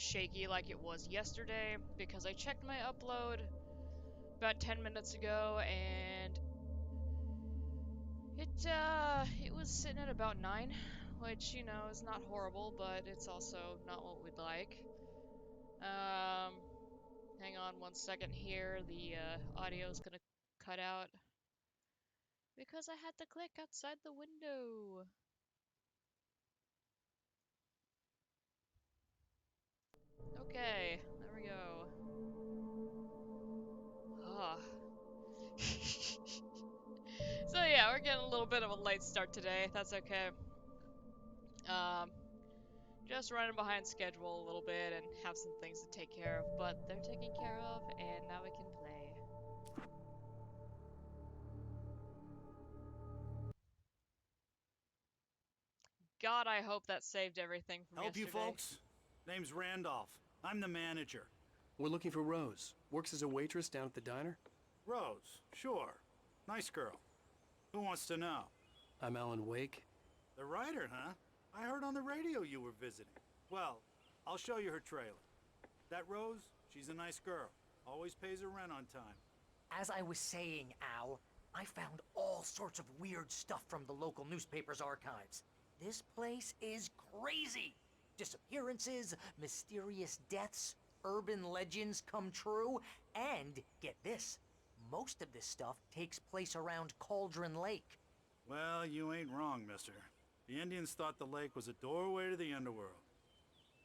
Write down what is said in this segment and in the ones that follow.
shaky like it was yesterday because I checked my upload about 10 minutes ago and it was sitting at about 9, which, you know, is not horrible, but it's also not what we'd like. Hang on one second here. The audio is gonna cut out because I had to click outside the window. Okay, there we go. Ah. So yeah, we're getting a little bit of a late start today. That's okay. Um, just running behind schedule a little bit and have some things to take care of, but they're taken care of, and now we can play. God, I hope that saved everything from Help you yesterday. folks? Name's Randolph. I'm the manager. We're looking for Rose. Works as a waitress down at the diner. Rose, sure. Nice girl. Who wants to know? I'm Alan Wake. The writer, huh? I heard on the radio you were visiting. Well, I'll show you her trailer. That Rose, she's a nice girl. Always pays her rent on time. As I was saying, Al, I found all sorts of weird stuff from the local newspaper's archives. This place is crazy. Disappearances, mysterious deaths, urban legends come true, and get this, most of this stuff takes place around Cauldron Lake. Well, you ain't wrong, mister. The Indians thought the lake was a doorway to the underworld.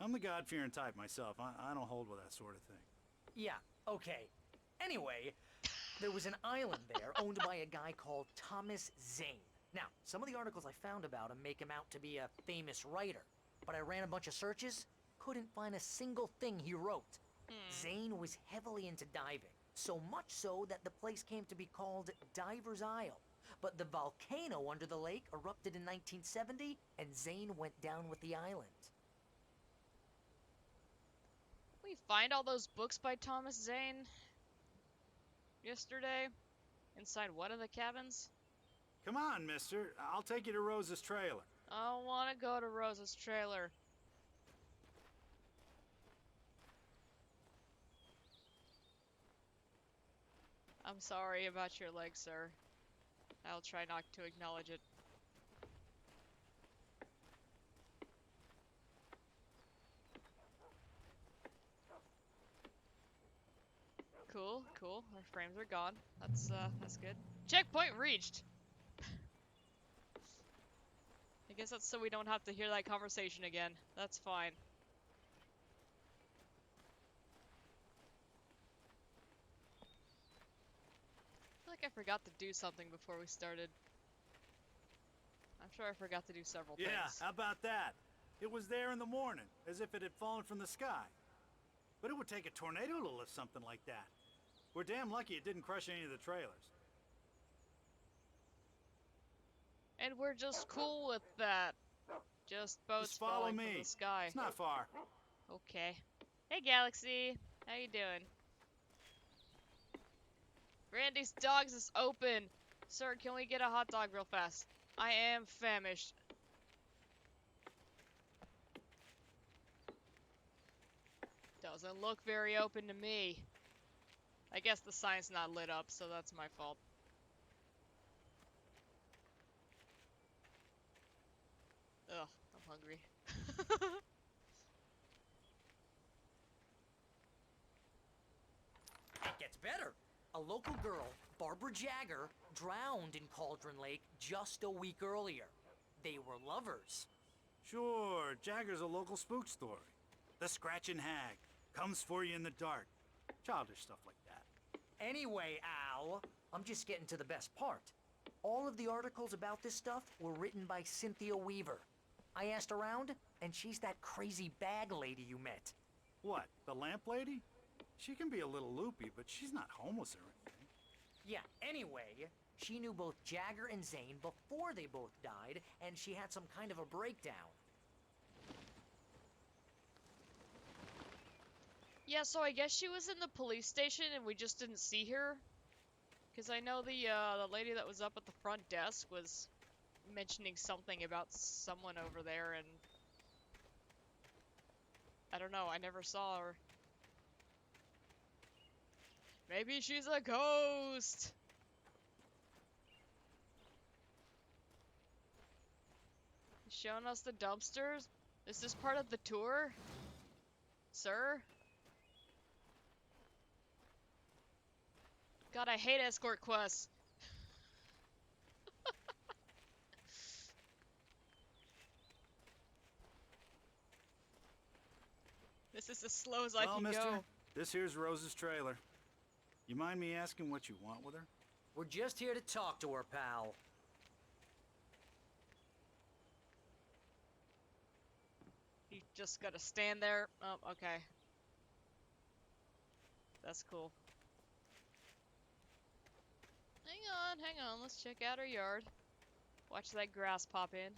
I'm the God-fearing type myself. I don't hold with that sort of thing. Yeah, okay. Anyway, there was an island there owned by a guy called Thomas Zane. Now, some of the articles I found about him make him out to be a famous writer, but I ran a bunch of searches, couldn't find a single thing he wrote. Zane was heavily into diving, so much so that the place came to be called Diver's Isle. But the volcano under the lake erupted in 1970, and Zane went down with the island. We find all those books by Thomas Zane yesterday inside one of the cabins. Come on, mister. I'll take you to Rose's trailer. I don't want to go to Rose's trailer. I'm sorry about your leg, sir. I'll try not to acknowledge it. Cool, cool. Our frames are gone. That's good. Checkpoint reached! I guess that's so we don't have to hear that conversation again. That's fine. I feel like I forgot to do something before we started. I'm sure I forgot to do several Yeah, things. how about that? It was there in the morning, as if it had fallen from the sky. But it would take a tornado to lift something like that. We're damn lucky it didn't crush any of the trailers. And we're just cool with that. Just boats Just follow falling me. from the sky. It's not far. Okay. Hey, Galaxy. How you doing? Randy's Dogs is open. Sir, can we get a hot dog real fast? I am famished. Doesn't look very open to me. I guess the sign's not lit up, so that's my fault. Ugh, I'm hungry. It gets better. A local girl, Barbara Jagger, drowned in Cauldron Lake just a week earlier. They were lovers. Sure, Jagger's a local spook story. The Scratching Hag comes for you in the dark. Childish stuff like that. Anyway, Al, I'm just getting to the best part. All of the articles about this stuff were written by Cynthia Weaver. I asked around, and she's that crazy bag lady you met. What, the lamp lady? She can be a little loopy, but she's not homeless or anything. Yeah, anyway, she knew both Jagger and Zane before they both died, and she had some kind of a breakdown. Yeah, so I guess she was in the police station and we just didn't see her. Because I know the lady that was up at the front desk was mentioning something about someone over there, and I don't know, I never saw her. Maybe she's a ghost! Showing us the dumpsters? Is this part of the tour? Sir? God, I hate escort quests. This is as slow as I Well, can mister, go. this here's Rose's trailer. You mind me asking what you want with her? We're just here to talk to her, pal. You just gotta stand there. Oh, okay. That's cool. Hang on. Let's check out her yard. Watch that grass pop in.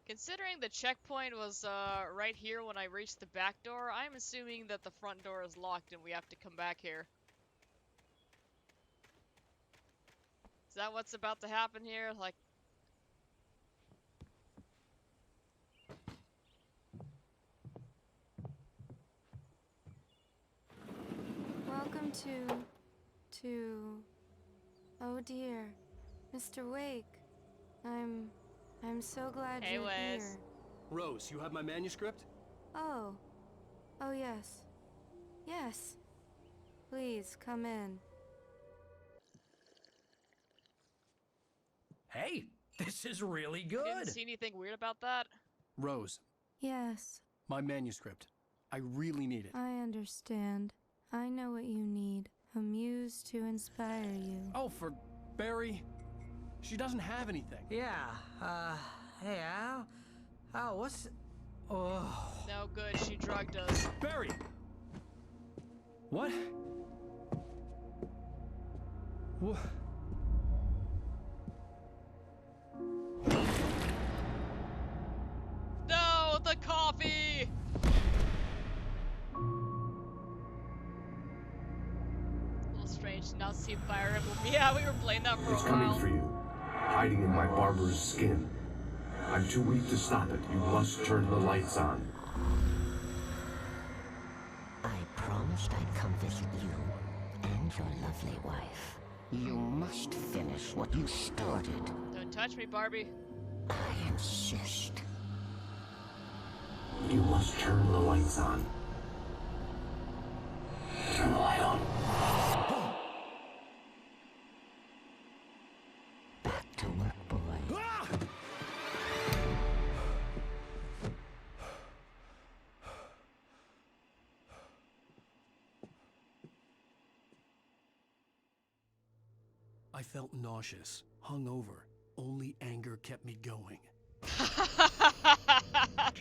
Considering the checkpoint was right here when I reached the back door, I'm assuming that the front door is locked and we have to come back here. Is that what's about to happen here? Like... Welcome to... Oh dear, Mr. Wake. I'm so glad Hey, you're Wes. here. Rose, you have my manuscript? Oh. Oh yes. Yes. Please, come in. Hey, this is really Didn't good. see anything weird about that? Rose, Yes, my manuscript. I really need it. I understand. I know what you need. A muse to inspire you. Oh, for Barry. She doesn't have anything. Yeah, hey, Al? Al, what's... Oh... No good, she drugged us. Barry! What? What? No, the coffee! A little strange to not see Fire Emblem. Yeah, we were playing that for a It's coming while. for you, hiding in my barber's skin. I'm too weak to stop it. You must turn the lights on. I promised I'd come visit you and your lovely wife. You must finish what you started. Don't touch me, Barbie. I insist. You must turn the lights on. Turn the light on. Back to work, boy. I felt nauseous, hungover. Only anger kept me going. Can't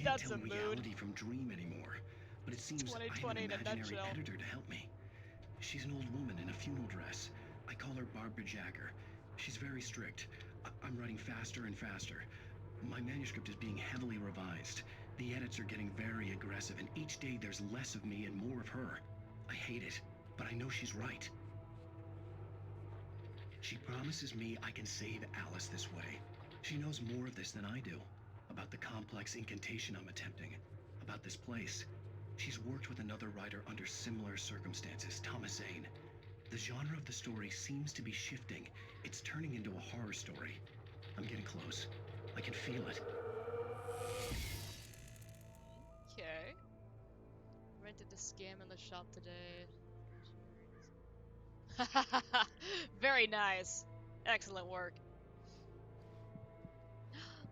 That's tell a mood. reality from dream anymore, but it seems I have 2020 an in a imaginary nutshell. editor to help me. She's an old woman in a funeral dress. I call her Barbara Jagger. She's very strict. I'm writing faster and faster. My manuscript is being heavily revised. The edits are getting very aggressive, and each day there's less of me and more of her. I hate it, but I know she's right. She promises me I can save Alice this way. She knows more of this than I do. About the complex incantation I'm attempting. About this place. She's worked with another writer under similar circumstances, Thomas Zane. The genre of the story seems to be shifting. It's turning into a horror story. I'm getting close. I can feel it. Okay. Rented a scam in the shop today. Very nice. Excellent work.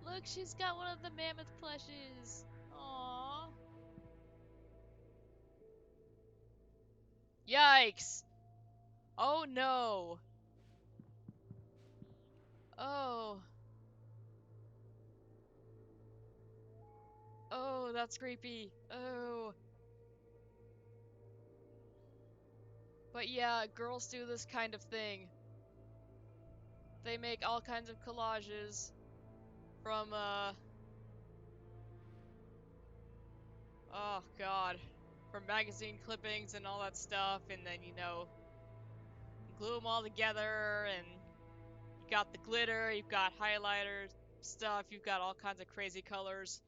Look, she's got one of the mammoth plushes. Aww. Yikes. Oh no. Oh. Oh, that's creepy. Oh. But yeah, girls do this kind of thing. They make all kinds of collages from, oh god, from magazine clippings and all that stuff, and then, you know, glue them all together, and you You've got the glitter, you've got highlighter stuff, you've got all kinds of crazy colors.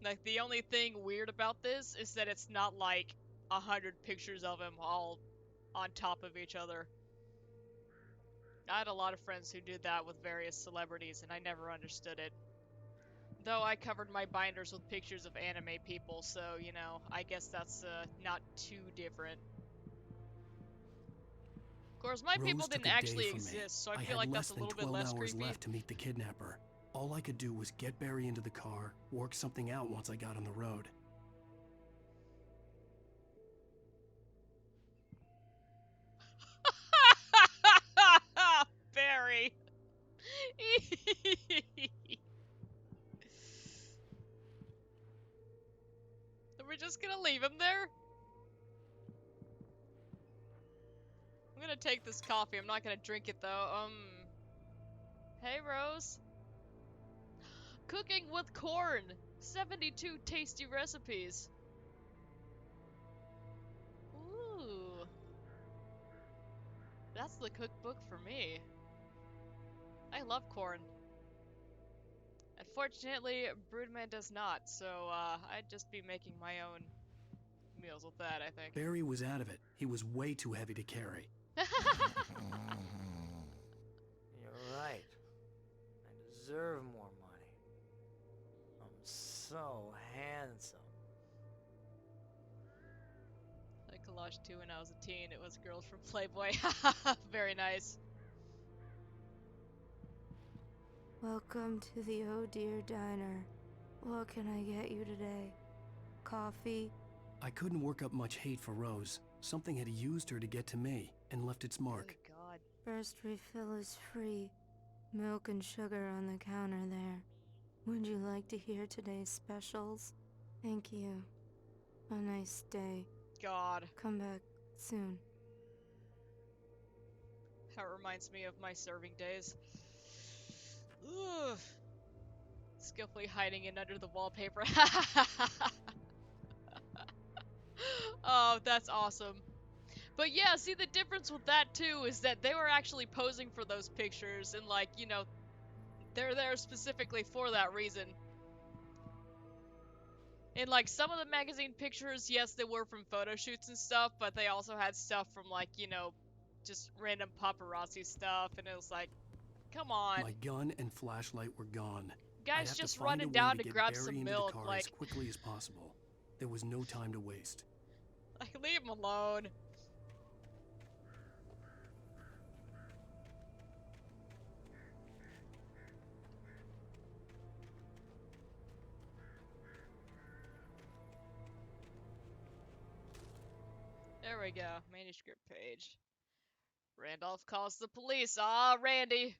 Like, the only thing weird about this is that it's not like 100 pictures of him all on top of each other. I had a lot of friends who did that with various celebrities, and I never understood it. Though I covered my binders with pictures of anime people, so, you know, I guess that's not too different. Of course, my Rose people took didn't a day actually from me. exist, so I I feel had like less that's a than little bit 12 less hours creepy. left to meet the kidnapper. All I could do was get Barry into the car, work something out once I got on the road. Barry. Are we just gonna leave him there? I'm gonna take this coffee. I'm not gonna drink it though. Hey Rose. Cooking with corn. 72 tasty recipes. Ooh. That's the cookbook for me. I love corn. Unfortunately, Broodman does not, so I'd just be making my own meals with that, I think. Barry was out of it. He was way too heavy to carry. You're right. I deserve more money. I'm so handsome. I collaged too when I was a teen. It was girls from Playboy. Very nice. Welcome to the Oh Dear Diner. What can I get you today? Coffee? I couldn't work up much hate for Rose. Something had used her to get to me and left its mark. Good God. First refill is free. Milk and sugar on the counter there. Would you like to hear today's specials? Thank you. A nice day. God. Come back soon. That reminds me of my serving days. Ugh. Skillfully hiding in under the wallpaper. Oh, that's awesome. But yeah, see, the difference with that too is that they were actually posing for those pictures, and like, you know, they're there specifically for that reason. And like some of the magazine pictures, yes, they were from photo shoots and stuff, but they also had stuff from like, you know, just random paparazzi stuff, and it was like, come on. My gun and flashlight were gone. Guys I'd have just to find running a way down to to get grab Barry some into milk, the car like, as quickly as possible. There was no time to waste. like, leave him alone. There we go. Manuscript page. Randolph calls the police. Ah, Randy.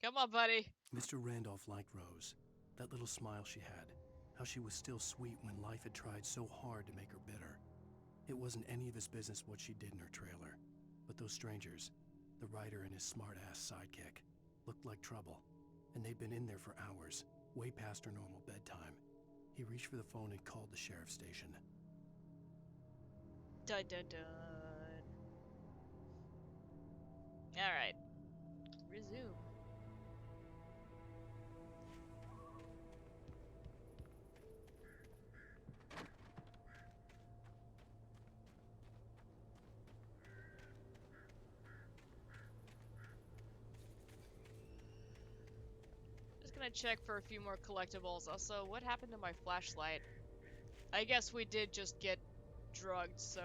Come on, buddy. Mr. Randolph liked Rose. That little smile she had. How she was still sweet when life had tried so hard to make her bitter. It wasn't any of his business what she did in her trailer. But those strangers, the writer and his smart-ass sidekick, looked like trouble. And they'd been in there for hours, way past her normal bedtime. He reached for the phone and called the sheriff's station. Dun dun dun. Alright. Resume. Just gonna check for a few more collectibles. Also, what happened to my flashlight? I guess we did just get drugged, so,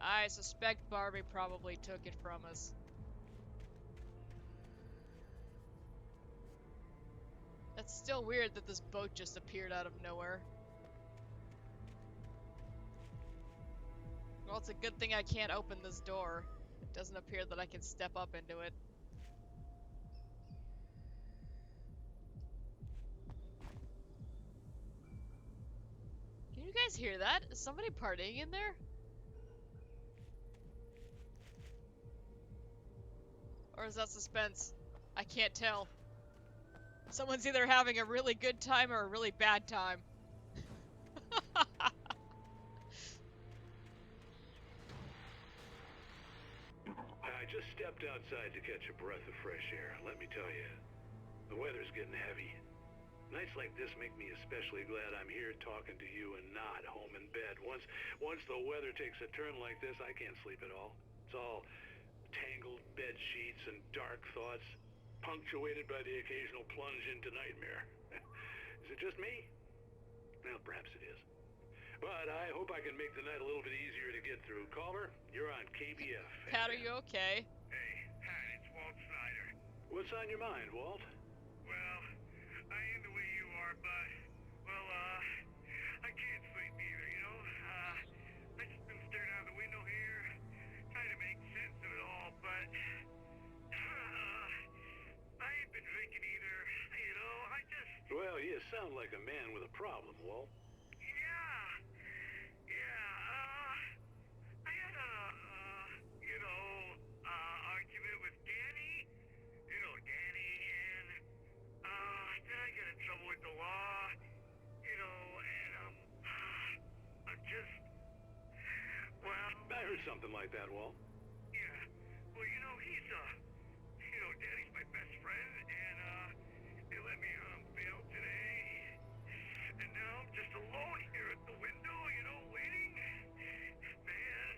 I suspect Barbie probably took it from us. That's still weird that this boat just appeared out of nowhere. Well, it's a good thing I can't open this door. It doesn't appear that I can step up into it. Can you guys hear that? Is somebody partying in there? Or is that suspense? I can't tell. Someone's either having a really good time or a really bad time. Just stepped outside to catch a breath of fresh air. Let me tell you, the weather's getting heavy. Nights like this make me especially glad I'm here talking to you and not home in bed. Once the weather takes a turn like this, I can't sleep at all. It's all tangled bed sheets and dark thoughts, punctuated by the occasional plunge into nightmare. Is it just me? Well, perhaps it is. But I hope I can make the night a little bit easier to get through. Caller, you're on KBF. Pat, are you okay? Hey, Pat, it's Walt Snyder. What's on your mind, Walt? Well, I ain't the way you are, but, well, I can't sleep either, you know? I just been staring out the window here, trying to make sense of it all, but, I ain't been drinking either, you know? I just... Well, you sound like a man with a problem, Walt. Argument with Danny. You know Danny, and then I got in trouble with the law. You know, and I'm just, well. I heard something like that, Walt. Yeah. Well, you know, Danny's my best friend, and they let me bail today, and now I'm just alone here at the window, you know, waiting. Man,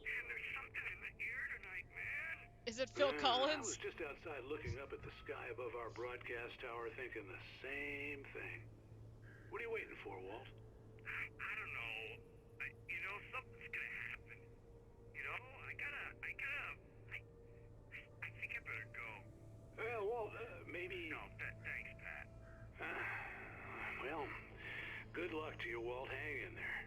and there's something in the air tonight, man. Is it Phil Collins? I was just outside looking up at the sky above our broadcast tower thinking the same thing. What are you waiting for, Walt? I don't know. You know, something's gonna happen. You know, I think I better go. Well, Walt, maybe... No, thanks, Pat. Well, good luck to you, Walt. Hang in there.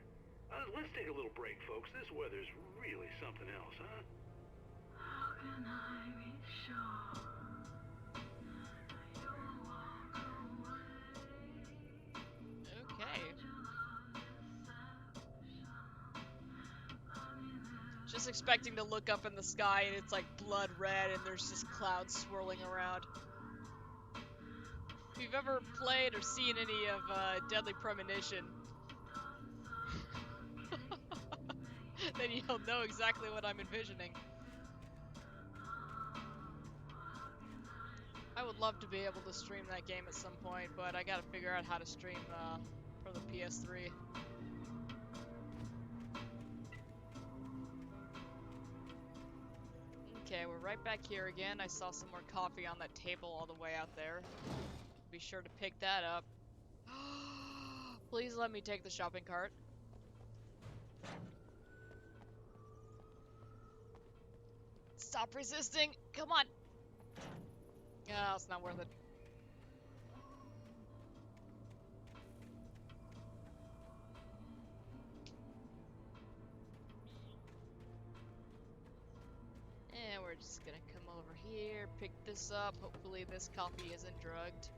Let's take a little break, folks. This weather's really something else, huh? How can I be sure you'll walk away? Okay. Just expecting to look up in the sky and it's like blood red and there's just clouds swirling around. If you've ever played or seen any of Deadly Premonition, then you'll know exactly what I'm envisioning. I would love to be able to stream that game at some point, but I gotta figure out how to stream from the PS3. Okay, we're right back here again. I saw some more coffee on that table all the way out there. Be sure to pick that up. Please let me take the shopping cart. Stop resisting! Come on! Oh, it's not worth it. And we're just gonna come over here, pick this up. Hopefully this coffee isn't drugged.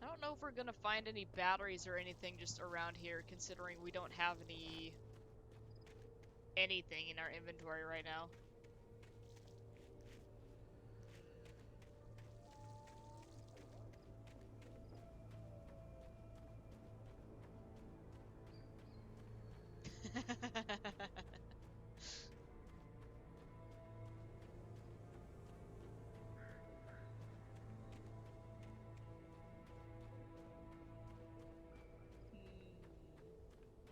I don't know if we're gonna find any batteries or anything just around here, considering we don't have anything in our inventory right now.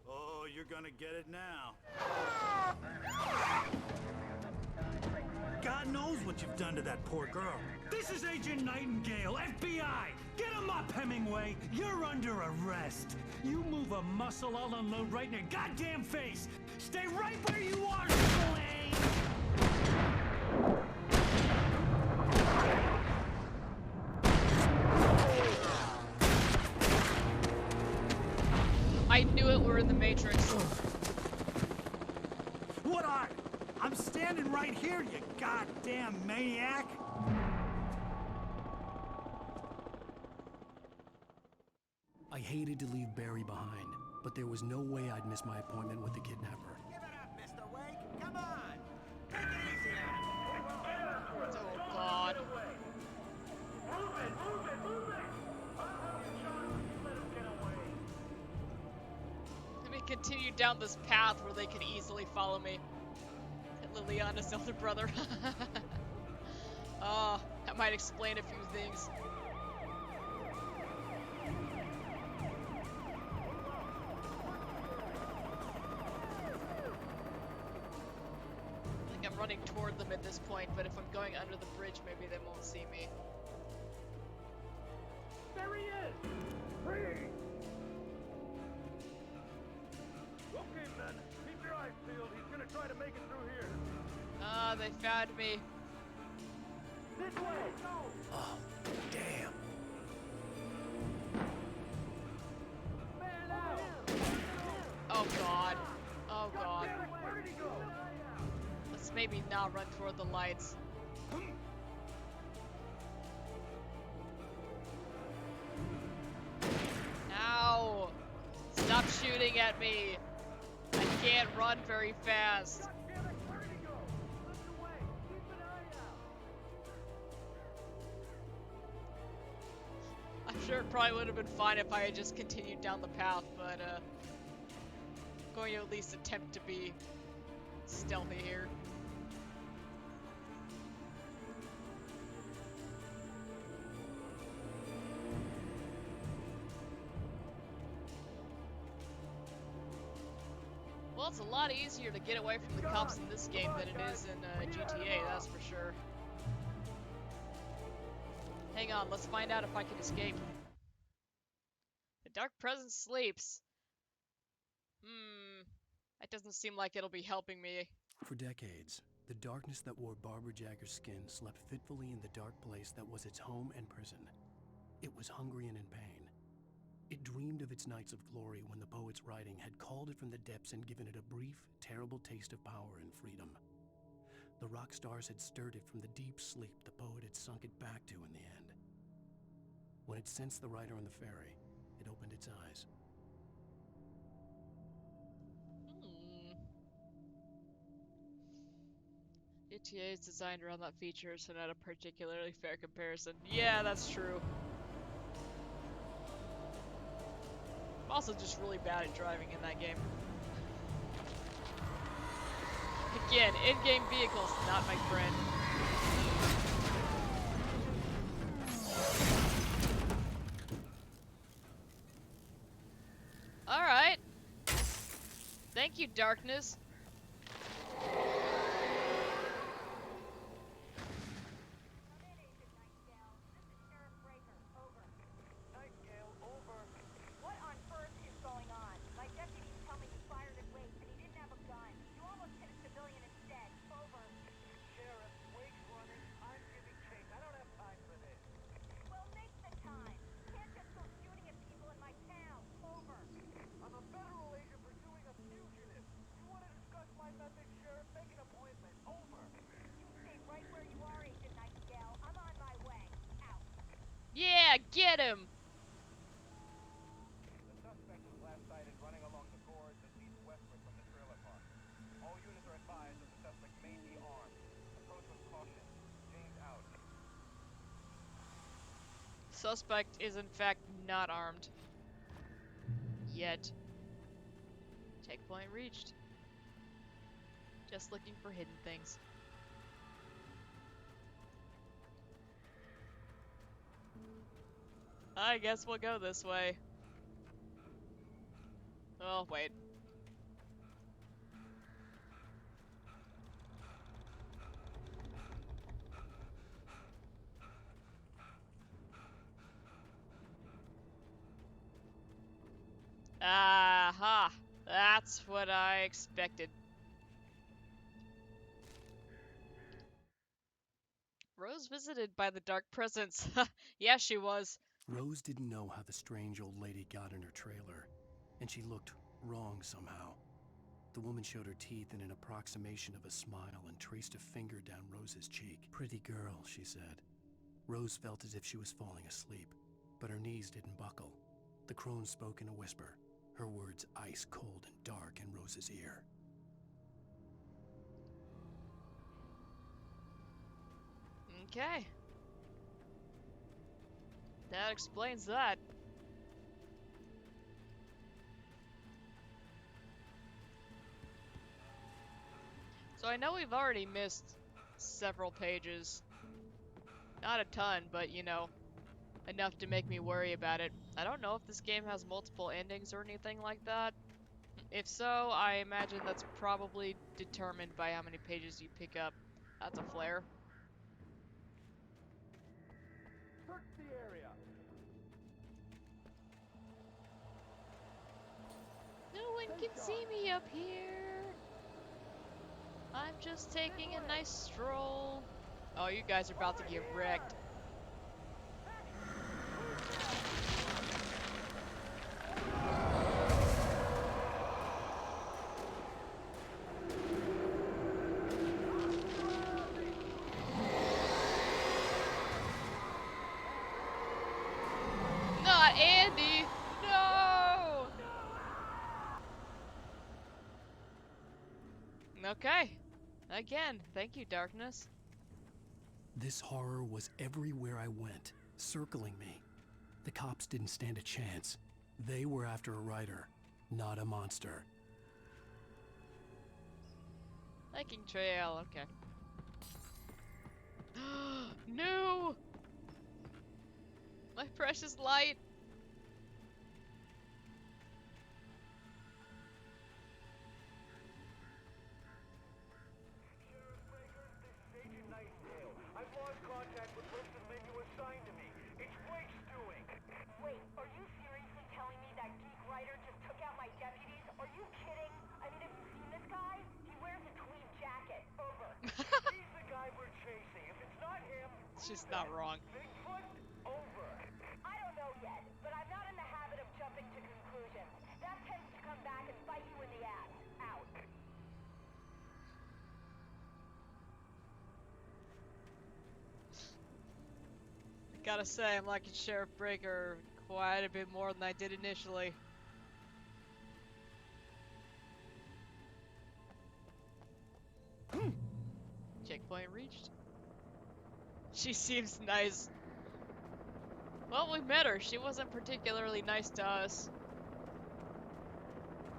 Oh, you're gonna get it now. God knows what you've done to that poor girl. This is Agent Nightingale, FBI! Get him up, Hemingway! You're under arrest! You move a muscle, I'll unload right in your goddamn face! Stay right where you are, Spillane! I knew it, we're in the Matrix. What are? I'm standing right here, you goddamn maniac! I hated to leave Barry behind, but there was no way I'd miss my appointment with the kidnapper. Give it up, Mr. Wake! Come on! Take it easy now! Oh, God. Move it! continue down this path where they can easily follow me. Liliana's elder brother. Oh, that might explain a few things. I think I'm running toward them at this point, but if I'm going under the bridge, maybe they won't see me. There he is! Free! Okay, men. Keep your eyes peeled. He's gonna try to make it through here. Ah, they found me. This way! Oh, damn. Man out! Oh god. Oh god. Damn it, where did he go? Let's maybe not run toward the lights. Ow! Stop shooting at me! I can't run very fast. God damn it, where did he go? Slip away. Keep an eye out. I'm sure it probably would have been fine if I had just continued down the path, but I'm going to at least attempt to be stealthy here. Well, it's a lot easier to get away from the cops in this game than it is in GTA, that's for sure. Hang on, let's find out if I can escape. The dark presence sleeps. That doesn't seem like it'll be helping me. For decades, the darkness that wore Barbara Jagger's skin slept fitfully in the dark place that was its home and prison. It was hungry and in pain. It dreamed of its nights of glory when the poet's writing had called it from the depths and given it a brief, terrible taste of power and freedom. The rock stars had stirred it from the deep sleep the poet had sunk it back to in the end. When it sensed the rider on the ferry, it opened its eyes. GTA is designed around that feature, so not a particularly fair comparison. Yeah, that's true. I'm also just really bad at driving in that game. Again, in-game vehicles, not my friend. Alright. Thank you, darkness. Yeah, get him! The suspect was last sighted running along the gorge that leads westward from the trailer park. All units are advised that the suspect may be armed. Approach with caution. James out. Suspect is in fact not armed. Yet. Checkpoint reached. Just looking for hidden things. I guess we'll go this way. Oh, wait. Aha! That's what I expected. Rose visited by the dark presence. Yeah, she was. Rose didn't know how the strange old lady got in her trailer, and she looked wrong somehow. The woman showed her teeth in an approximation of a smile and traced a finger down Rose's cheek. "Pretty girl," she said. Rose felt as if she was falling asleep, but her knees didn't buckle. The crone spoke in a whisper, her words ice cold and dark in Rose's ear. Okay. That explains that. So I know we've already missed several pages. Not a ton, but you know, enough to make me worry about it. I don't know if this game has multiple endings or anything like that. If so, I imagine that's probably determined by how many pages you pick up. That's a flare. Search the area. No one can see me up here. I'm just taking a nice stroll. Oh, you guys are about to get wrecked. Not Andy! No! Okay. Again, thank you, darkness. This horror was everywhere I went, circling me. The cops didn't stand a chance. They were after a writer, not a monster. Hiking trail, okay. No! My precious light! Agent Nightingale. I've lost contact with most of the men you assigned to me. It's Blake's doing. Wait, are you seriously telling me that geek writer just took out my deputies? Are you kidding? I mean, have you seen this guy? He wears a tweed jacket. Over. He's the guy we're chasing. If it's not him, It's just not wrong. Bigfoot? Over. I don't know yet, but I'm not in the habit of jumping to conclusions. That tends to come back and bite you in the ass. Out. Gotta say, I'm liking Sheriff Breaker quite a bit more than I did initially. Checkpoint reached. She seems nice. Well, we met her. She wasn't particularly nice to us.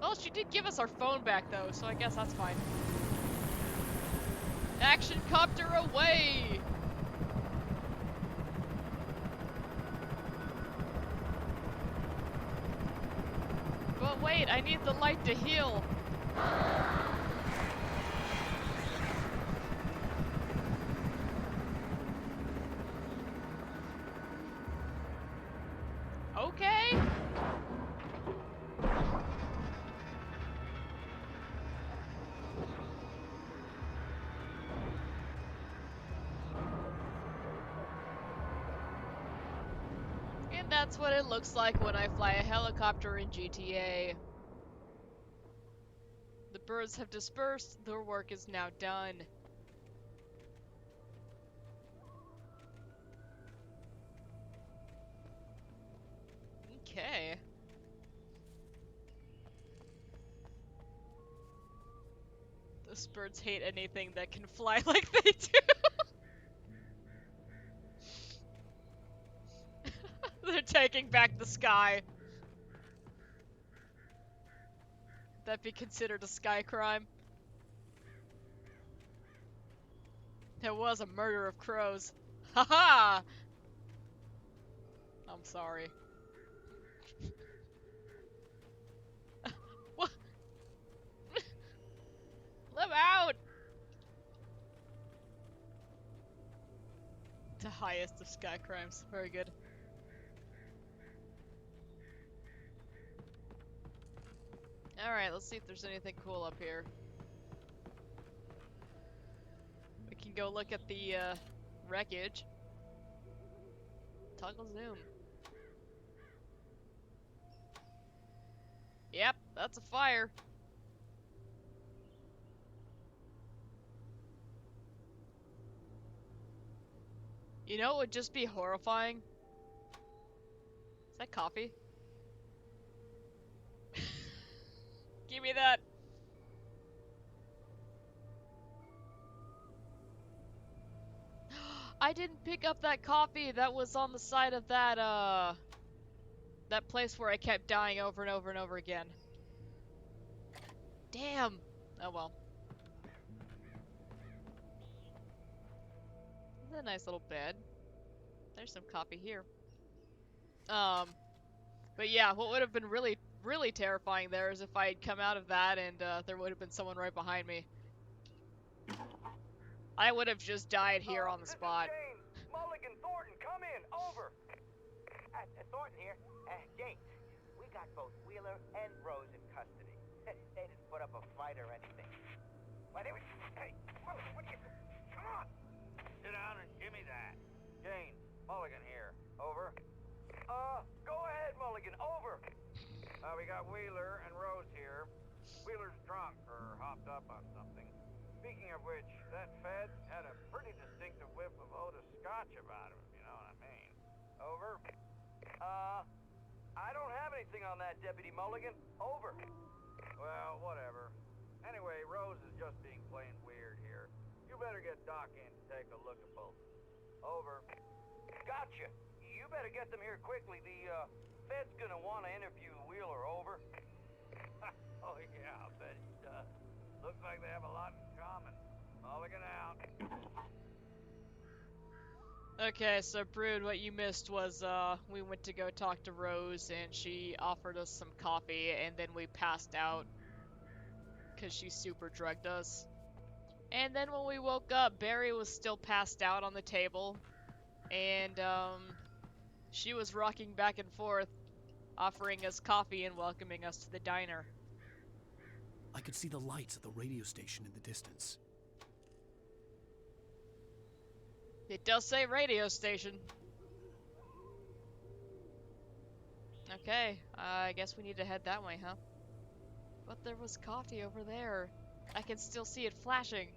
Well, she did give us our phone back, though, so I guess that's fine. Action copter away! But wait, I need the light to heal. Okay. And that's what it looks like when I fly a helicopter in GTA. The birds have dispersed, their work is now done. Okay. Those birds hate anything that can fly like they do. They're taking back the sky. That be considered a sky crime? There was a murder of crows. Haha! I'm sorry. What? Let out! The highest of sky crimes. Very good. Alright, let's see if there's anything cool up here. We can go look at the wreckage. Toggle zoom. Yep, that's a fire. You know what would just be horrifying? Is that coffee? Give me that. I didn't pick up that coffee that was on the side of that that place where I kept dying over and over and over again. Damn. Oh well. It's a nice little bed. There's some coffee here. But yeah, what would have been really, really terrifying there is if I had come out of that and there would have been someone right behind me. I would have just died here on the spot. James, Mulligan, Thornton, come in. Over. Thornton here. James, we got both Wheeler and Rose in custody. They didn't put up a fight or anything. But it was... Hey, Mulligan, what are you... Come on. Sit down and give me that. James, Mulligan here. Over. Go ahead, Mulligan. Over. We got Wheeler and Rose here. Wheeler's drunk or hopped up on something. Speaking of which, that Fed had a pretty distinctive whiff of Otis Scotch about him, if you know what I mean. Over. I don't have anything on that, Deputy Mulligan. Over. Well, whatever. Anyway, Rose is just being plain weird here. You better get Doc in to take a look at both. Over. Gotcha. You better get them here quickly. The, Fed's gonna want to interview Wheeler. Over. Oh, yeah, I'll bet he does. Looks like they have a lot in common. Mulligan out. Okay, so Brood, what you missed was, we went to go talk to Rose, and she offered us some coffee, and then we passed out. Because she super drugged us. And then when we woke up, Barry was still passed out on the table. And, she was rocking back and forth, offering us coffee and welcoming us to the diner. I could see the lights of the radio station in the distance. It does say radio station. Okay, I guess we need to head that way, huh? But there was coffee over there. I can still see it flashing.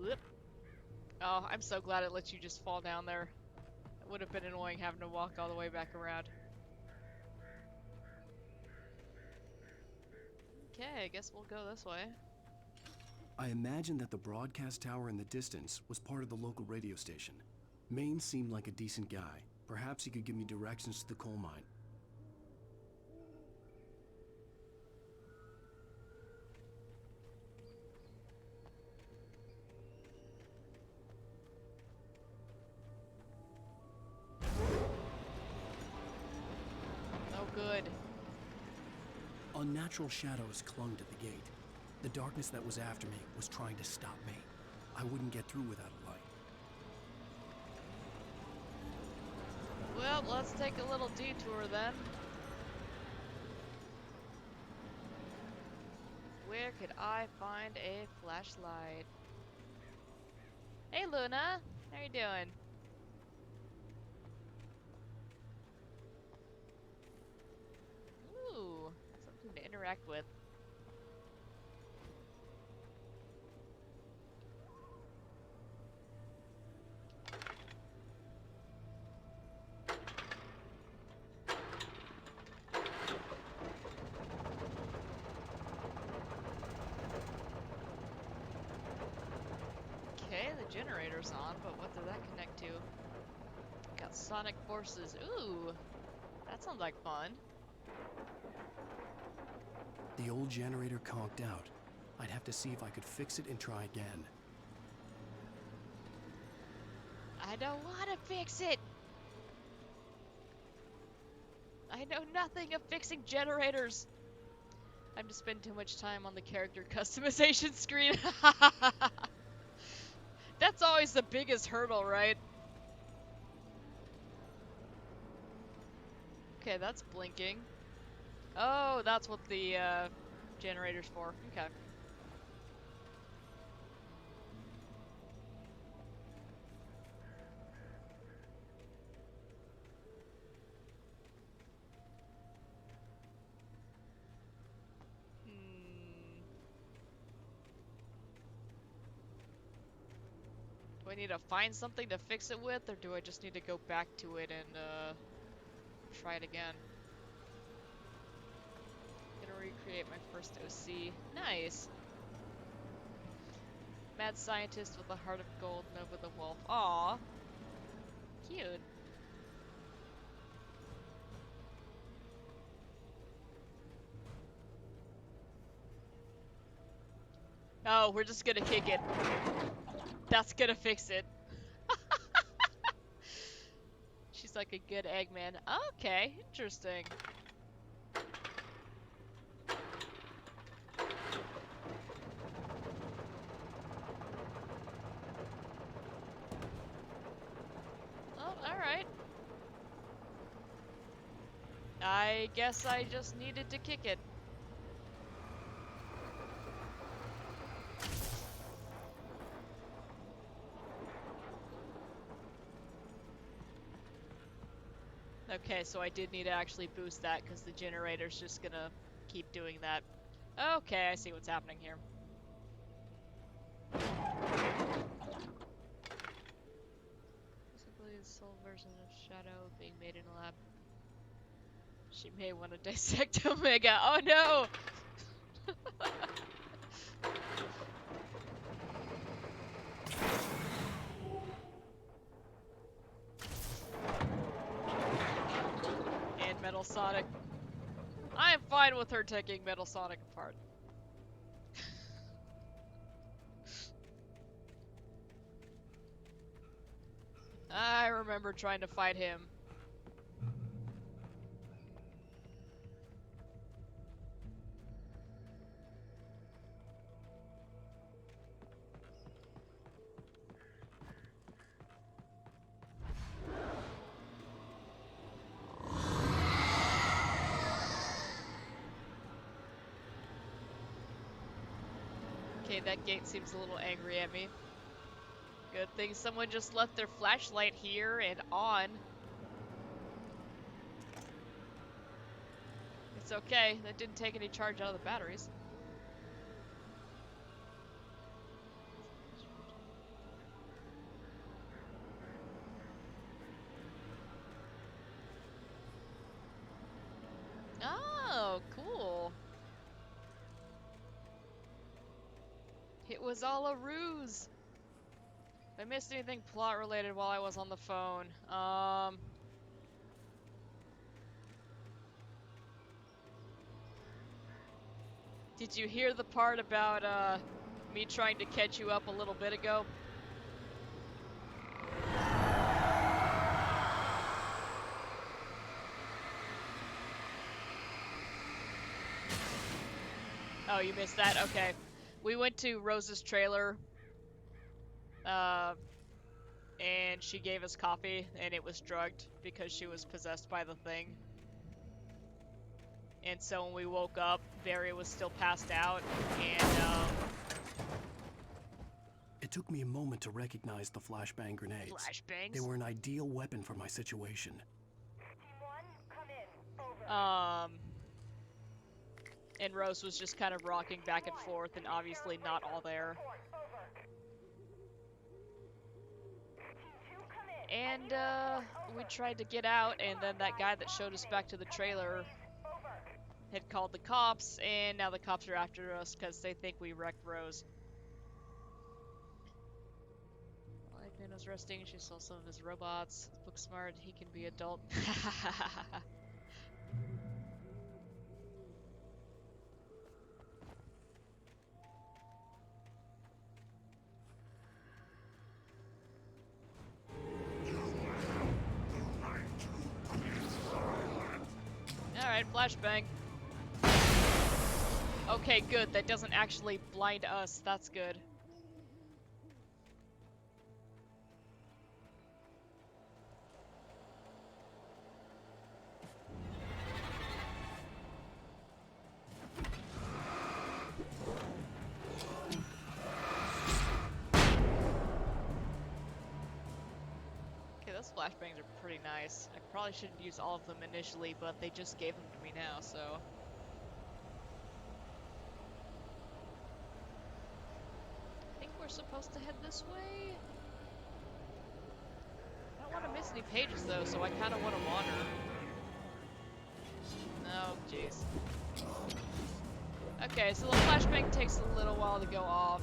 Whoop. Oh, I'm so glad it lets you just fall down there. It would have been annoying having to walk all the way back around. Okay, I guess we'll go this way. I imagined that the broadcast tower in the distance was part of the local radio station. Maine seemed like a decent guy. Perhaps he could give me directions to the coal mine. Oh, good. Unnatural shadows clung to the gate. The darkness that was after me was trying to stop me. I wouldn't get through without a light. Well, let's take a little detour then. Where could I find a flashlight? Hey Luna, how you doing? Ooh, something to interact with. Okay, the generator's on, but what did that connect to? Got sonic forces. Ooh, that sounds like fun. The old generator conked out. I'd have to see if I could fix it and try again. I don't want to fix it! I know nothing of fixing generators! I'm to spend too much time on the character customization screen. That's always the biggest hurdle, right? Okay, that's blinking. Oh, that's what the generator's for. Okay. Do I need to find something to fix it with, or do I just need to go back to it and try it again? Gonna recreate my first OC. Nice! Mad scientist with a heart of gold, Nova the wolf. Aww. Cute. Oh, we're just gonna kick it. That's gonna fix it. She's like a good Eggman. Okay, interesting. Oh, alright. I guess I just needed to kick it. Okay, so I did need to actually boost that because the generator's just gonna keep doing that. Okay, I see what's happening here. Possibly the soul version of Shadow being made in a lab. She may want to dissect Omega. Oh no! And Metal Sonic. I am fine with her taking Metal Sonic apart. I remember trying to fight him. Okay, that gate seems a little angry at me. Good thing someone just left their flashlight here and on. It's okay, that didn't take any charge out of the batteries. Oh, cool. It was all a ruse. If I missed anything plot related while I was on the phone, did you hear the part about, me trying to catch you up a little bit ago? Oh, you missed that? Okay. We went to Rose's trailer, and she gave us coffee, and it was drugged because she was possessed by the thing. And so when we woke up, Barry was still passed out, and, It took me a moment to recognize the flashbang grenades. Flashbangs? They were an ideal weapon for my situation. And Rose was just kind of rocking back and forth, and obviously not all there. And, we tried to get out, and then that guy that showed us back to the trailer had called the cops, and now the cops are after us because they think we wrecked Rose. While Eggman was resting, she saw some of his robots. Book smart, he can be adult. Alright, flashbang. Okay, good. That doesn't actually blind us. That's good. Okay, those flashbangs are pretty nice. I probably shouldn't use all of them initially, but they just gave them to me now, so... I think we're supposed to head this way? I don't want to miss any pages though, so I kind of want to wander. Oh, jeez. Okay, so the flashbang takes a little while to go off.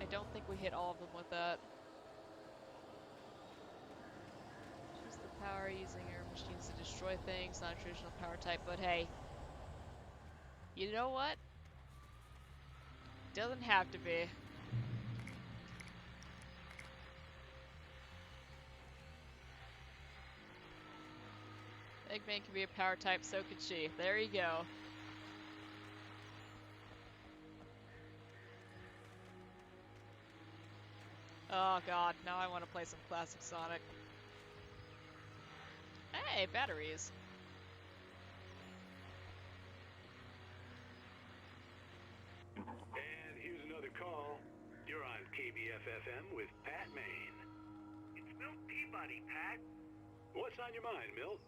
I don't think we hit all of them with that. Use the power using your machines to destroy things, not a traditional power type, but hey. You know what? Doesn't have to be. Eggman can be a power type, so could she. There you go. Oh god, now I want to play some classic Sonic. Hey, batteries. And here's another call. You're on KBFFM with Pat Maine. It's Milt Peabody, Pat. What's on your mind, Milt?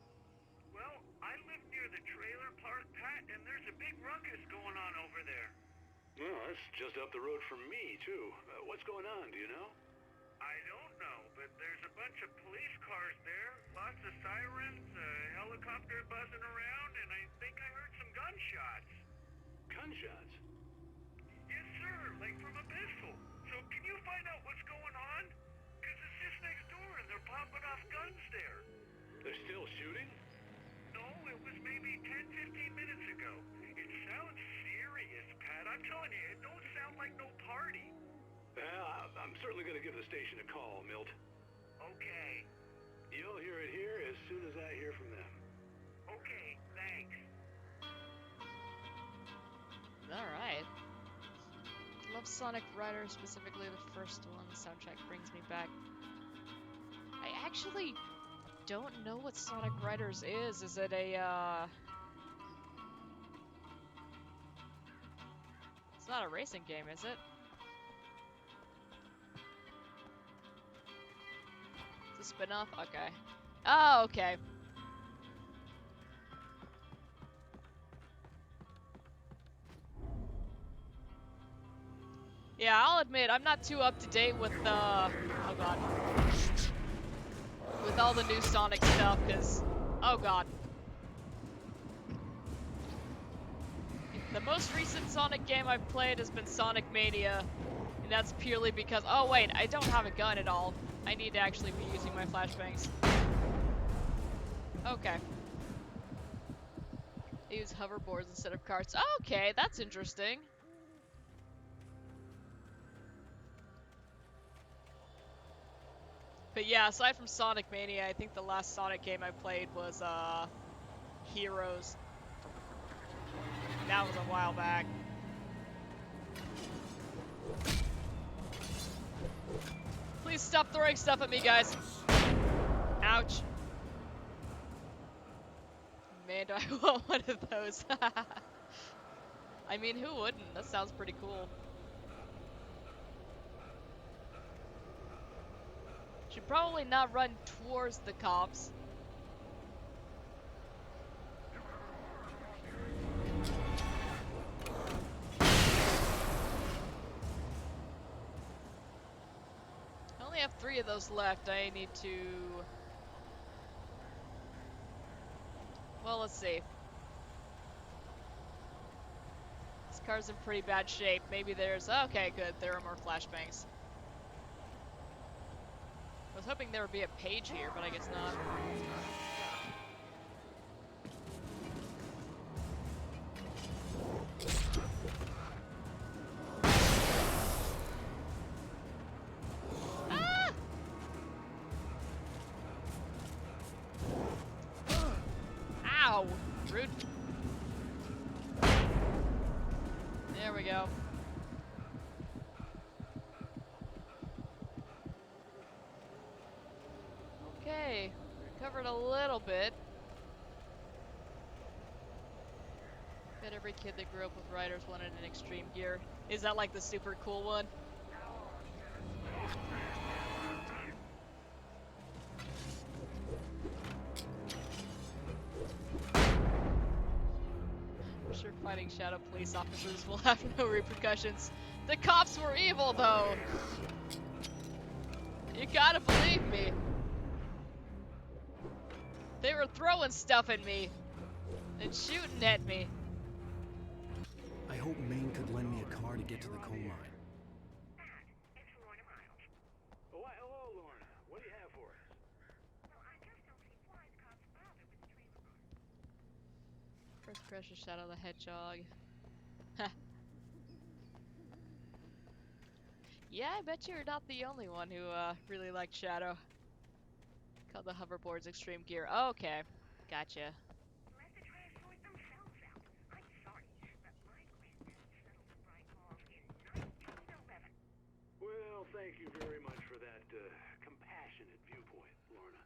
Well, I live near the trailer park, Pat, and there's a big ruckus going on over there. Well, that's just up the road from me, too. What's going on, do you know? I don't know, but there's a bunch of police cars there, lots of sirens, a helicopter buzzing around, and I think I heard some gunshots. Gunshots? Yes, sir, like from a pistol. So can you find out what's going on? Because it's just next door and they're popping off guns there. They're still shooting? No, it was maybe 10-15 minutes ago. It sounds serious, Pat. I'm telling you, it don't sound like no party. Well, I'm certainly going to give the station a call, Milt. Okay. You'll hear it here as soon as I hear from them. Okay, thanks. Alright. Love Sonic Rider, specifically the first one. The soundtrack brings me back. I actually don't know what Sonic Riders is. Is it a, It's not a racing game, is it? It's a spin-off? Okay. Oh, okay. Yeah, I'll admit, I'm not too up to date with, oh god. With all the new Sonic stuff, because, oh god. The most recent Sonic game I've played has been Sonic Mania, and that's purely because, oh wait, I don't have a gun at all. I need to actually be using my flashbangs. Okay. I use hoverboards instead of carts. Okay, that's interesting. But yeah, aside from Sonic Mania, I think the last Sonic game I played was, Heroes. That was a while back. Please stop throwing stuff at me, guys. Ouch. Man, do I want one of those. I mean, who wouldn't? That sounds pretty cool. Should probably not run towards the cops. I only have 3 of those left. I need to... Well, let's see. This car's in pretty bad shape. Maybe there's... Okay, good. There are more flashbangs. I was hoping there would be a page here, but I guess not. Ah! Ow! Rude. There we go. Okay, recovered a little bit. Bet every kid that grew up with Riders wanted an extreme gear. Is that like the super cool one? I'm sure fighting Shadow Police officers will have no repercussions. The cops were evil, though! You gotta believe me! They were throwing stuff at me and shooting at me. I hope Maine could lend me a car to get to the coal mine. Why, hello, Lorna. What do you have for us? First crush is Shadow the Hedgehog. Yeah, I bet you're not the only one who really liked Shadow. Called the hoverboards extreme gear. Oh, okay, gotcha. Well, thank you very much for that compassionate viewpoint, Lorna.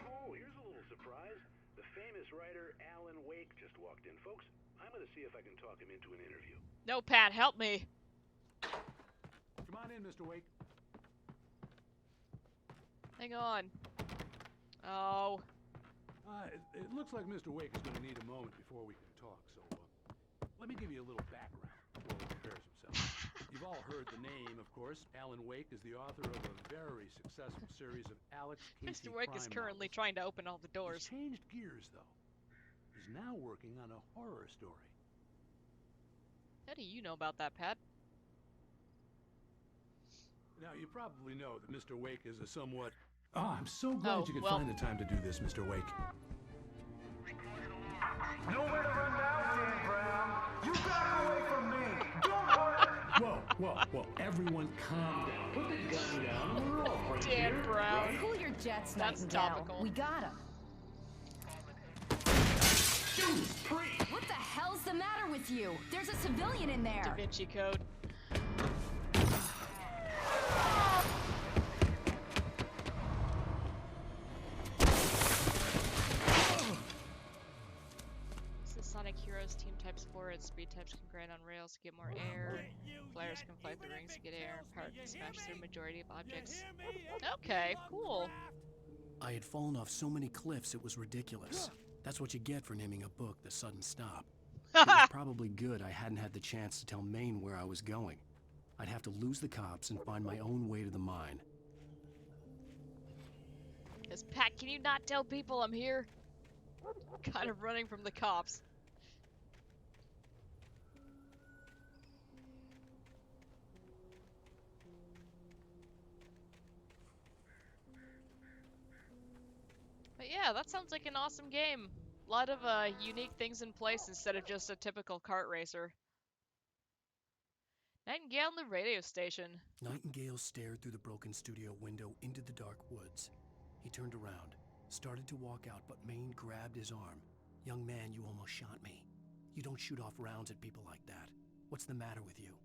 Oh, here's a little surprise. The famous writer Alan Wake just walked in. Folks, I'm going to see if I can talk him into an interview. No, Pat, help me. Come on in, Mr. Wake. Hang on. Oh. It looks like Mr. Wake is going to need a moment before we can talk, so let me give you a little background before he prepares himself. You've all heard the name, of course. Alan Wake is the author of a very successful series of Alex Casey Mr. Wake is currently trying to open all the doors. He's changed gears, though. He's now working on a horror story. How do you know about that, Pat? Now, you probably know that Mr. Wake is a somewhat... I'm so glad you could find the time to do this, Mr. Wake. Nowhere to run now, Dan Brown. You back away from me. Don't hurt. Whoa. Everyone calm down. Put the gun down. We're all right Dan here. Brown. Cool your jets, That's Nightingale. topical. We got him. What the hell's the matter with you? There's a civilian in there. Da Vinci Code. This is Sonic Heroes team types forward. Speed types can grind on rails to get more air. Flyers can fly through rings to get air. Power can smash through majority of objects. Okay, cool. I had fallen off so many cliffs it was ridiculous. That's what you get for naming a book The Sudden Stop. It was probably good I hadn't had the chance to tell Maine where I was going. I'd have to lose the cops and find my own way to the mine. Yes, Pat, can you not tell people I'm here? Kind of running from the cops. But yeah, that sounds like an awesome game. A lot of unique things in place instead of just a typical kart racer. Nightingale on the radio station. Nightingale stared through the broken studio window into the dark woods. He turned around, started to walk out, but Maine grabbed his arm. "Young man, you almost shot me. You don't shoot off rounds at people like that. What's the matter with you?"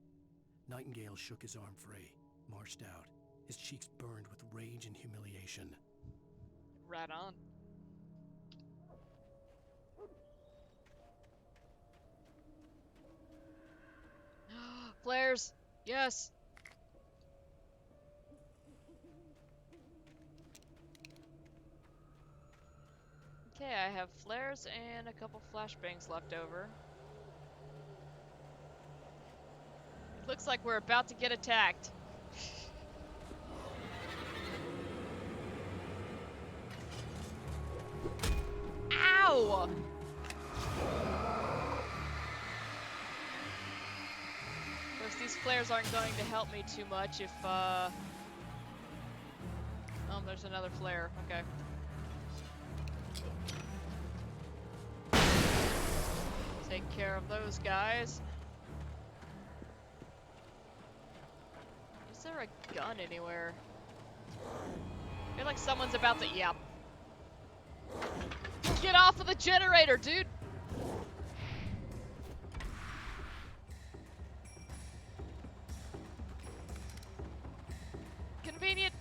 Nightingale shook his arm free, marched out. His cheeks burned with rage and humiliation. Right on. Flares! Yes! Okay, I have flares and a couple flashbangs left over. It looks like we're about to get attacked. Ow! Of course, these flares aren't going to help me too much if, Oh, there's another flare. Okay. Take care of those guys. Is there a gun anywhere? I feel like someone's about to... Yep. Get off of the generator, dude! Convenient.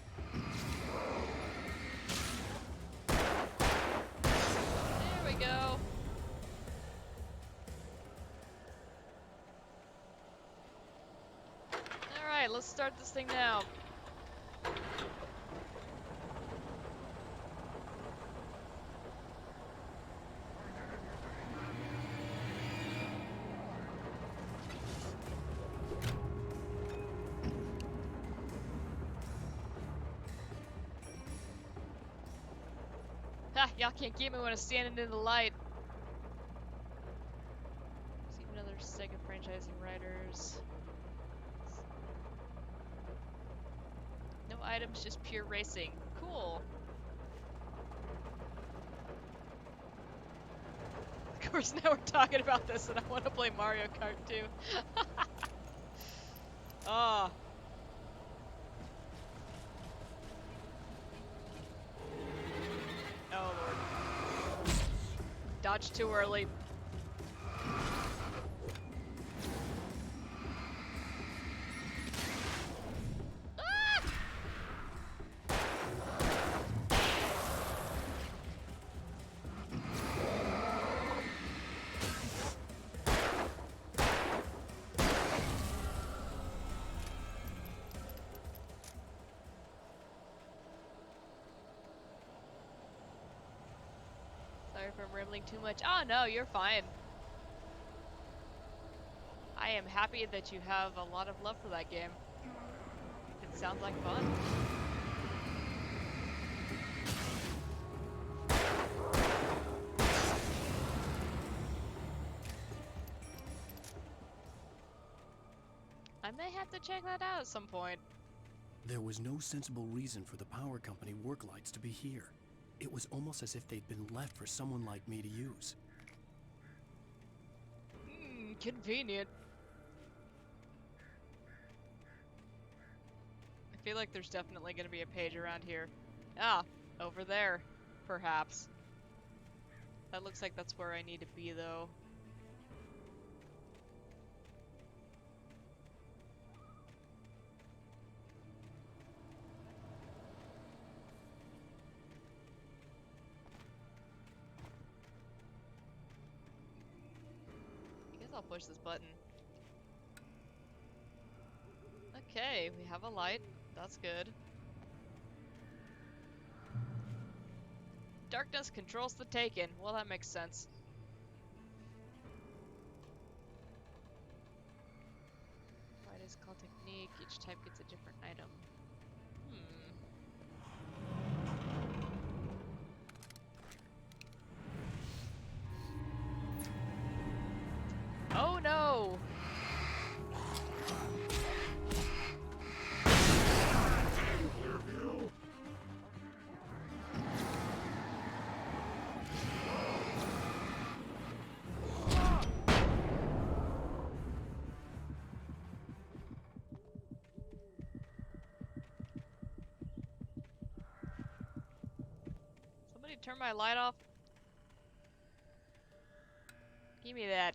There we go. Alright, let's start this thing now. Ha! Y'all can't get me when I'm standing in the light. See another Sega franchising writers. No items, just pure racing. Cool. course, now we're talking about this and I want to play Mario Kart too. Ah. Oh lord. Dodge too early. Sorry if I'm rambling too much. Oh no, you're fine. I am happy that you have a lot of love for that game. It sounds like fun. I may have to check that out at some point. There was no sensible reason for the power company work lights to be here. It was almost as if they'd been left for someone like me to use. Convenient. I feel like there's definitely going to be a page around here. Ah, over there, perhaps. That looks like that's where I need to be, though. I'll push this button. Okay, we have a light. That's good. Darkness controls the Taken. Well, that makes sense. Light is called technique. Each type gets a different item. Oh no! Somebody turn my light off. Give me that.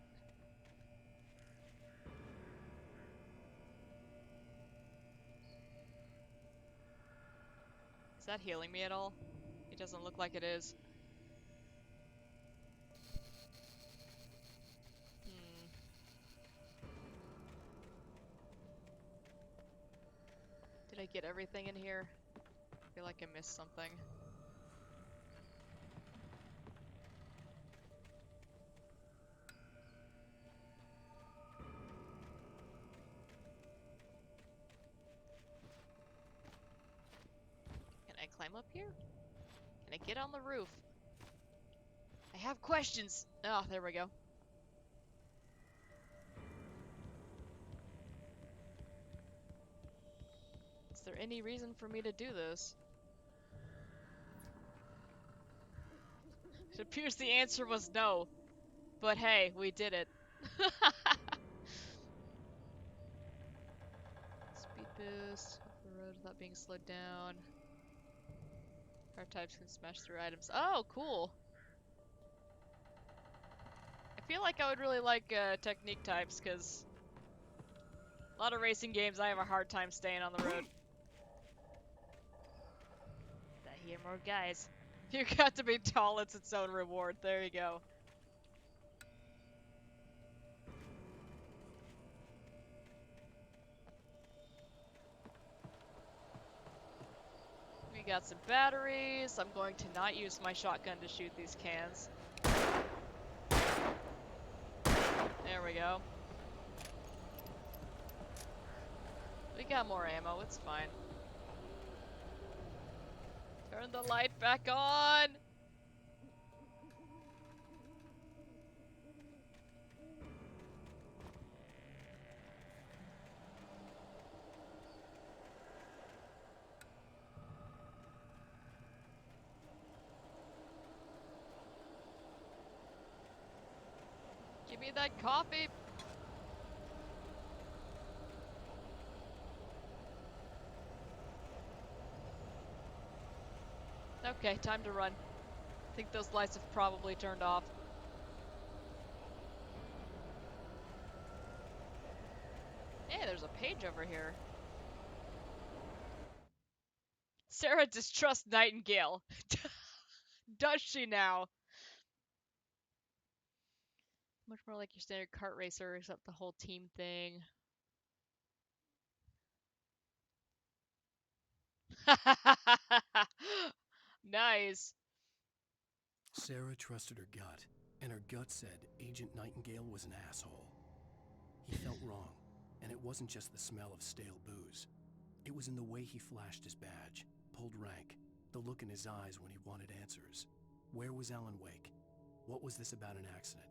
Is that healing me at all? It doesn't look like it is. Did I get everything in here? I feel like I missed something. Climb up here? Can I get on the roof? I have questions! Oh, there we go. Is there any reason for me to do this? It appears the answer was no. But hey, we did it. Speed boost. Off the road without being slowed down. Car types can smash through items. Oh, cool. I feel like I would really like technique types, because a lot of racing games I have a hard time staying on the road. I hear more guys. You got to be tall, it's its own reward. There you go. We got some batteries. I'm going to not use my shotgun to shoot these cans. There we go. We got more ammo, it's fine. Turn the light back on! Give me that coffee. Okay, time to run. I think those lights have probably turned off. Hey, there's a page over here. Sarah distrusts Nightingale. Does she now? Much more like your standard kart racer, except the whole team thing. Nice. Sarah trusted her gut, and her gut said Agent Nightingale was an asshole. He felt wrong, and it wasn't just the smell of stale booze. It was in the way he flashed his badge, pulled rank, the look in his eyes when he wanted answers. Where was Alan Wake? What was this about an accident?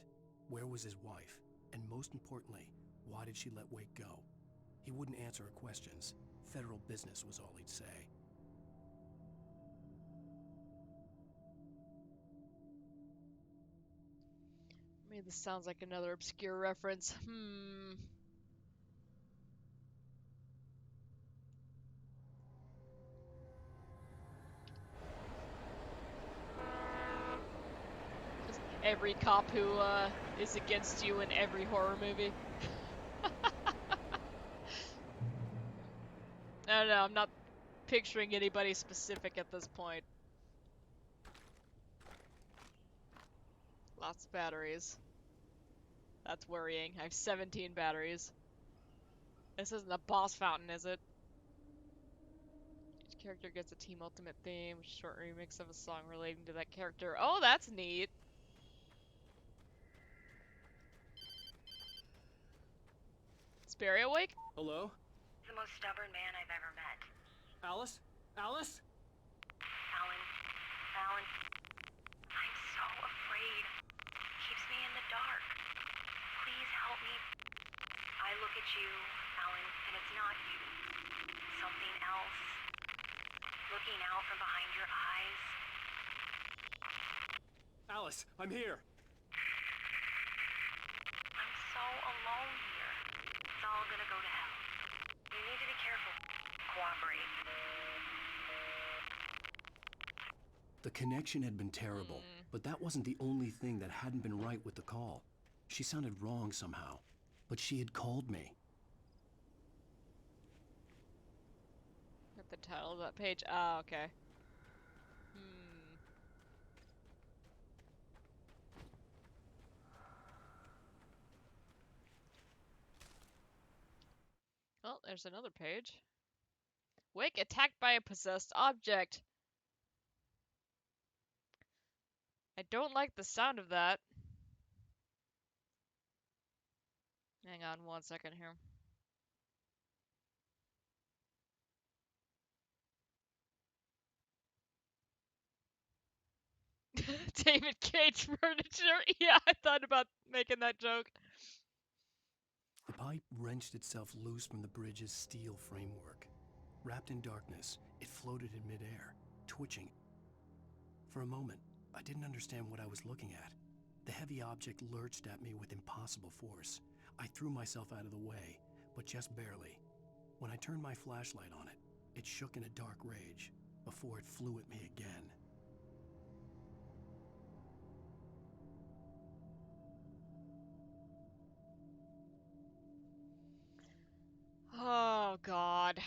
Where was his wife? And most importantly, why did she let Wake go? He wouldn't answer her questions. Federal business was all he'd say. I mean, this sounds like another obscure reference. Just every cop who is against you in every horror movie. I don't know, I'm not picturing anybody specific at this point. Lots of batteries. That's worrying. I have 17 batteries. This isn't a boss fountain, is it? Each character gets a Team Ultimate theme, which is a short remix of a song relating to that character. Oh, that's neat! Is Barry awake? Hello? The most stubborn man I've ever met. Alice? Alice? Alan, I'm so afraid. It keeps me in the dark. Please help me. I look at you, Alan, and it's not you. Something else. Looking out from behind your eyes. Alice, I'm here. I'm so alone here. It's all gonna go to hell. You need to be careful. Cooperate. The connection had been terrible, but that wasn't the only thing that hadn't been right with the call. She sounded wrong somehow, but she had called me. At the title of that page. Ah, okay. Well, there's another page. Wake attacked by a possessed object. I don't like the sound of that. Hang on 1 second here. David Cage furniture. Yeah, I thought about making that joke. The pipe wrenched itself loose from the bridge's steel framework. Wrapped in darkness, it floated in midair, twitching. For a moment, I didn't understand what I was looking at. The heavy object lurched at me with impossible force. I threw myself out of the way, but just barely. When I turned my flashlight on it, it shook in a dark rage before it flew at me again. Oh, God.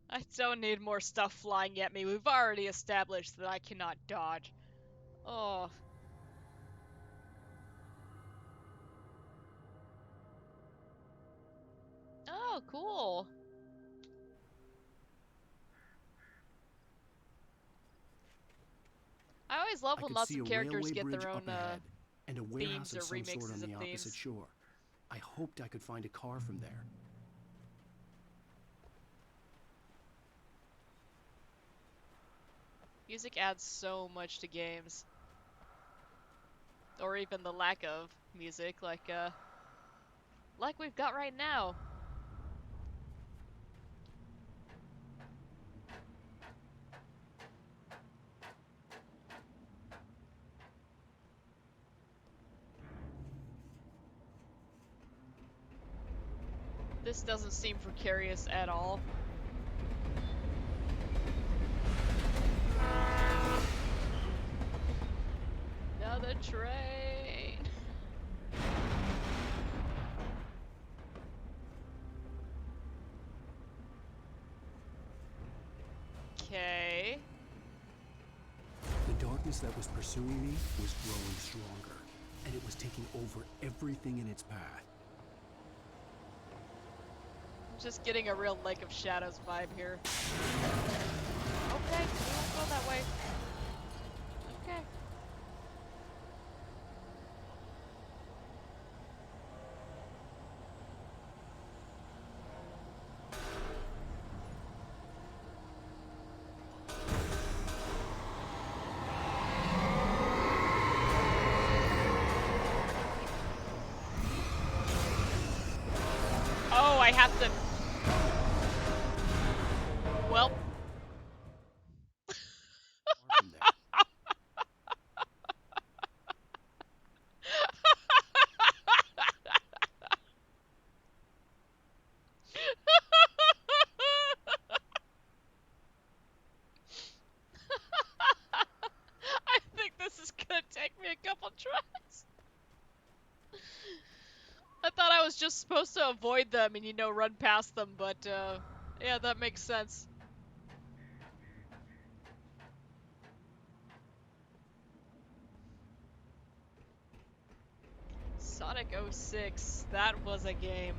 I don't need more stuff flying at me. We've already established that I cannot dodge. Oh. Oh, cool. I always love when lots of characters get their own and a warehouse themes or of some sort remixes on the of opposite themes. shore. I hoped I could find a car from there. Music adds so much to games. Or even the lack of music, like we've got right now. This doesn't seem precarious at all. Another train. Okay. The darkness that was pursuing me was growing stronger, and it was taking over everything in its path. I'm just getting a real Lake of Shadows vibe here. Okay, we won't go that way. Okay. Oh, I have to... Well... I think this is gonna take me a couple tries. I thought I was just supposed to avoid them and, you know, run past them, but, yeah, that makes sense. Sonic 06, that was a game.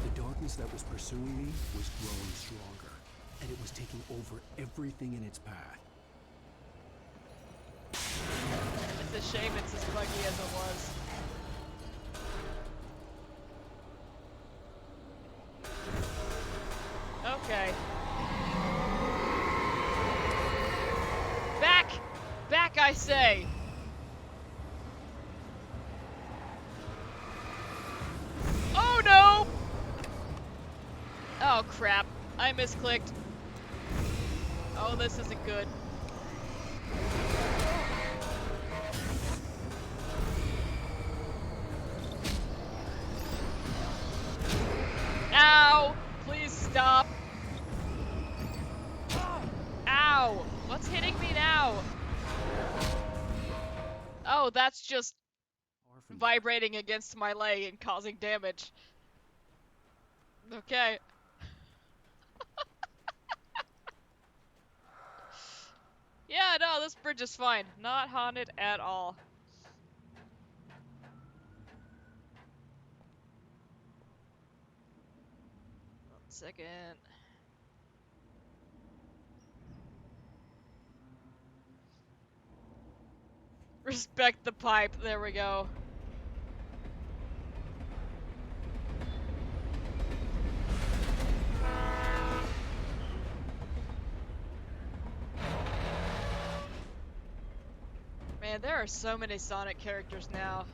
The darkness that was pursuing me was growing stronger, and it was taking over everything in its path. It's a shame it's as buggy as it was. Okay. Back! Back, I say! Oh no! Oh crap. I misclicked. Oh, this isn't good. Ow! Please stop. Ow! What's hitting me now? Oh, that's just vibrating against my leg and causing damage. Okay. Yeah, no, this bridge is fine. Not haunted at all. One second. Respect the pipe. There we go. Man, there are so many Sonic characters now.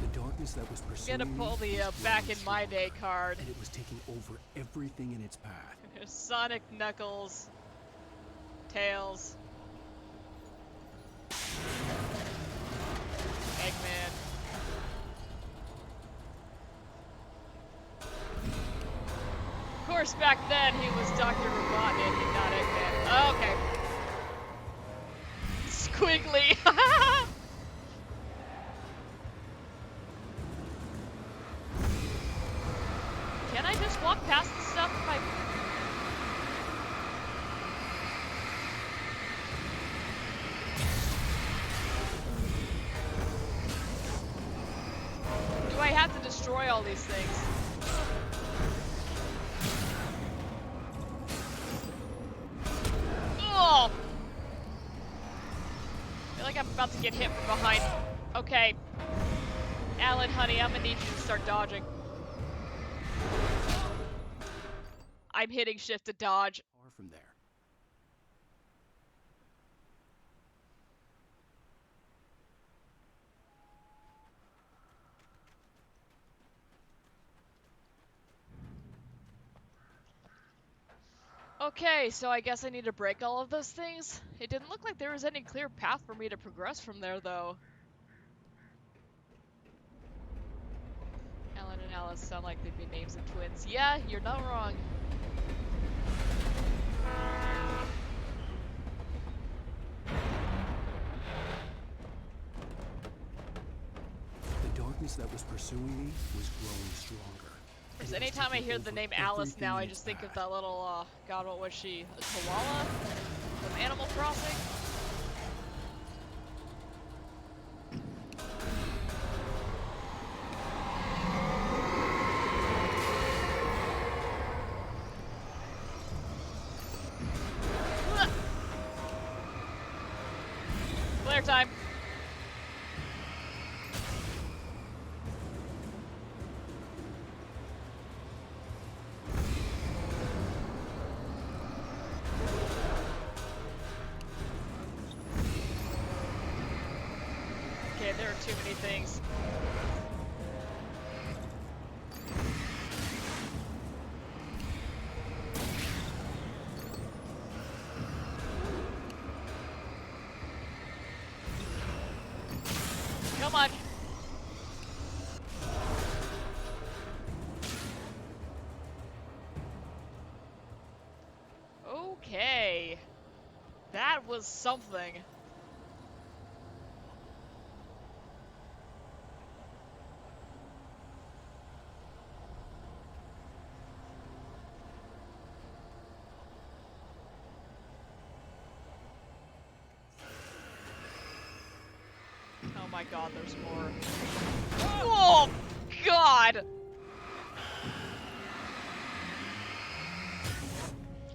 The darkness that was I'm pursuing gonna pull me the was back growing in my day stronger, card. and it was taking over everything in its path. There's Sonic, Knuckles, Tails, Eggman. Of course, back then he was Dr. Robotnik and not Eggman. Oh, okay. Squiggly. Can I just walk past this stuff if I... Do I have to destroy all these things? Oh! I feel like I'm about to get hit from behind. Okay. Alan, honey, I'm gonna need you to start dodging. I'm hitting shift to dodge. Far from there. Okay, so I guess I need to break all of those things. It didn't look like there was any clear path for me to progress from there, though. Alan and Alice sound like they'd be names of twins. Yeah, you're not wrong. The darkness that was pursuing me was growing stronger. Because anytime I hear the name Alice now, I just think of that little, God, what was she? A koala? From Animal Crossing? Flare time! Okay, there are too many things. Come on. Okay. That was something. Oh my god, there's more. Oh god!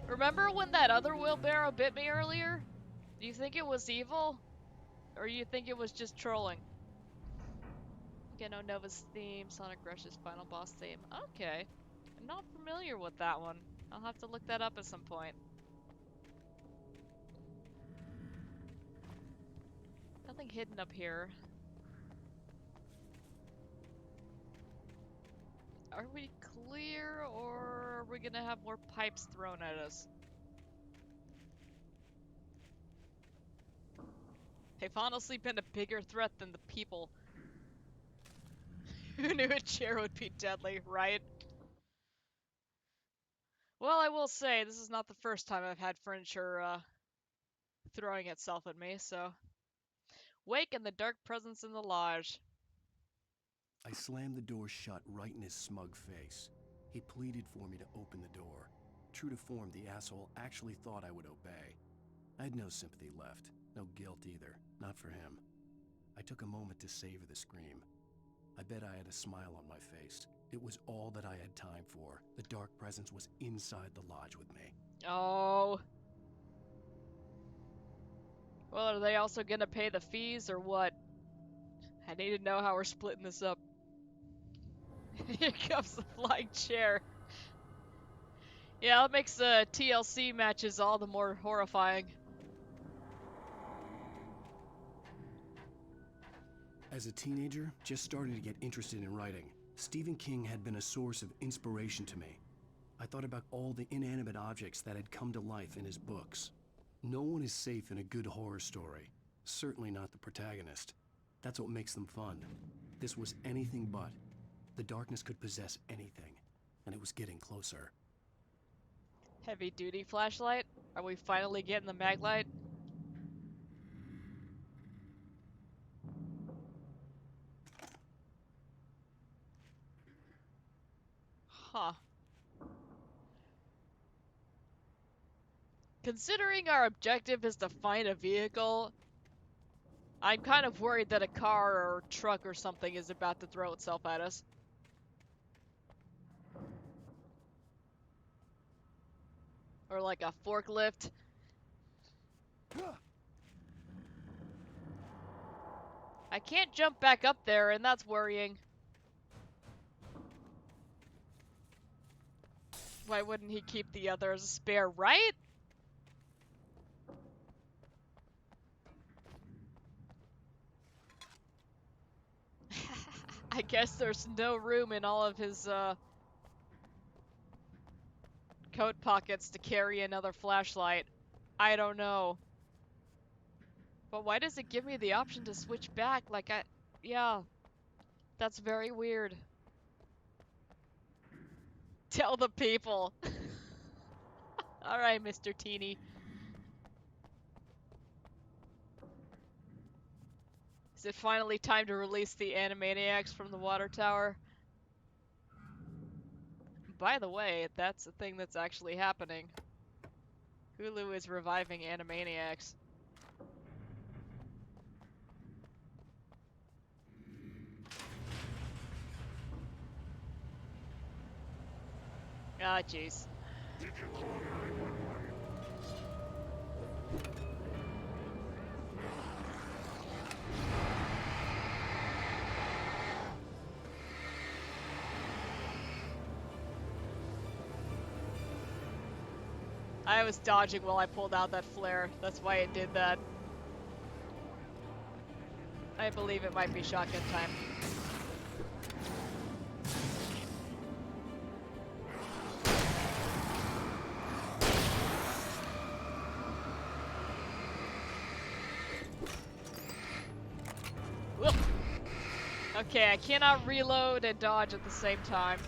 Remember when that other wheelbarrow bit me earlier? Do you think it was evil? Or you think it was just trolling? Geno Nova's theme, Sonic Rush's final boss theme. Okay. I'm not familiar with that one. I'll have to look that up at some point. Nothing hidden up here. Are we clear, or are we gonna have more pipes thrown at us? They've honestly been a bigger threat than the people. Who knew a chair would be deadly, right? Well, I will say, this is not the first time I've had furniture, throwing itself at me, so... Wake and the dark presence in the lodge. I slammed the door shut right in his smug face. He pleaded for me to open the door. True to form, the asshole actually thought I would obey. I had no sympathy left, no guilt either, not for him. I took a moment to savor the scream. I bet I had a smile on my face. It was all that I had time for. The dark presence was inside the lodge with me. Oh. Well, are they also gonna pay the fees, or what? I need to know how we're splitting this up. Here comes the flying chair. Yeah, that makes the TLC matches all the more horrifying. As a teenager, just starting to get interested in writing, Stephen King had been a source of inspiration to me. I thought about all the inanimate objects that had come to life in his books. No one is safe in a good horror story. Certainly not the protagonist. That's what makes them fun. This was anything but. The darkness could possess anything, and it was getting closer. Heavy duty flashlight? Are we finally getting the mag light? Huh. Considering our objective is to find a vehicle, I'm kind of worried that a car or truck or something is about to throw itself at us. Or like a forklift. I can't jump back up there, and that's worrying. Why wouldn't he keep the other as a spare, right? I guess there's no room in all of his, coat pockets to carry another flashlight. I don't know. But why does it give me the option to switch back? Like, yeah. That's very weird. Tell the people. Alright, Mr. Teeny. Is it finally time to release the Animaniacs from the water tower? By the way, that's a thing that's actually happening. Hulu is reviving Animaniacs. Ah, jeez. I was dodging while I pulled out that flare. That's why it did that. I believe it might be shotgun time. Whoop. Okay, I cannot reload and dodge at the same time.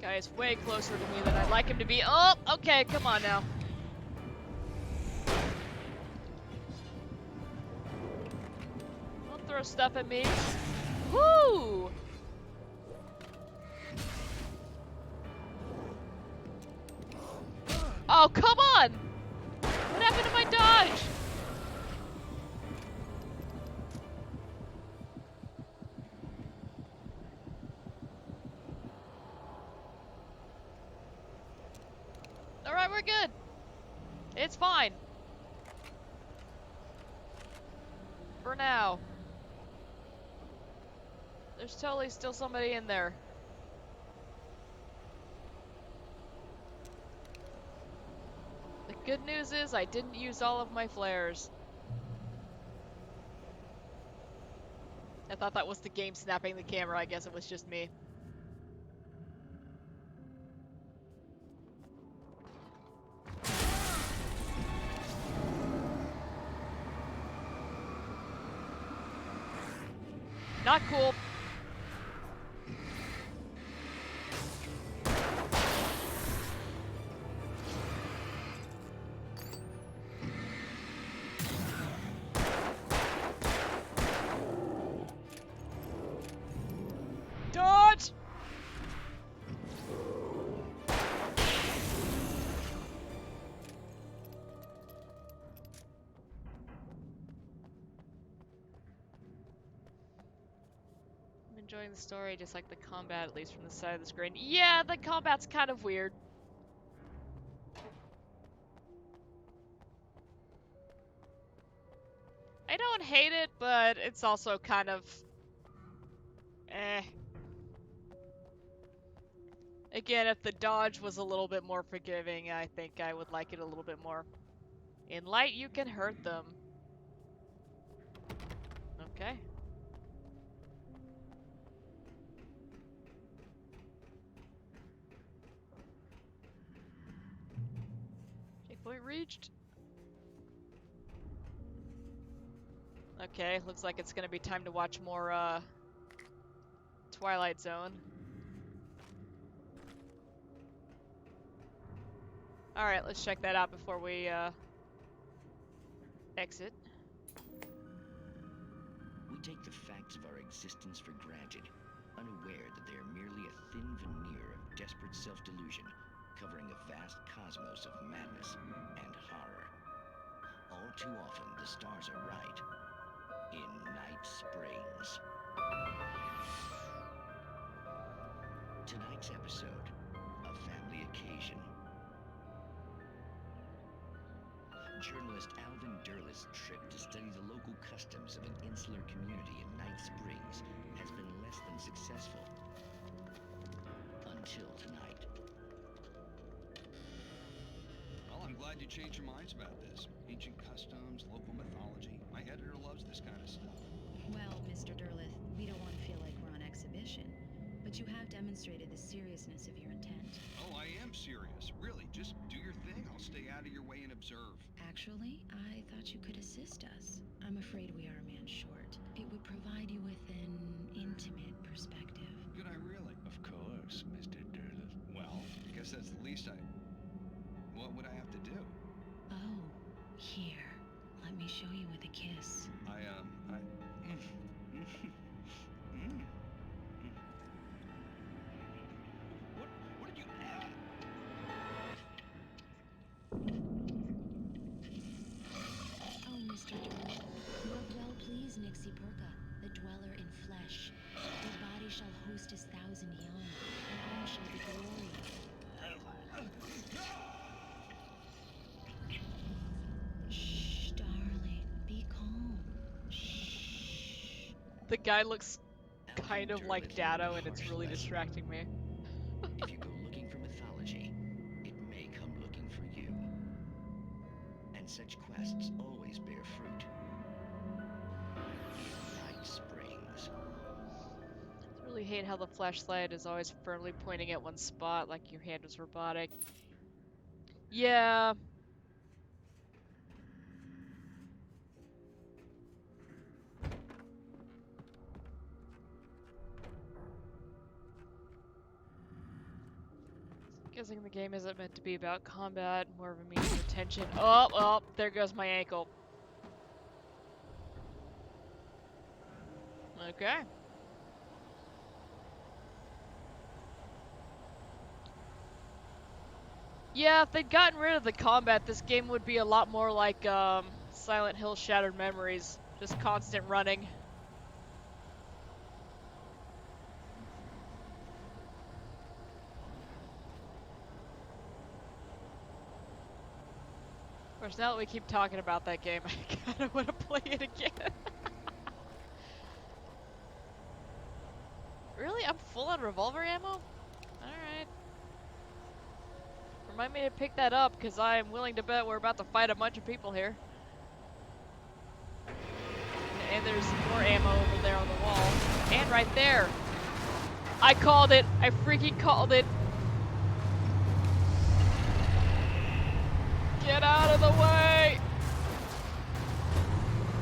Guy is way closer to me than I'd like him to be. Oh, okay, come on now. Don't throw stuff at me. Woo! Oh, come on! What happened to my dodge? Alright, we're good. It's fine. For now. There's totally still somebody in there. The good news is I didn't use all of my flares. I thought that was the game snapping the camera. I guess it was just me. Not cool. Dodge! Enjoying the story, just like the combat, at least from the side of the screen. Yeah, the combat's kind of weird. I don't hate it, but it's also kind of... eh. Again, if the dodge was a little bit more forgiving, I think I would like it a little bit more. In light, you can hurt them. Okay. Checkpoint reached. Okay, looks like it's gonna be time to watch more, Twilight Zone. Alright, let's check that out before we, exit. We take the facts of our existence for granted, unaware that they are merely a thin veneer of desperate self-delusion, covering a vast cosmos of madness and horror. All too often, the stars are right. In Night Springs. Tonight's episode, a family occasion. Journalist Alvin Derlis' trip to study the local customs of an insular community in Night Springs has been less than successful. Until tonight. Well, I'm glad you changed your minds about this. Ancient customs, local mythology. My editor loves this kind of stuff. Well, Mr. Derleth, we don't want to feel like we're on exhibition. But you have demonstrated the seriousness of your intent. Oh, I am serious. Really, just do your thing. I'll stay out of your way and observe. Actually, I thought you could assist us. I'm afraid we are a man short. It would provide you with an intimate perspective. Could I really? Of course, Mr. Turtle. Well, I guess that's the least I... What would I have to do? Oh, here. Let me show you with a kiss. What did you... Oh, Mr. Turtle, you have well pleased Nixie Perka, the dweller in flesh. Your body shall host his 1,000 young, and all shall be glory. Shh, darling, be calm. Shh. The guy looks kind of like Dado, and it's really distracting me. If you go looking for mythology, it may come looking for you. And such quests always bear fruit. Night Springs. I really hate how the flashlight is always firmly pointing at one spot, like your hand was robotic. Yeah. Guessing the game isn't meant to be about combat, more of a means of attention. Oh, there goes my ankle. Okay. Yeah, if they'd gotten rid of the combat, this game would be a lot more like Silent Hill Shattered Memories. Just constant running. Of course, now that we keep talking about that game, I kinda wanna play it again. Really? I'm full on revolver ammo? Alright. Remind me to pick that up, because I'm willing to bet we're about to fight a bunch of people here. And there's more ammo over there on the wall. And right there! I called it! I freaking called it! Get out of the way!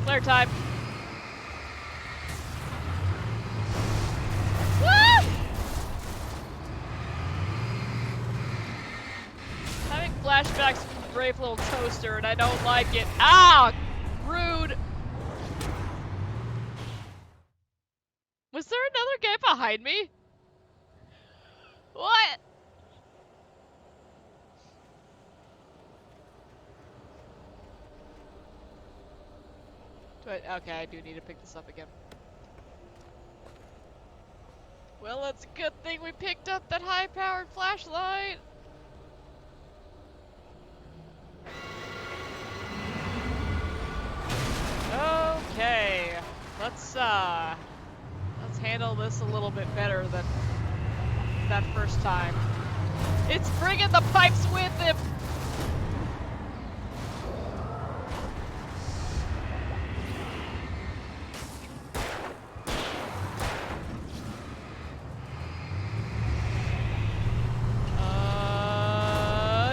Flare time. Woo! Having flashbacks from Brave Little Toaster and I don't like it. Ah! Rude! Was there another guy behind me? What? Okay, I do need to pick this up again. Well, it's a good thing we picked up that high-powered flashlight. Okay, let's handle this a little bit better than that first time. It's bringing the pipes with him.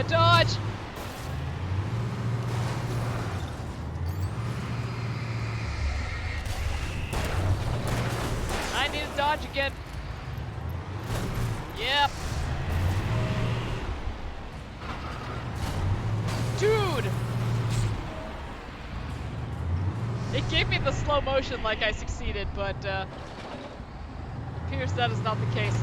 Dodge! I need to dodge again. Yep. Dude! It gave me the slow motion like I succeeded, but appears that is not the case.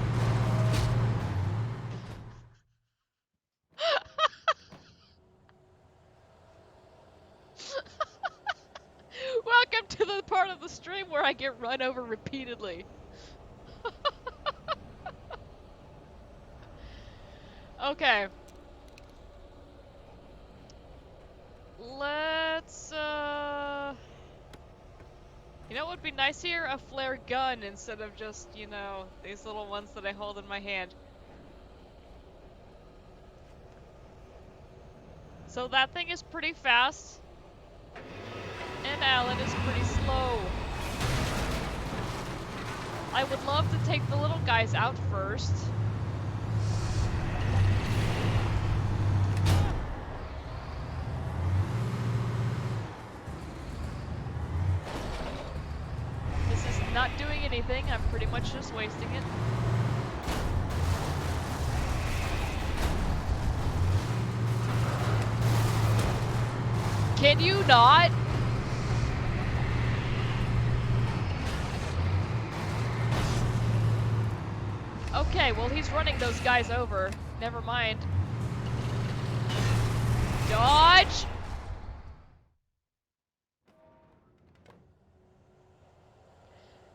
Welcome to the part of the stream where I get run over repeatedly. Okay. Let's, you know what would be nice here? A flare gun instead of just, you know, these little ones that I hold in my hand. So that thing is pretty fast. And Alan is pretty slow. I would love to take the little guys out first. This is not doing anything. I'm pretty much just wasting it. Can you not? Okay, well he's running those guys over. Never mind. Dodge!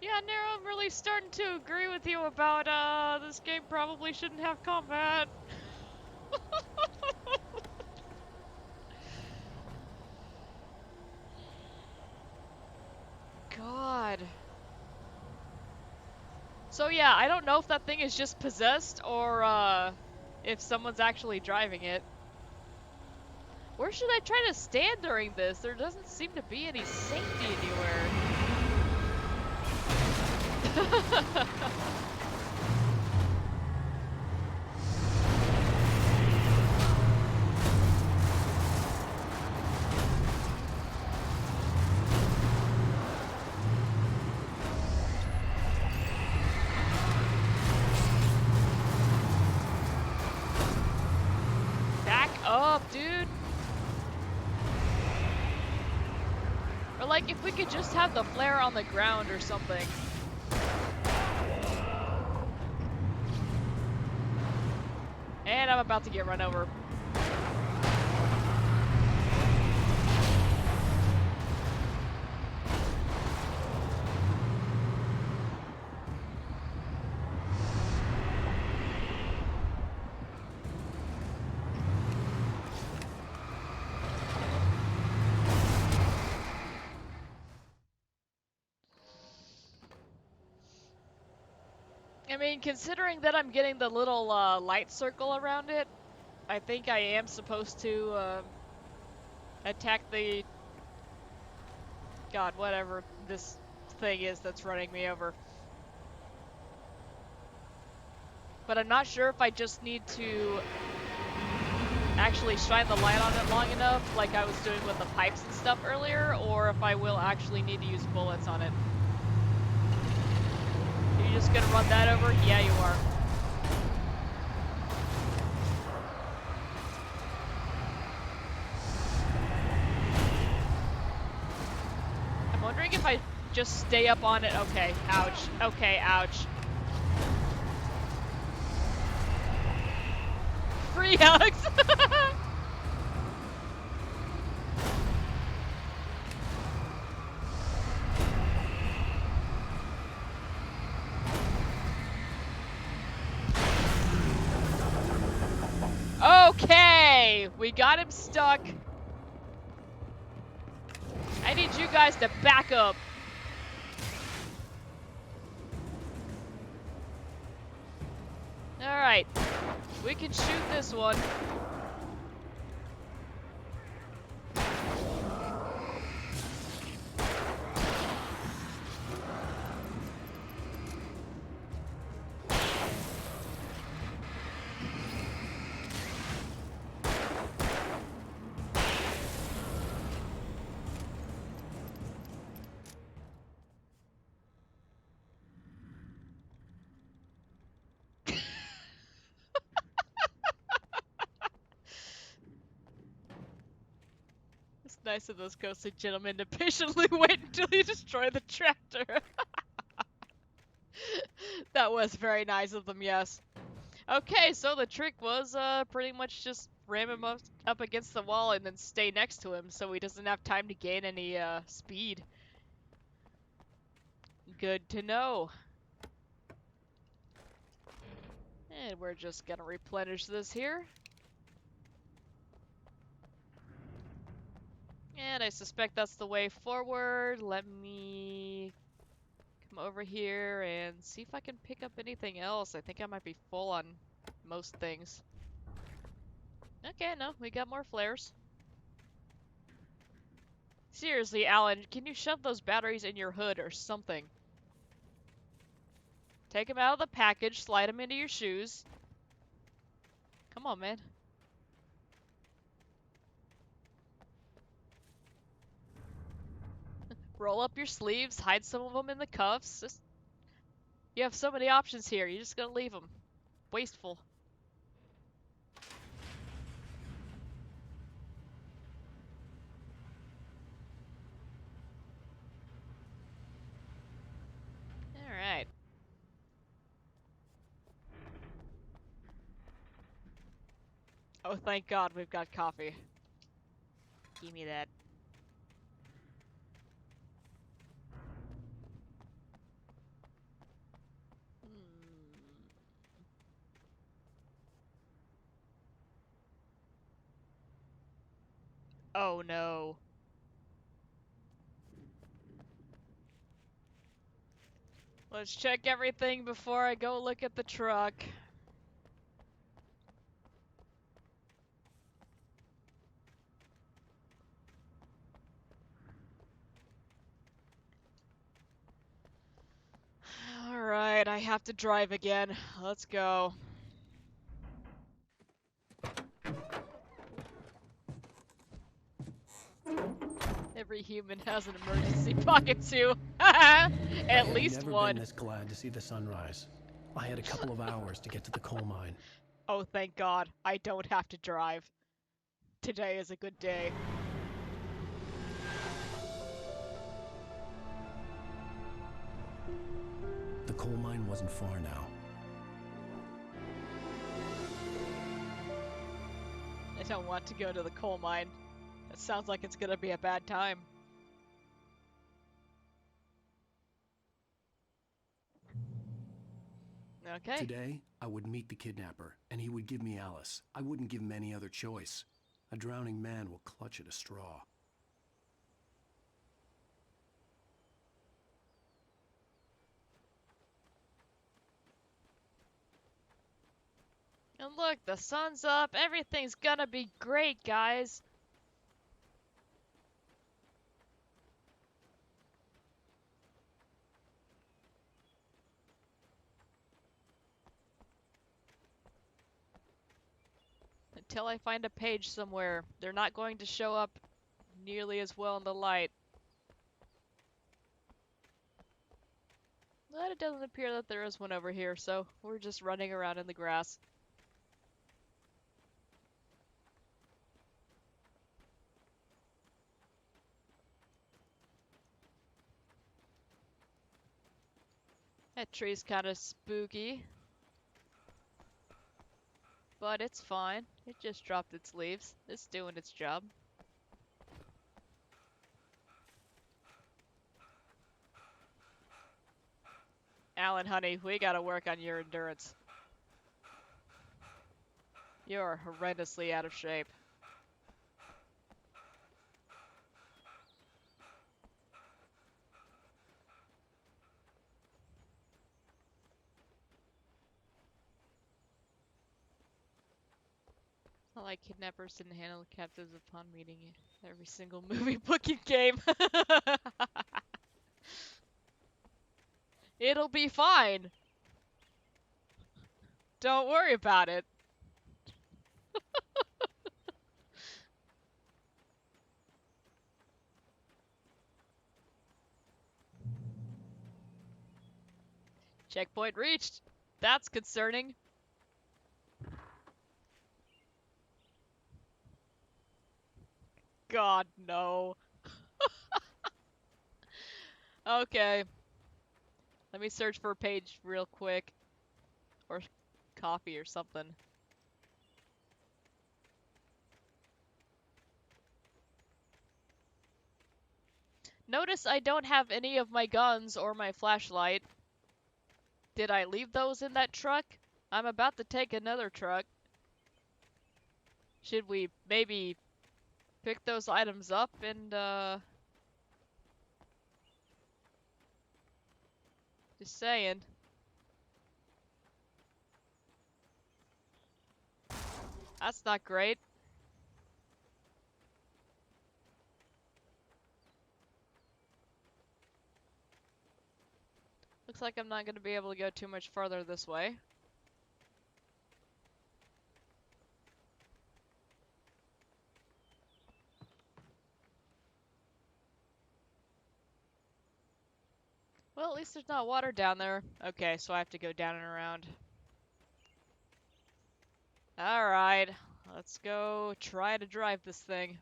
Yeah, Nero, I'm really starting to agree with you about, this game probably shouldn't have combat. God. So yeah, I don't know if that thing is just possessed or if someone's actually driving it. Where should I try to stand during this? There doesn't seem to be any safety anywhere. Up, dude. Or like if we could just have the flare on the ground or something. And I'm about to get run over. I mean, considering that I'm getting the little light circle around it, I think I am supposed to attack the... God, whatever this thing is that's running me over. But I'm not sure if I just need to actually shine the light on it long enough, like I was doing with the pipes and stuff earlier, or if I will actually need to use bullets on it. You just gonna run that over? Yeah, you are. I'm wondering if I just stay up on it. Okay, ouch. Okay, ouch. Free, Alex! Okay, we got him stuck. I need you guys to back up. Alright, we can shoot this one. Nice of those ghostly gentlemen to patiently wait until you destroy the tractor. That was very nice of them, yes. Okay, so the trick was pretty much just ram him up against the wall and then stay next to him so he doesn't have time to gain any speed. Good to know. And we're just gonna replenish this here. And I suspect that's the way forward. Let me come over here and see if I can pick up anything else. I think I might be full on most things. Okay, no, we got more flares. Seriously, Alan, can you shove those batteries in your hood or something? Take them out of the package, slide them into your shoes. Come on, man. Roll up your sleeves, hide some of them in the cuffs. Just, you have so many options here. You're just gonna leave them. Wasteful. Alright. Oh, thank God we've got coffee. Give me that. Oh no. Let's check everything before I go look at the truck. Alright, I have to drive again. Let's go. Every human has an emergency pocket too. At least I've never one. been this glad to see the sunrise. I had a couple of hours to get to the coal mine. Oh, thank God. I don't have to drive. Today is a good day. The coal mine wasn't far now. I don't want to go to the coal mine. That sounds like it's gonna be a bad time. Okay. Today, I would meet the kidnapper, and he would give me Alice. I wouldn't give him any other choice. A drowning man will clutch at a straw. And look, the sun's up. Everything's gonna be great, guys. Until I find a page somewhere, they're not going to show up nearly as well in the light. But it doesn't appear that there is one over here, so we're just running around in the grass. That tree's kind of spooky. But it's fine. It just dropped its leaves. It's doing its job. Alan, honey, we gotta work on your endurance. You're horrendously out of shape. Not like kidnappers didn't handle captives upon meeting every single movie booking game. It'll be fine. Don't worry about it. Checkpoint reached. That's concerning. God, no. Okay. Let me search for a page real quick. Or coffee or something. Notice I don't have any of my guns or my flashlight. Did I leave those in that truck? I'm about to take another truck. Should we maybe pick those items up and, just saying. That's not great. Looks looks like I'm not going to be able to go too much farther this way. Well, at least there's not water down there. Okay, so I have to go down and around. Alright, let's go try to drive this thing.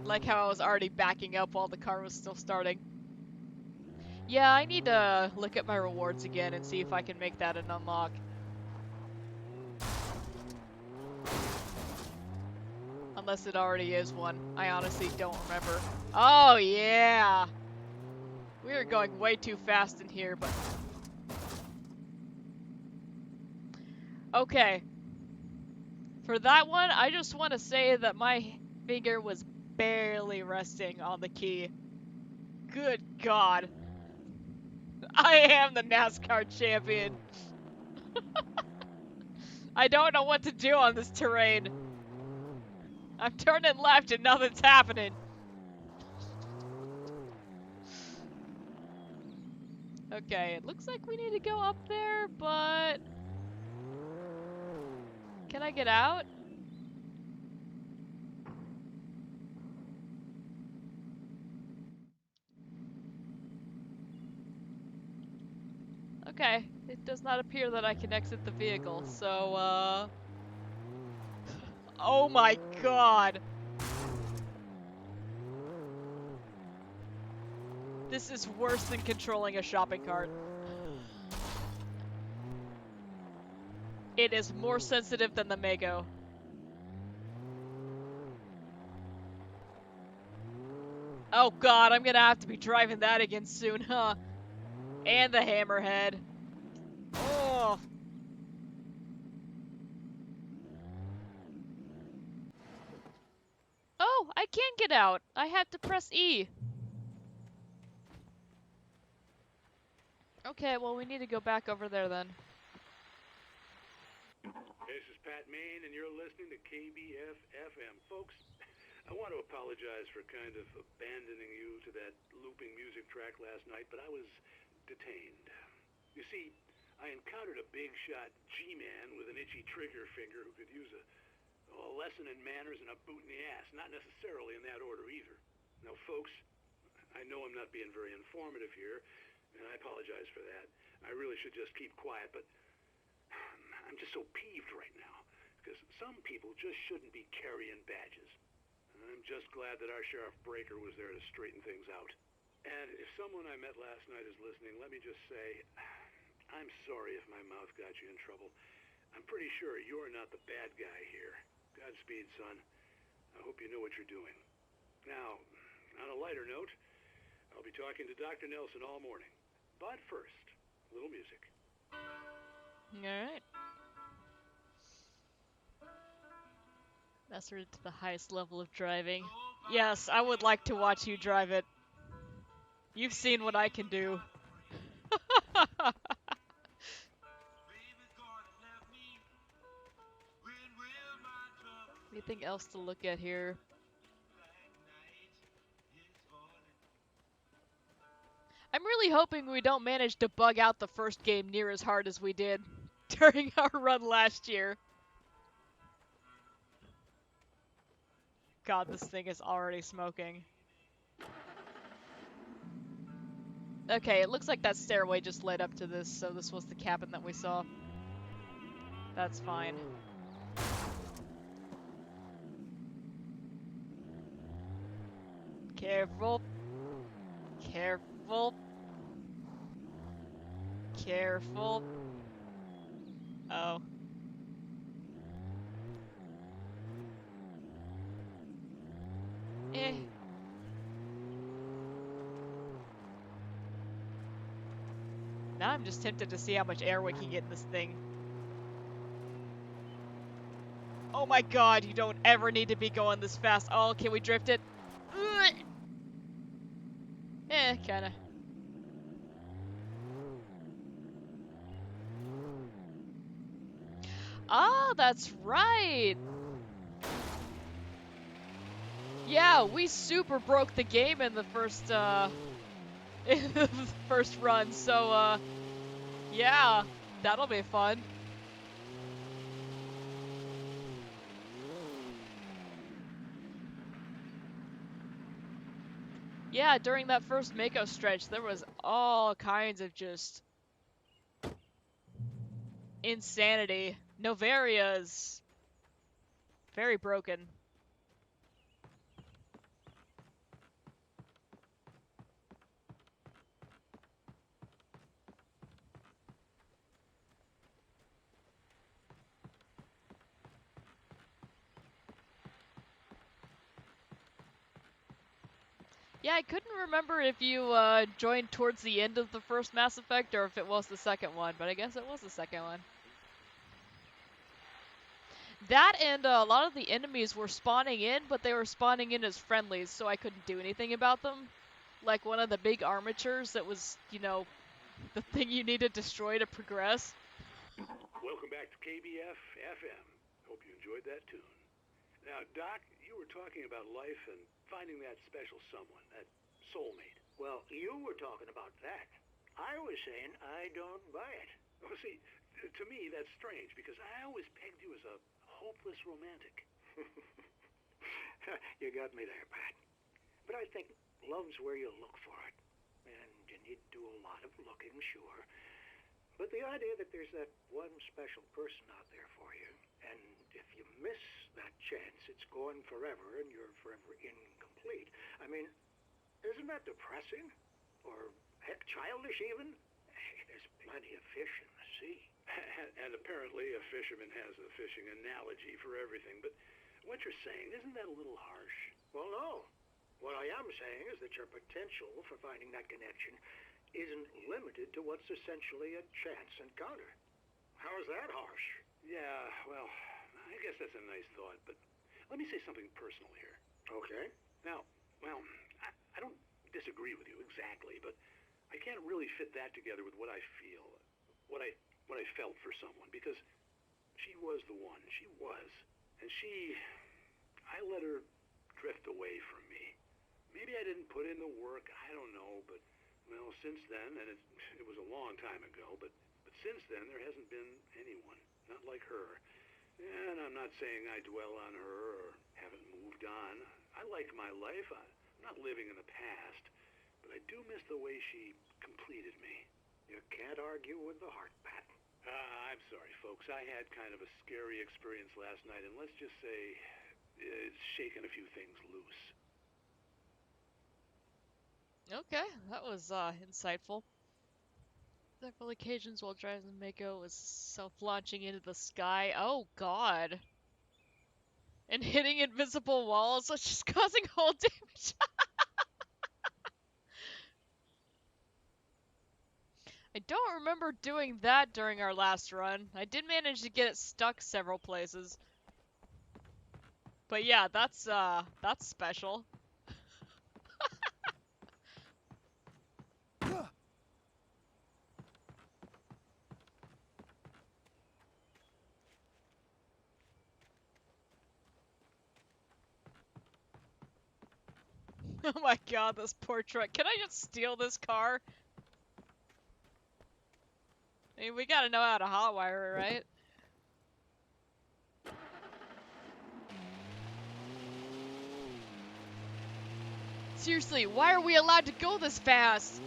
Like how I was already backing up while the car was still starting. Yeah, I need to look at my rewards again and see if I can make that an unlock. Unless it already is one. I honestly don't remember. Oh, yeah! We are going way too fast in here, but... Okay. For that one, I just want to say that my finger was barely resting on the key. Good God. I am the NASCAR champion. I don't know what to do on this terrain. I'm turning left and nothing's happening. Okay, it looks like we need to go up there, but... Can I get out? Okay, it does not appear that I can exit the vehicle, so, oh my God! This is worse than controlling a shopping cart. It is more sensitive than the Mego. Oh God, I'm gonna have to be driving that again soon, huh? And the Hammerhead. Oh. Oh, I can get out. I have to press E. Okay, well we need to go back over there then. This is Pat Main, and you're listening to KBF-FM. Folks, I want to apologize for kind of abandoning you to that looping music track last night, but I was detained. You see, I encountered a big shot G-man with an itchy trigger finger who could use a lesson in manners and a boot in the ass. Not necessarily in that order either. Now, folks, I know I'm not being very informative here, and I apologize for that. I really should just keep quiet, but I'm just so peeved right now, because some people just shouldn't be carrying badges. And I'm just glad that our Sheriff Breaker was there to straighten things out. And if someone I met last night is listening, let me just say, I'm sorry if my mouth got you in trouble. I'm pretty sure you're not the bad guy here. Godspeed, son. I hope you know what you're doing. Now, on a lighter note, I'll be talking to Dr. Nelson all morning. But first, a little music. Alright. Mastered to the highest level of driving. Yes, I would like to watch you drive it. You've seen what I can do. Anything else to look at here? I'm really hoping we don't manage to bug out the first game near as hard as we did during our run last year. God, this thing is already smoking. Okay, it looks like that stairway just led up to this, so this was the cabin that we saw. That's fine. Careful. Careful. Careful. Oh. Eh. Now I'm just tempted to see how much air we can get in this thing. Oh my god, you don't ever need to be going this fast. Oh, can we drift it? Ugh. Kinda. Ah, that's right! Yeah, we super broke the game in the first, in the first run, so, yeah, that'll be fun. Yeah, during that first Mako stretch, there was all kinds of just insanity. Novaria's very broken. Yeah, I couldn't remember if you joined towards the end of the first Mass Effect or if it was the second one, but I guess it was the second one. That and a lot of the enemies were spawning in, but they were spawning in as friendlies, so I couldn't do anything about them. Like one of the big armatures that was, you know, the thing you need to destroy to progress. Welcome back to KBF FM. Hope you enjoyed that tune. Now, Doc, you were talking about life and finding that special someone, that soulmate. Well, you were talking about that. I was saying I don't buy it. Well, see, to me, that's strange, because I always pegged you as a hopeless romantic. You got me there, Pat. But I think love's where you look for it. And you need to do a lot of looking, sure. But the idea that there's that one special person out there for you, and if you miss that chance, it's gone forever, and you're forever incomplete. I mean, isn't that depressing? Or, heck, childish even? Hey, there's plenty of fish in the sea. And apparently a fisherman has a fishing analogy for everything, but what you're saying, isn't that a little harsh? Well, no. What I am saying is that your potential for finding that connection isn't limited to what's essentially a chance encounter. How is that harsh? Yeah, well, I guess that's a nice thought, but let me say something personal here. Okay. Now, well, I don't disagree with you exactly, but I can't really fit that together with what I feel, what I felt for someone, because she was the one. She was. And I let her drift away from me. Maybe I didn't put in the work, I don't know, but, well, since then, and it was a long time ago, but since then there hasn't been anyone, not like her. And I'm not saying I dwell on her or haven't moved on. I like my life. I'm not living in the past, but I do miss the way she completed me. You can't argue with the heart, Pat. I'm sorry, folks. I had kind of a scary experience last night, and let's just say it's shaken a few things loose. Okay, that was insightful. Several occasions while driving the Mako was self-launching into the sky. Oh god. And hitting invisible walls, which is causing hull damage. I don't remember doing that during our last run. I did manage to get it stuck several places. But yeah, that's special. Oh my god, this poor truck. Can I just steal this car? I mean, we gotta know how to hotwire it, right? Seriously, why are we allowed to go this fast?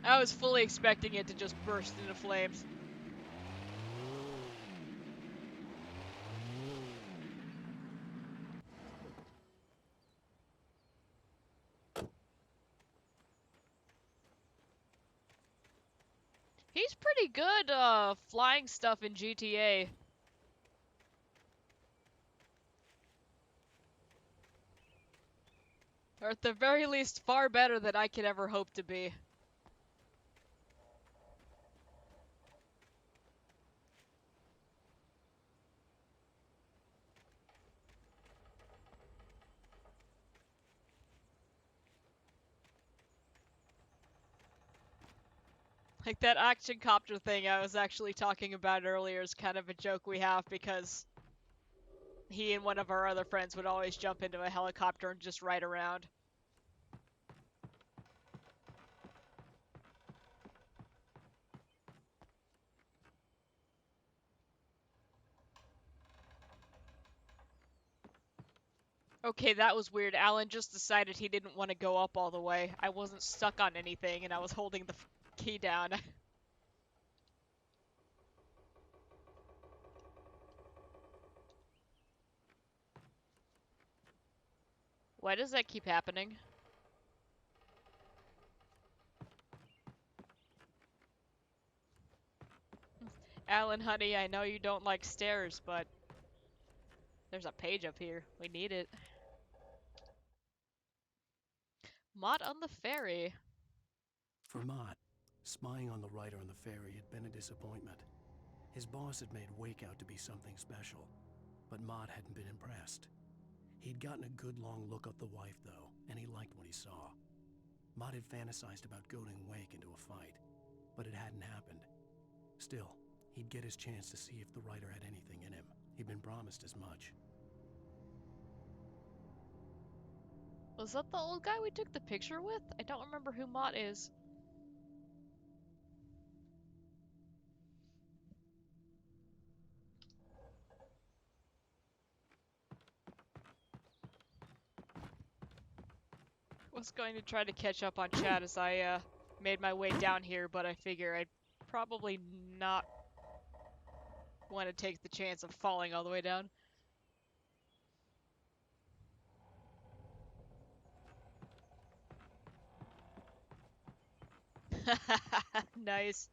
I was fully expecting it to just burst into flames. He's pretty good, flying stuff in GTA. Or at the very least, far better than I could ever hope to be. Like that action copter thing I was actually talking about earlier is kind of a joke we have because he and one of our other friends would always jump into a helicopter and just ride around. Okay, that was weird. Alan just decided he didn't want to go up all the way. I wasn't stuck on anything and I was holding the key down. Why does that keep happening? Alan, honey, I know you don't like stairs, but there's a page up here. We need it. Mott on the ferry. For Mott, spying on the writer on the ferry had been a disappointment. His boss had made Wake out to be something special, but Mott hadn't been impressed. He'd gotten a good long look at the wife, though, and he liked what he saw. Mott had fantasized about goading Wake into a fight, but it hadn't happened. Still, he'd get his chance to see if the writer had anything in him. He'd been promised as much. Was that the old guy we took the picture with? I don't remember who Mott is. Was going to try to catch up on chat as I made my way down here, but I figure I'd probably not want to take the chance of falling all the way down. Nice.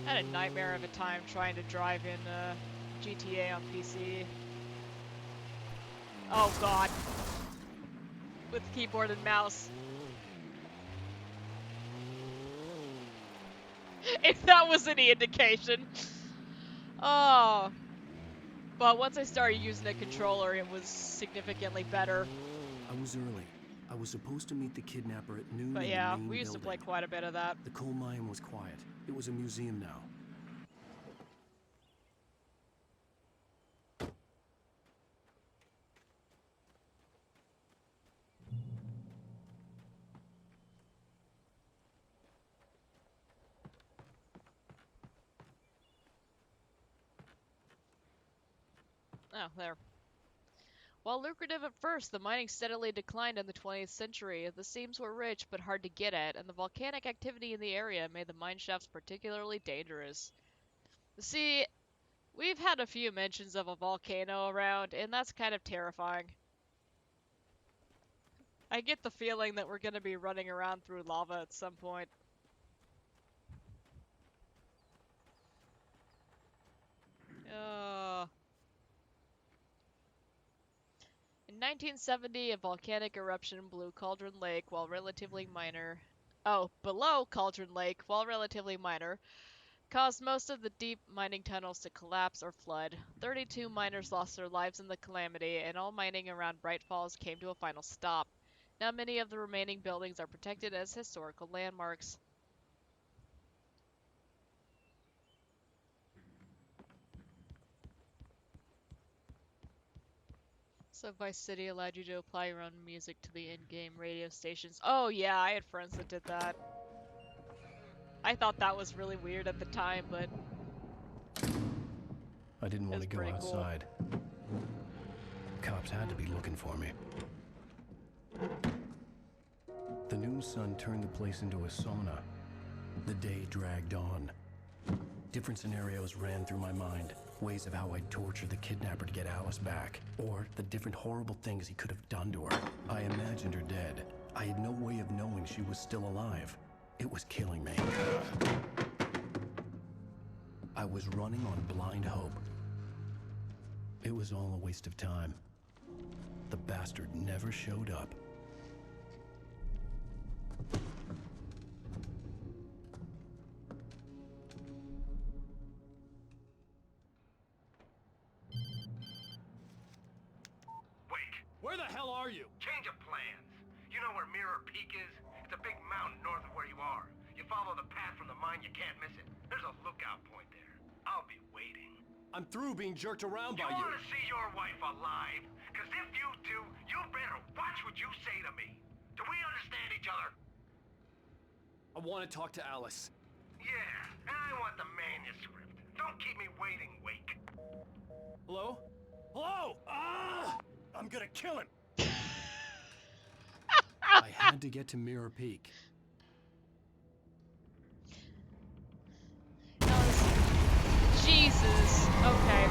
I had a nightmare of a time trying to drive in GTA on PC. Oh god. With keyboard and mouse. If that was any indication. Oh. But once I started using a controller, it was significantly better. I was early. I was supposed to meet the kidnapper at noon. But in yeah, the main we used to play building. quite a bit of that. The coal mine was quiet. It was a museum now. Oh, there. While lucrative at first, the mining steadily declined in the 20th century. The seams were rich but hard to get at, and the volcanic activity in the area made the mine shafts particularly dangerous. See, we've had a few mentions of a volcano around, and that's kind of terrifying. I get the feeling that we're going to be running around through lava at some point. In 1970, a volcanic eruption blew Cauldron Lake while relatively minor. Oh, below Cauldron Lake, while relatively minor, caused most of the deep mining tunnels to collapse or flood. 32 miners lost their lives in the calamity, and all mining around Bright Falls came to a final stop. Now many of the remaining buildings are protected as historical landmarks. So Vice City allowed you to apply your own music to the in-game radio stations. Oh yeah, I had friends that did that. I thought that was really weird at the time, but I didn't want to go pretty outside. Cops had to be looking for me. The noon sun turned the place into a sauna. The day dragged on. Different scenarios ran through my mind. Ways of how I'd torture the kidnapper to get Alice back. Or the different horrible things he could have done to her. I imagined her dead. I had no way of knowing she was still alive. It was killing me. I was running on blind hope. It was all a waste of time. The bastard never showed up. Where the hell are you? Change of plans. You know where Mirror Peak is? It's a big mountain north of where you are. You follow the path from the mine, you can't miss it. There's a lookout point there. I'll be waiting. I'm through being jerked around by You you. want to see your wife alive? Because if you do, you better watch what you say to me. Do we understand each other? I want to talk to Alice. Yeah, and I want the manuscript. Don't keep me waiting, Wake. Hello? Hello! I'm gonna kill him. I had to get to Mirror Peak. Jesus. Okay.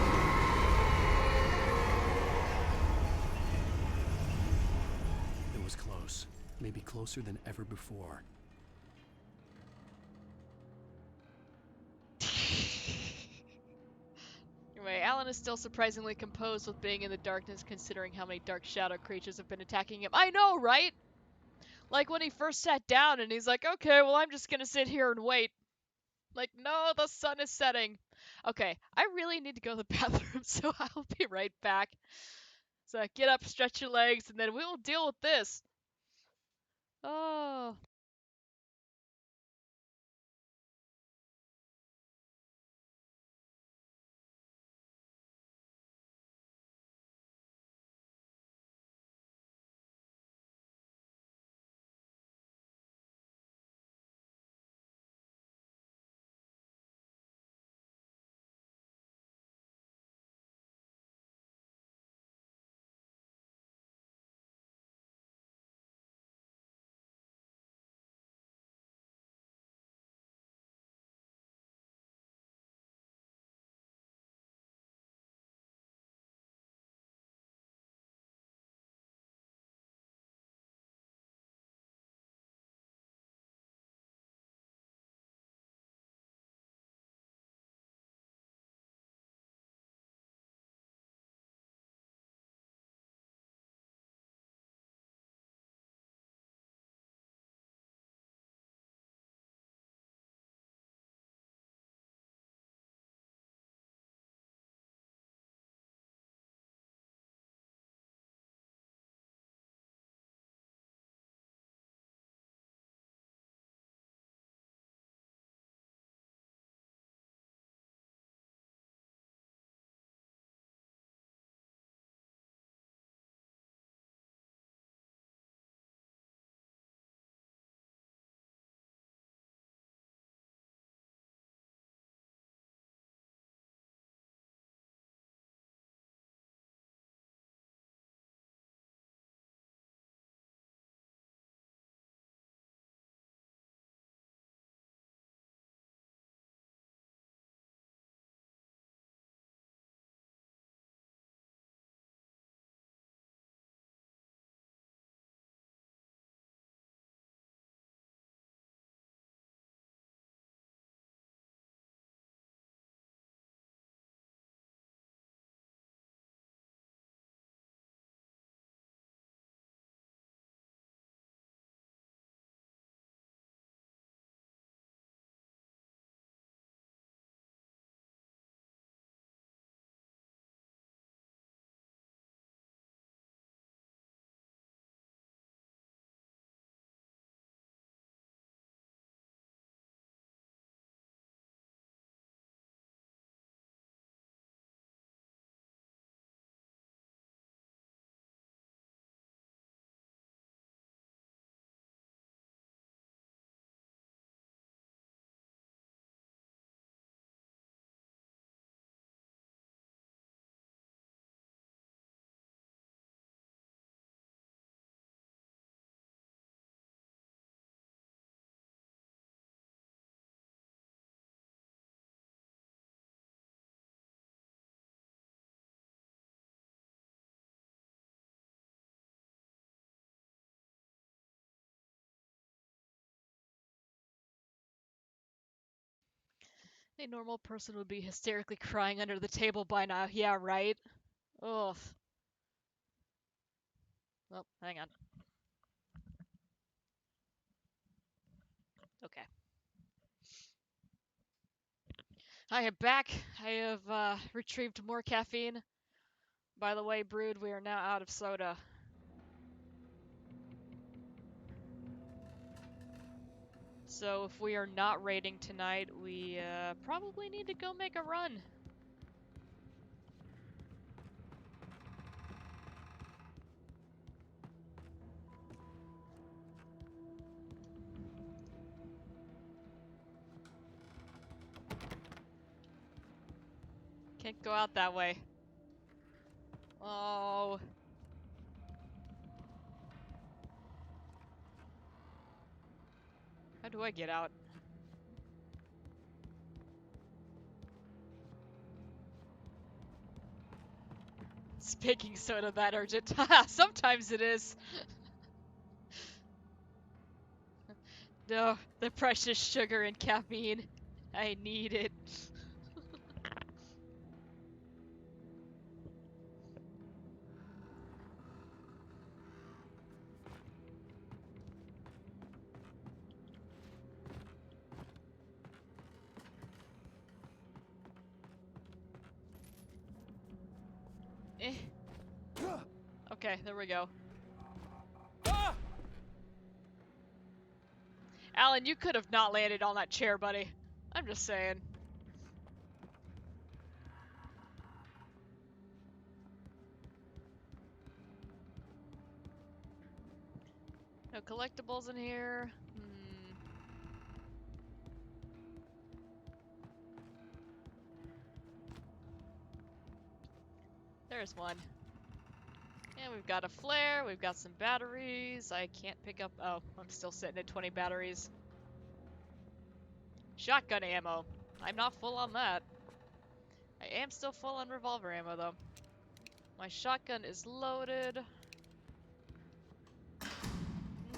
It was close. Maybe closer than ever before. Anyway, Alan is still surprisingly composed with being in the darkness considering how many dark shadow creatures have been attacking him. I know, right? Like when he first sat down and he's like, okay, well I'm just gonna sit here and wait. Like, no, the sun is setting. Okay, I really need to go to the bathroom, so I'll be right back. So get up, stretch your legs, and then we will deal with this. Oh. A normal person would be hysterically crying under the table by now. Yeah, right? Ugh. Oh, hang on. Okay. I am back. I have retrieved more caffeine. By the way, Brood, we are now out of soda. So if we are not raiding tonight, we probably need to go make a run. Can't go out that way. Oh. How do I get out? Is baking soda that urgent? Sometimes it is. No, the precious sugar and caffeine. I need it. Okay, there we go. Alan, you could have not landed on that chair, buddy. I'm just saying. No collectibles in here. There's one. And we've got a flare, we've got some batteries. I can't pick up... Oh, I'm still sitting at 20 batteries. Shotgun ammo. I'm not full on that. I am still full on revolver ammo, though. My shotgun is loaded.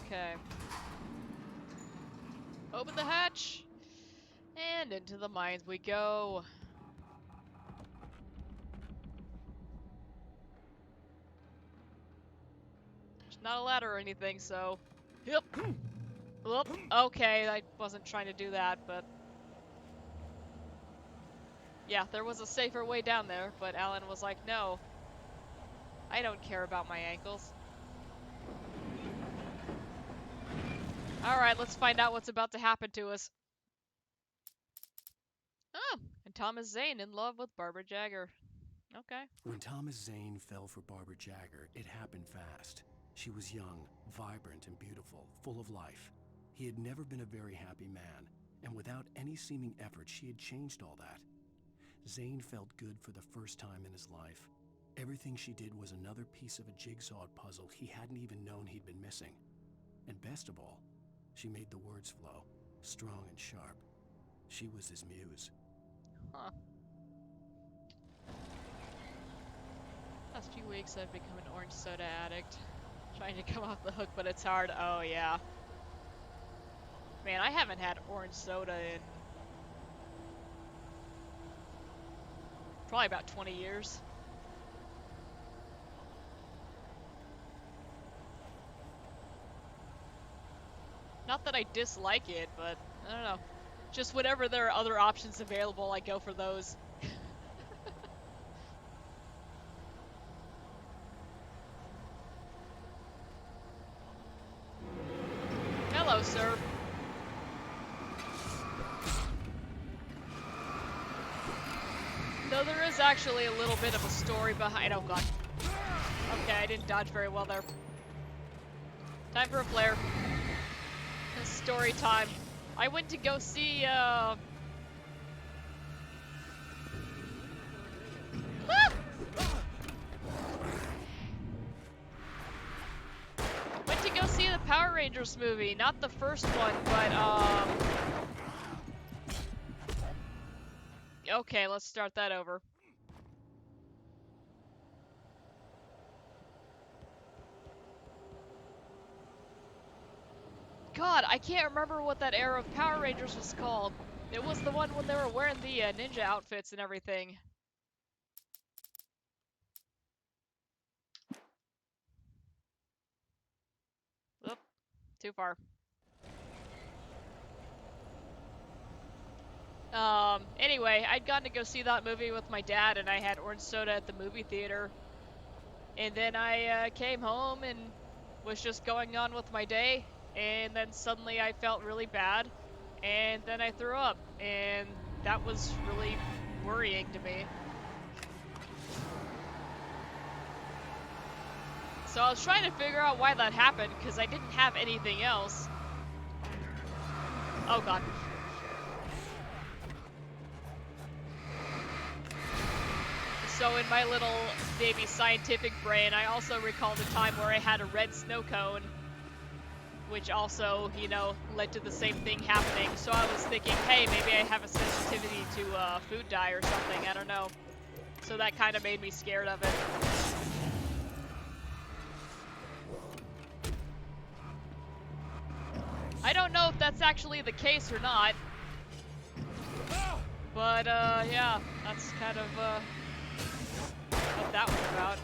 Okay. Open the hatch! And into the mines we go. Not a ladder or anything, so... Yep. Whoop. Okay, I wasn't trying to do that, but... Yeah, there was a safer way down there, but Alan was like, no. I don't care about my ankles. Alright, let's find out what's about to happen to us. Oh, and Thomas Zane in love with Barbara Jagger. Okay. When Thomas Zane fell for Barbara Jagger, it happened fast. She was young, vibrant, and beautiful, full of life. He had never been a very happy man, and without any seeming effort, she had changed all that. Zane felt good for the first time in his life. Everything she did was another piece of a jigsaw puzzle he hadn't even known he'd been missing. And best of all, she made the words flow, strong and sharp. She was his muse. Huh. Last few weeks I've become an orange soda addict. Trying to come off the hook, but it's hard. Oh, yeah. Man, I haven't had orange soda in... probably about 20 years. Not that I dislike it, but I don't know. Just whenever there are other options available, I go for those. Hello, sir. Though there is actually a little bit of a story behind... Oh, God. Okay, I didn't dodge very well there. Time for a flare. Story time. I went to go see, went to go see the Power Rangers movie. Not the first one, but, okay, let's start that over. God, I can't remember what that era of Power Rangers was called. It was the one when they were wearing the ninja outfits and everything. Oop, too far. Anyway, I'd gone to go see that movie with my dad, and I had orange soda at the movie theater. And then I came home and was just going on with my day, and then suddenly I felt really bad, and then I threw up, and that was really worrying to me. So I was trying to figure out why that happened, because I didn't have anything else. Oh god. So in my little baby scientific brain, I also recalled a time where I had a red snow cone, which also, you know, led to the same thing happening. So I was thinking, hey, maybe I have a sensitivity to food dye or something, I don't know. So that kind of made me scared of it. I don't know if that's actually the case or not. But, yeah, that's kind of, what that was about.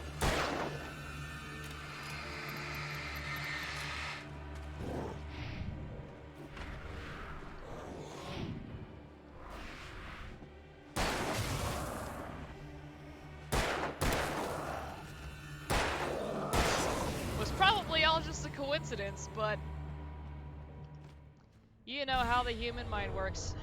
Was probably all just a coincidence, but you know how the human mind works.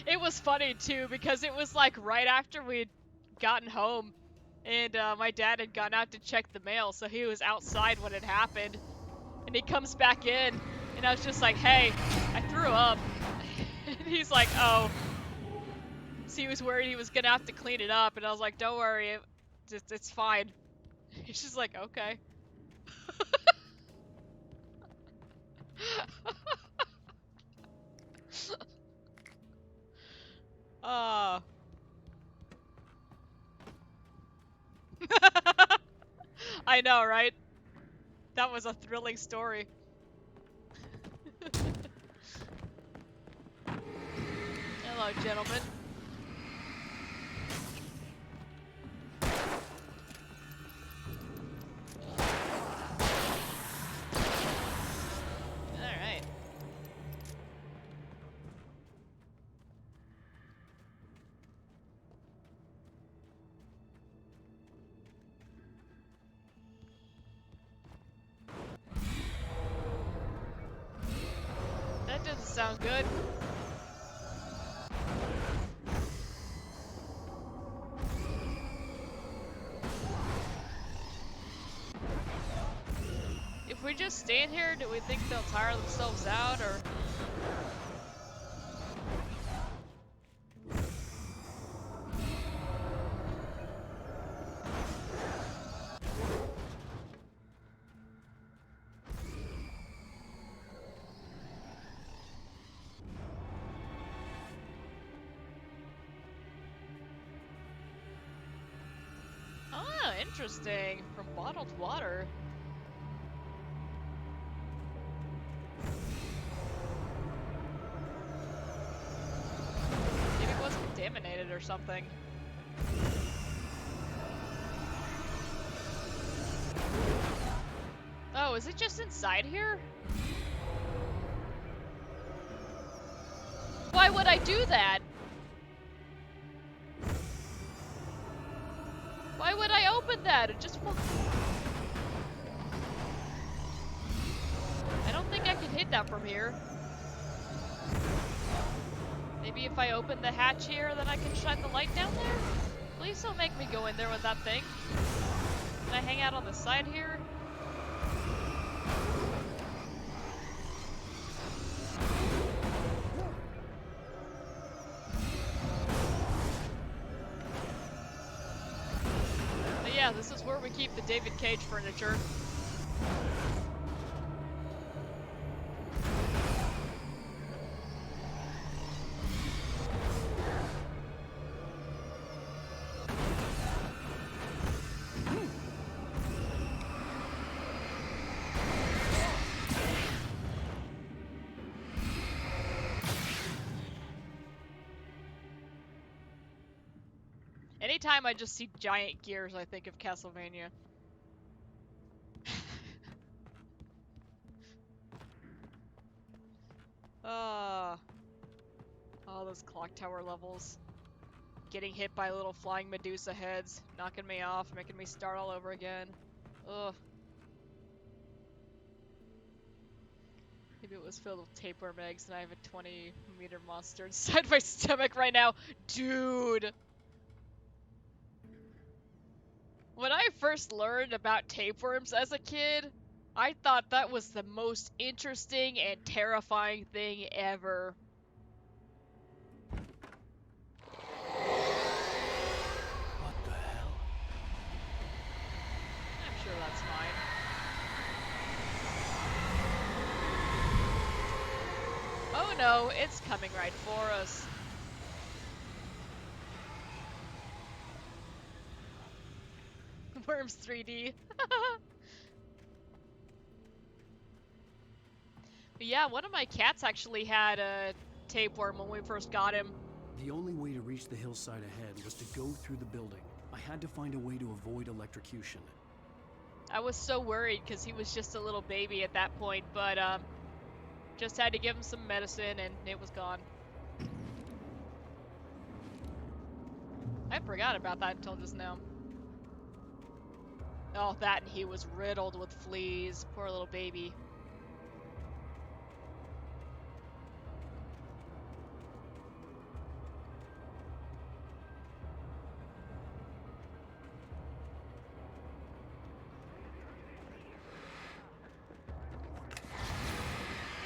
It was funny too, because it was like right after we'd gotten home, and my dad had gone out to check the mail, so he was outside when it happened, and he comes back in, and I was just like, hey, I threw up. And he's like, oh. So he was worried he was gonna have to clean it up, and I was like, don't worry, it's fine. He's just like, okay. I know, right? That was a thrilling story. Hello, gentlemen. Alright. That doesn't sound good. If we just stand here, do we think they'll tire themselves out, or? Ah, interesting. From bottled water. Maybe it was contaminated or something. Oh, is it just inside here? Why would I do that? Why would I open that? It just won't. I don't think I can hit that from here. Maybe if I open the hatch here, then I can shine the light down there? Please don't make me go in there with that thing. Can I hang out on the side here? But yeah, this is where we keep the David Cage furniture. Anytime I just see giant gears, I think of Castlevania. All those clock tower levels. Getting hit by little flying Medusa heads, knocking me off, making me start all over again. Ugh. Maybe it was filled with tapeworm eggs and I have a 20-meter monster inside my stomach right now. Dude! When I first learned about tapeworms as a kid, I thought that was the most interesting and terrifying thing ever. What the hell? I'm sure that's fine. Oh no, it's coming right for us. Worms 3D. But yeah, one of my cats actually had a tapeworm when we first got him. The only way to reach the hillside ahead was to go through the building. I had to find a way to avoid electrocution. I was so worried because he was just a little baby at that point, but just had to give him some medicine and it was gone. I forgot about that until just now. Oh, that and he was riddled with fleas. Poor little baby.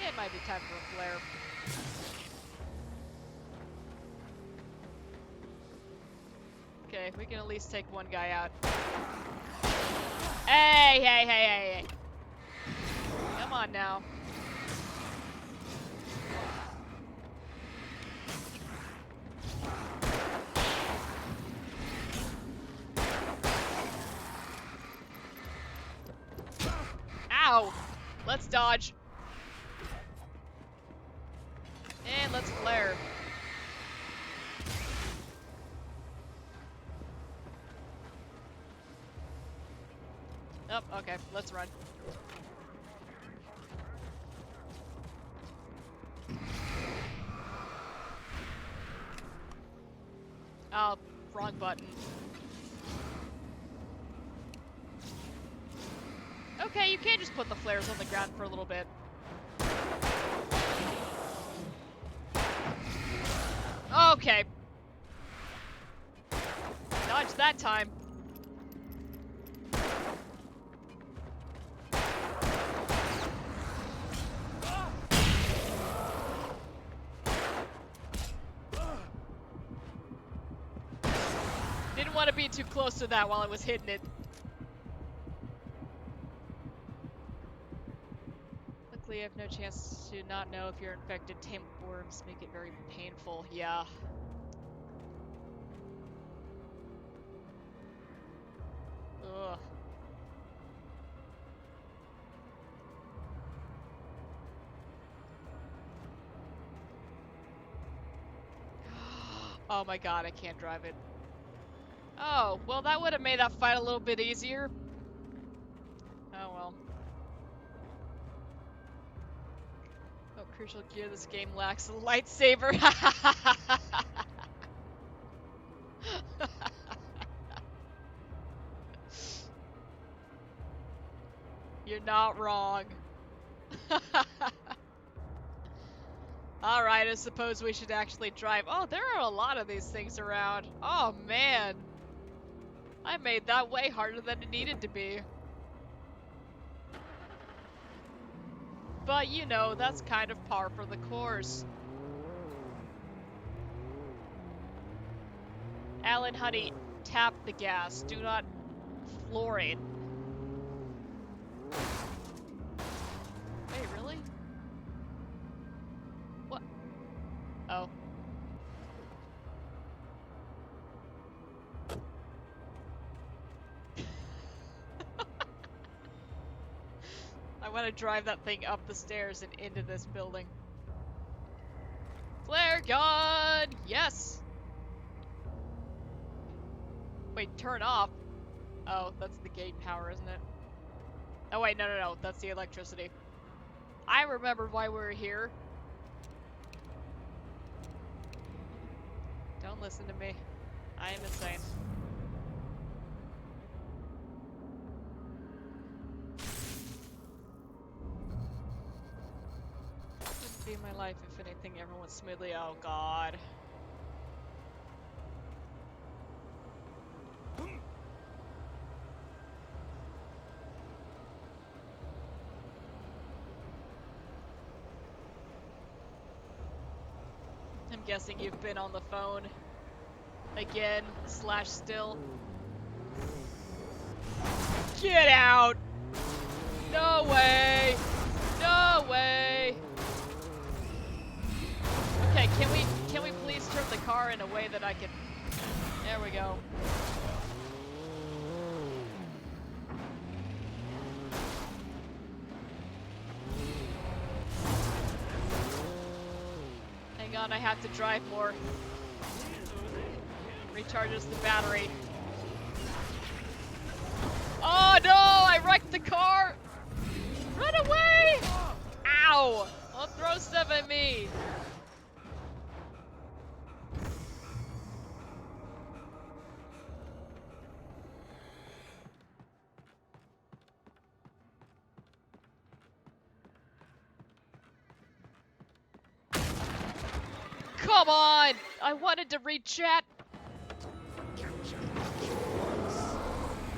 It might be time for a flare. Okay, we can at least take one guy out. Hey, hey, hey, hey, hey. Come on now. Ow! Let's dodge. And let's flare. Oh, okay, let's run. Oh, wrong button. Okay, you can't just put the flares on the ground for a little bit. Okay. Dodge that time. Didn't want to be too close to that while I was hitting it. Luckily, I have no chance to not know if you're infected. Tapeworms make it very painful. Yeah. Ugh. Oh my god, I can't drive it. Oh, well that would have made that fight a little bit easier. Oh well. Oh, crucial gear, this game lacks a lightsaber. You're not wrong. Alright, I suppose we should actually drive. Oh, there are a lot of these things around. Oh, man. I made that way harder than it needed to be. But, you know, that's kind of par for the course. Alan, honey, tap the gas. Do not floor it. Hey, really? What? Oh. I want to drive that thing up the stairs and into this building. Flare gun! Yes! Wait, turn off? Oh, that's the gate power, isn't it? Oh wait, no, that's the electricity. I remembered why we were here. Don't listen to me. I am insane. Wouldn't be my life if anything ever went smoothly. Oh god. I'm guessing you've been on the phone again, / still. Get out! No way! No way! Okay, can we please turn the car in a way that I can... There we go. Hang on, I have to drive more. Recharges the battery. Oh no! I wrecked the car! Run away! Ow! Don't throw stuff at me! Come on! I wanted to read chat.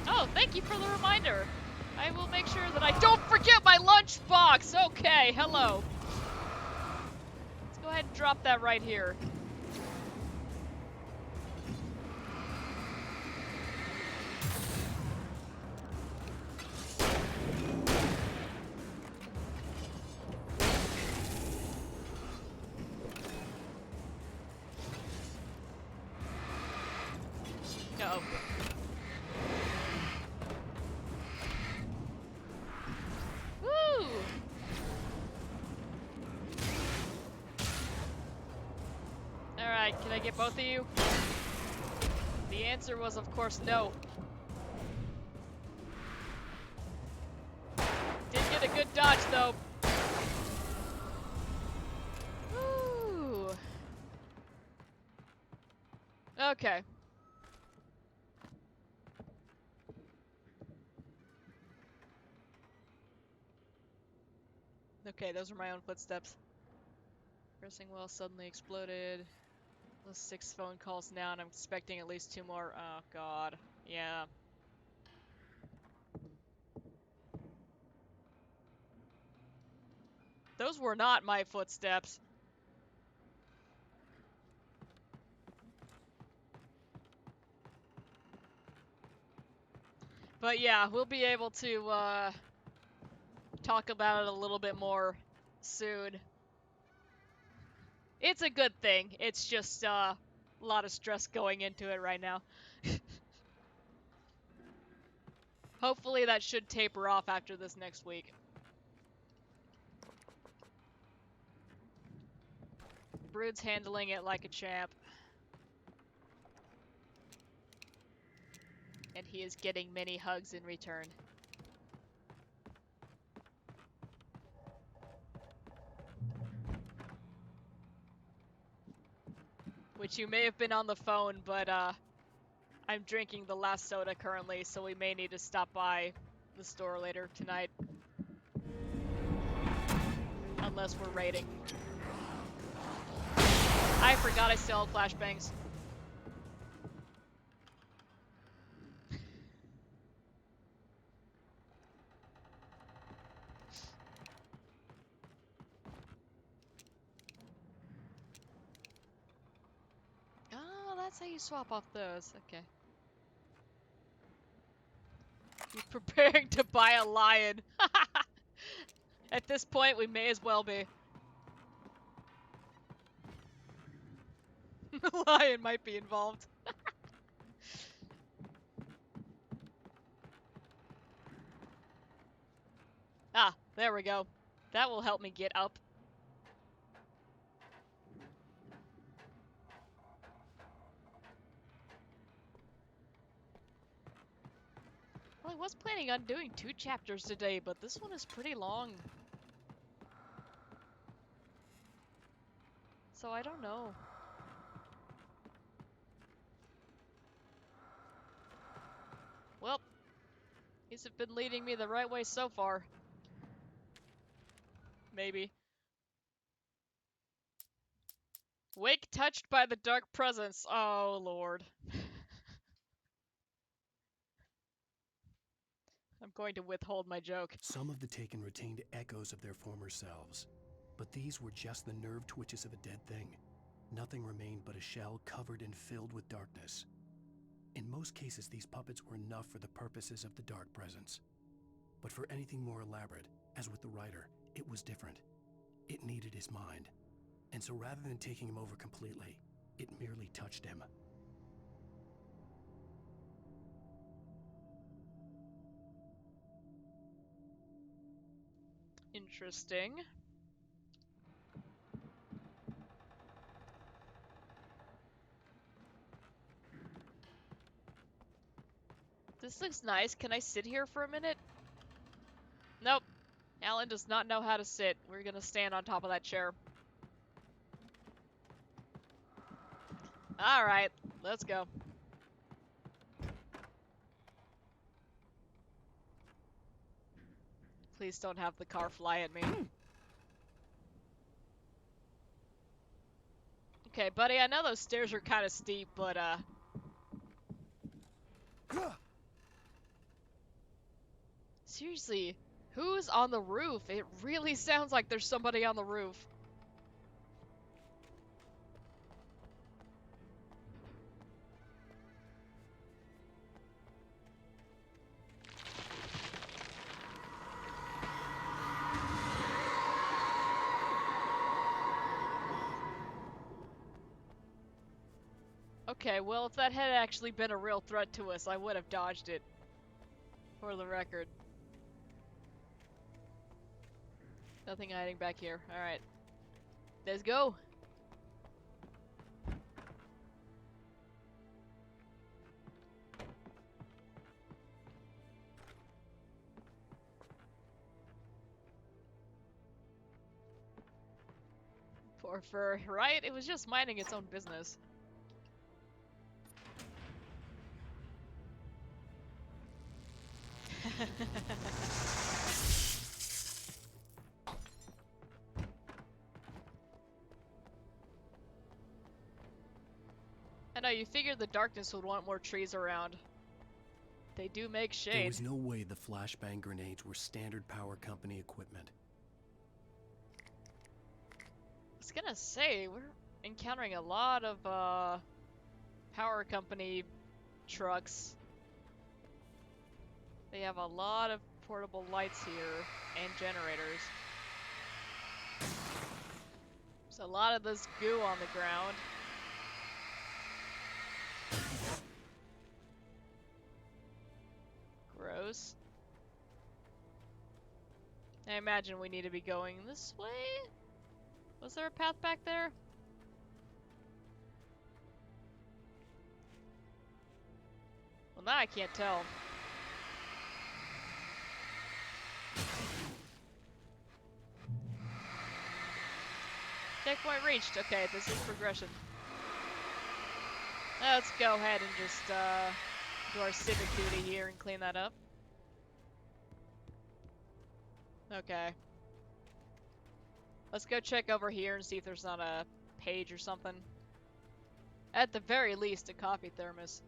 Oh, thank you for the reminder. I will make sure that I don't forget my lunchbox. Okay, hello. Let's go ahead and drop that right here. Uh-oh. Woo! Alright, can I get both of you? The answer was, of course, no. Did get a good dodge, though. Woo! Okay. Okay, those are my own footsteps. Pressing well suddenly exploded. Those 6 phone calls now, and I'm expecting at least 2 more. Oh god. Yeah. Those were not my footsteps. But yeah, we'll be able to talk about it a little bit more soon. It's a good thing. It's just a lot of stress going into it right now. Hopefully that should taper off after this next week. Brood's handling it like a champ. And he is getting many hugs in return. Which you may have been on the phone, but I'm drinking the last soda currently, so we may need to stop by the store later tonight. Unless we're raiding. I forgot I still had flashbangs. Oh, that's how you swap off those. Okay. You're preparing to buy a lion. At this point, we may as well be. The lion might be involved. Ah, there we go. That will help me get up. Well, I was planning on doing 2 chapters today, but this one is pretty long. So I don't know. Well, these have been leading me the right way so far. Maybe. Wake touched by the dark presence. Oh, Lord. I'm going to withhold my joke. Some of the Taken retained echoes of their former selves, but these were just the nerve twitches of a dead thing. Nothing remained but a shell covered and filled with darkness. In most cases, these puppets were enough for the purposes of the dark presence. But for anything more elaborate, as with the writer, it was different. It needed his mind. And so rather than taking him over completely, it merely touched him. Interesting. This looks nice. Can I sit here for a minute? Nope. Alan does not know how to sit. We're gonna stand on top of that chair. Alright, let's go. Please don't have the car fly at me. Okay, buddy, I know those stairs are kind of steep, but, seriously, who's on the roof? It really sounds like there's somebody on the roof. Okay, well, if that had actually been a real threat to us, I would have dodged it. For the record. Nothing hiding back here. Alright. Let's go! Poor fur, right? It was just minding its own business. I know, you figured the darkness would want more trees around. They do make shade. There was no way the flashbang grenades were standard power company equipment. I was gonna say, we're encountering a lot of, power company trucks. They have a lot of portable lights here, and generators. There's a lot of this goo on the ground. Gross. I imagine we need to be going this way? Was there a path back there? Well, now I can't tell. Checkpoint reached. Okay, this is progression. Let's go ahead and just do our civic duty here and clean that up. Okay. Let's go check over here and see if there's not a page or something. At the very least, a coffee thermos.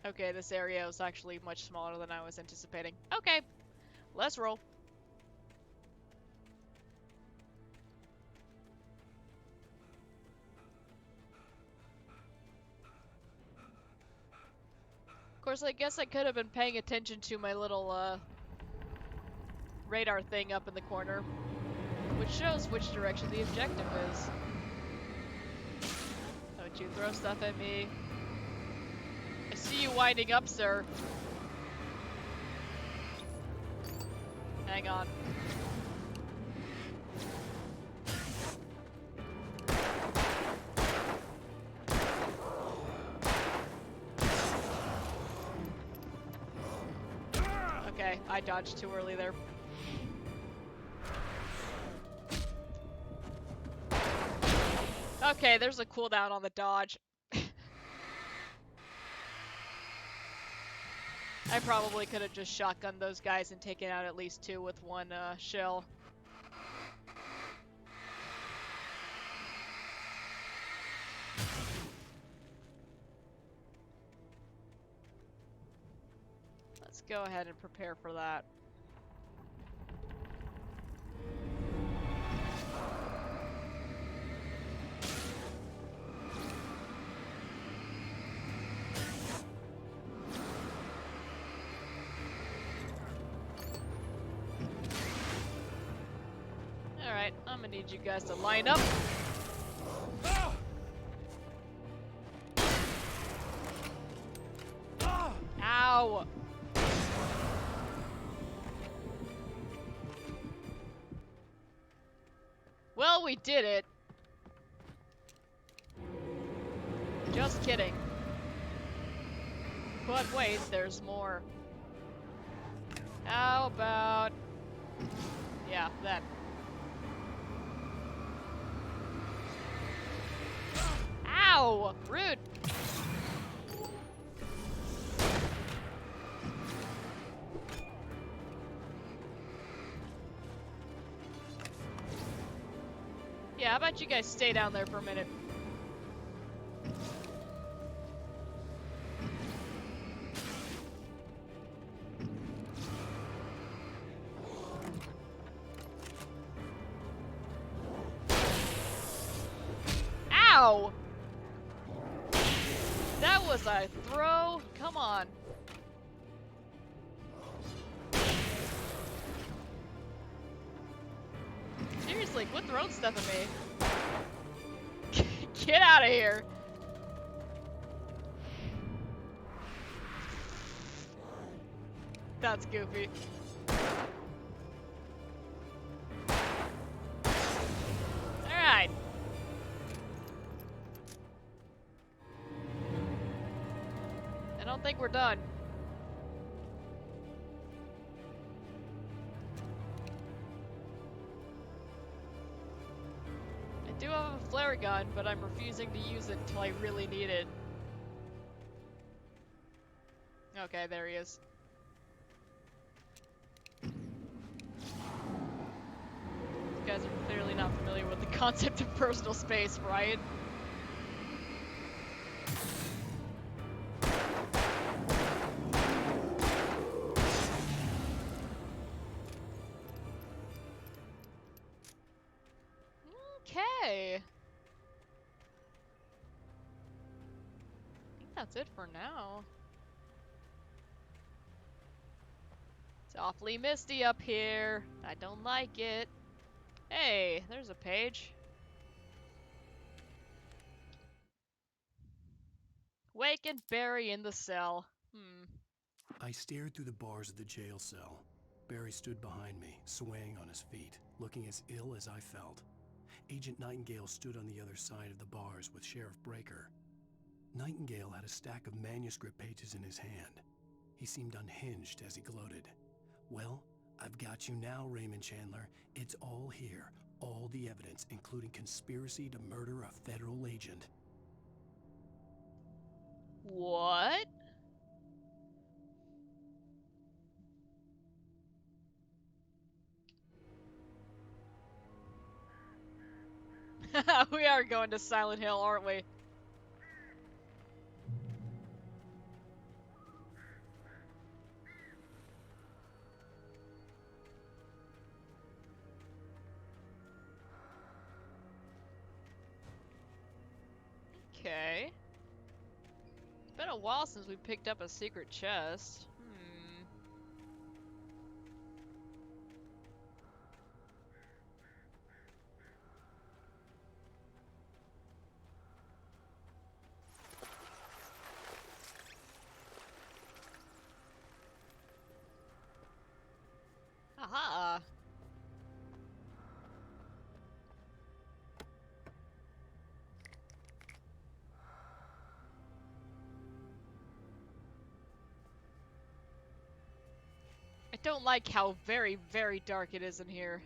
Okay, this area is actually much smaller than I was anticipating. Okay, let's roll. Of course, I guess I could have been paying attention to my little, radar thing up in the corner, which shows which direction the objective is. Don't you throw stuff at me. I see you winding up, sir. Hang on. I dodged too early there. Okay, there's a cooldown on the dodge. I probably could have just shotgunned those guys and taken out at least 2 with 1 shell. Let's go ahead and prepare for that. Alright, I'm gonna need you guys to line up. Ow! Well, we did it. Just kidding. But wait, there's more. How about... yeah, that. Ow! Rude! Yeah, how about you guys stay down there for a minute? Ow! That was a throw? Come on. Seriously, quit throwing stuff at me. Get out of here. That's goofy. Alright. I don't think we're done. I do have a flare gun, but I'm refusing to use it until I really need it. Okay, there he is. You guys are clearly not familiar with the concept of personal space, right? Okay. I think that's it for now. It's awfully misty up here. I don't like it. Hey, there's a page. Wake and Barry in the cell. I stared through the bars of the jail cell. Barry stood behind me, swaying on his feet, looking as ill as I felt. Agent Nightingale stood on the other side of the bars with Sheriff Breaker. Nightingale had a stack of manuscript pages in his hand. He seemed unhinged as he gloated. Well, I've got you now, Raymond Chandler. It's all here. All the evidence, including conspiracy to murder a federal agent. What? We are going to Silent Hill, aren't we? Okay. It's been a while since we picked up a secret chest. Aha! I don't like how very, very dark it is in here.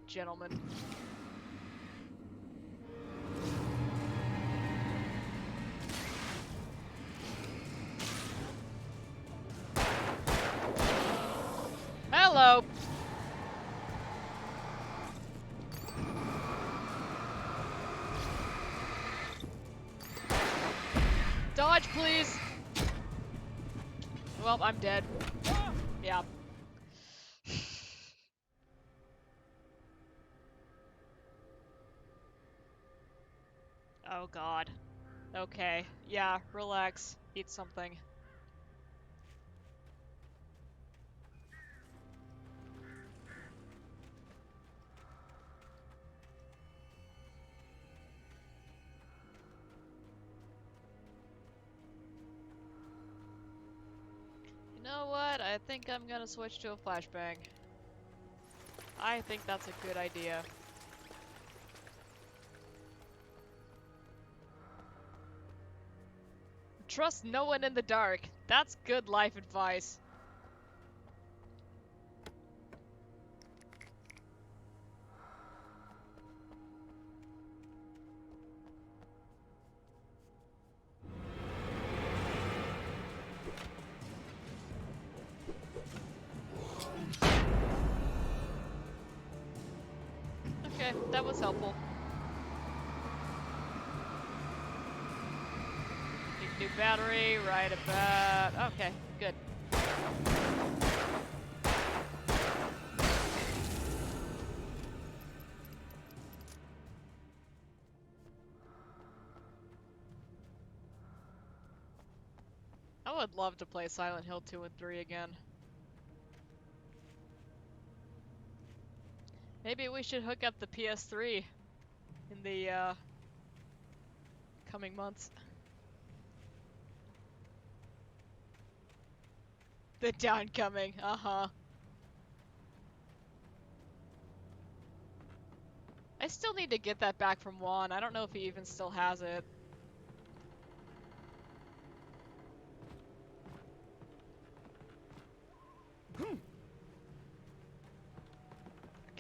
Gentlemen. Hello. Dodge, please. Well, I'm dead. Yeah. Oh god. Okay. Yeah, relax. Eat something. You know what? I think I'm gonna switch to a flashbang. I think that's a good idea. Trust no one in the dark. That's good life advice. Okay, that was helpful. New battery, right about... Okay, good. I would love to play Silent Hill 2 and 3 again. Maybe we should hook up the PS3 in the coming months. The downcoming, uh-huh. I still need to get that back from Juan. I don't know if he even still has it.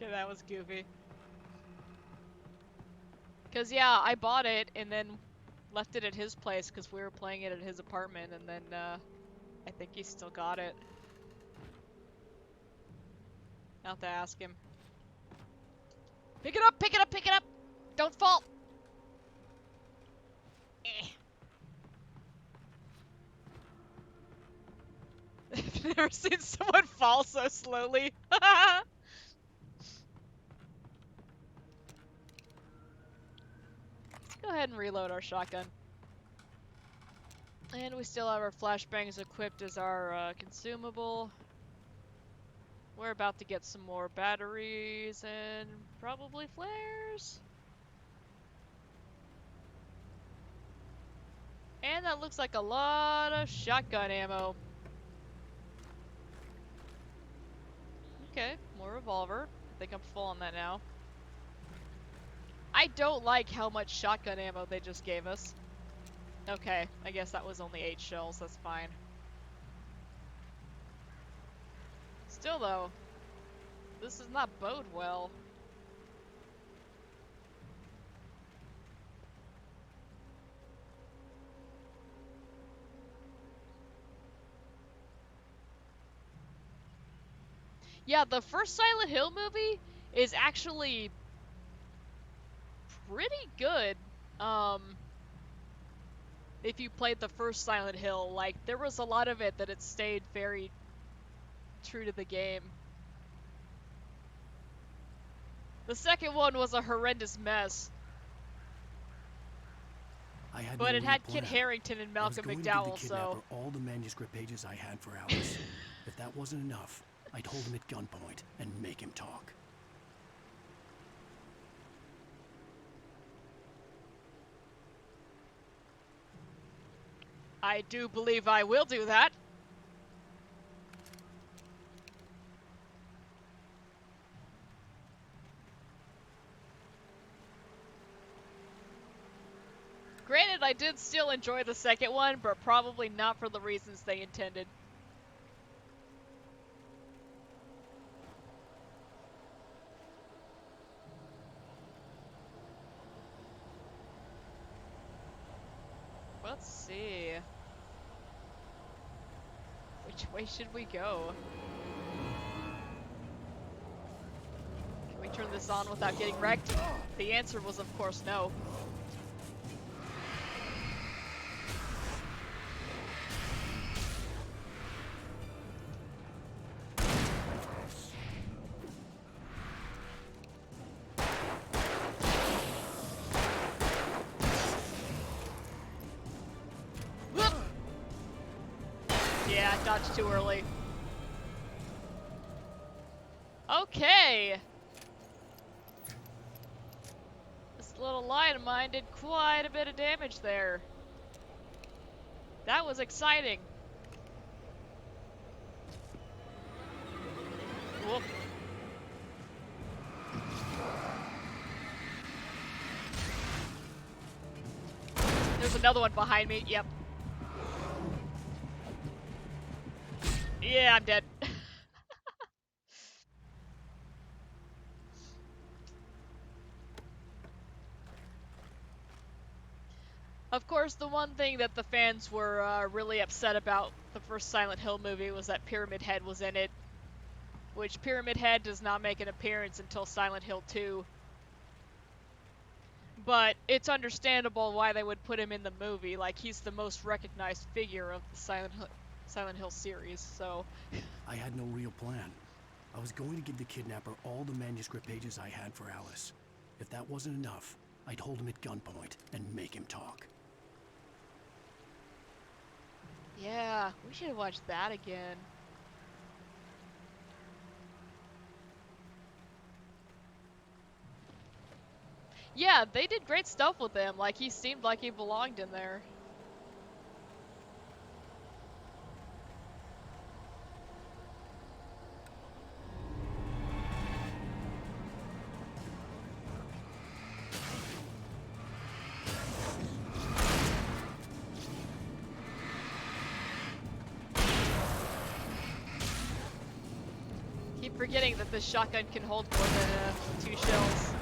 Okay, that was goofy. Cause yeah, I bought it and then left it at his place because we were playing it at his apartment, and then I think he still got it. I'll have to ask him. Pick it up! Pick it up! Pick it up! Don't fall! I've never seen someone fall so slowly. Let's go ahead and reload our shotgun. And we still have our flashbangs equipped as our consumable. We're about to get some more batteries and probably flares. And that looks like a lot of shotgun ammo. Okay, more revolver. I think I'm full on that now. I don't like how much shotgun ammo they just gave us. Okay, I guess that was only 8 shells, that's fine. Still though, this does not bode well. Yeah, the first Silent Hill movie is actually pretty good. If you played the first Silent Hill, like, there was a lot of it that it stayed very true to the game. The second one was a horrendous mess. But it had Kit Harington and Malcolm McDowell, so... all the manuscript pages I had for Alice. If that wasn't enough, I'd hold him at gunpoint and make him talk. I do believe I will do that. Granted, decided I did still enjoy the second one, but probably not for the reasons they intended. Let's see. Which way should we go? Can we turn this on without getting wrecked? The answer was, of course, no. Yeah, I dodged too early. Okay. This little light of mine did quite a bit of damage there. That was exciting. Whoop. There's another one behind me. Yep. Yeah, I'm dead. Of course, the one thing that the fans were really upset about the first Silent Hill movie was that Pyramid Head was in it, which Pyramid Head does not make an appearance until Silent Hill 2. But it's understandable why they would put him in the movie, like he's the most recognized figure of the Silent Hill series, so... I had no real plan. I was going to give the kidnapper all the manuscript pages I had for Alice. If that wasn't enough, I'd hold him at gunpoint and make him talk. Yeah, we should have watched that again. Yeah, they did great stuff with him. Like, he seemed like he belonged in there. Keep forgetting that this shotgun can hold more than 2 shells.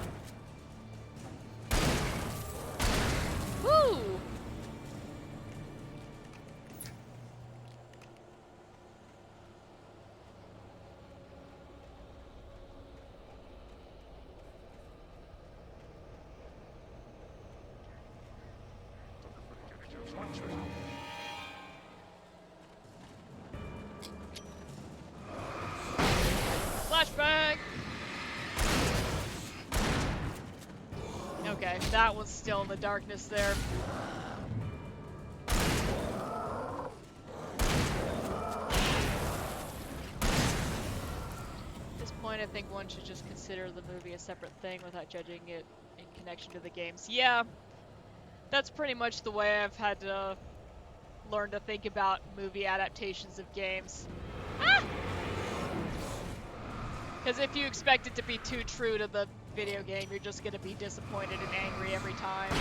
Woo! Flashbang! Okay, that was still in the darkness there. At this point, I think one should just consider the movie a separate thing without judging it in connection to the games. Yeah, that's pretty much the way I've had to learn to think about movie adaptations of games. Because if you expect it to be too true to the video game, you're just going to be disappointed and angry every time.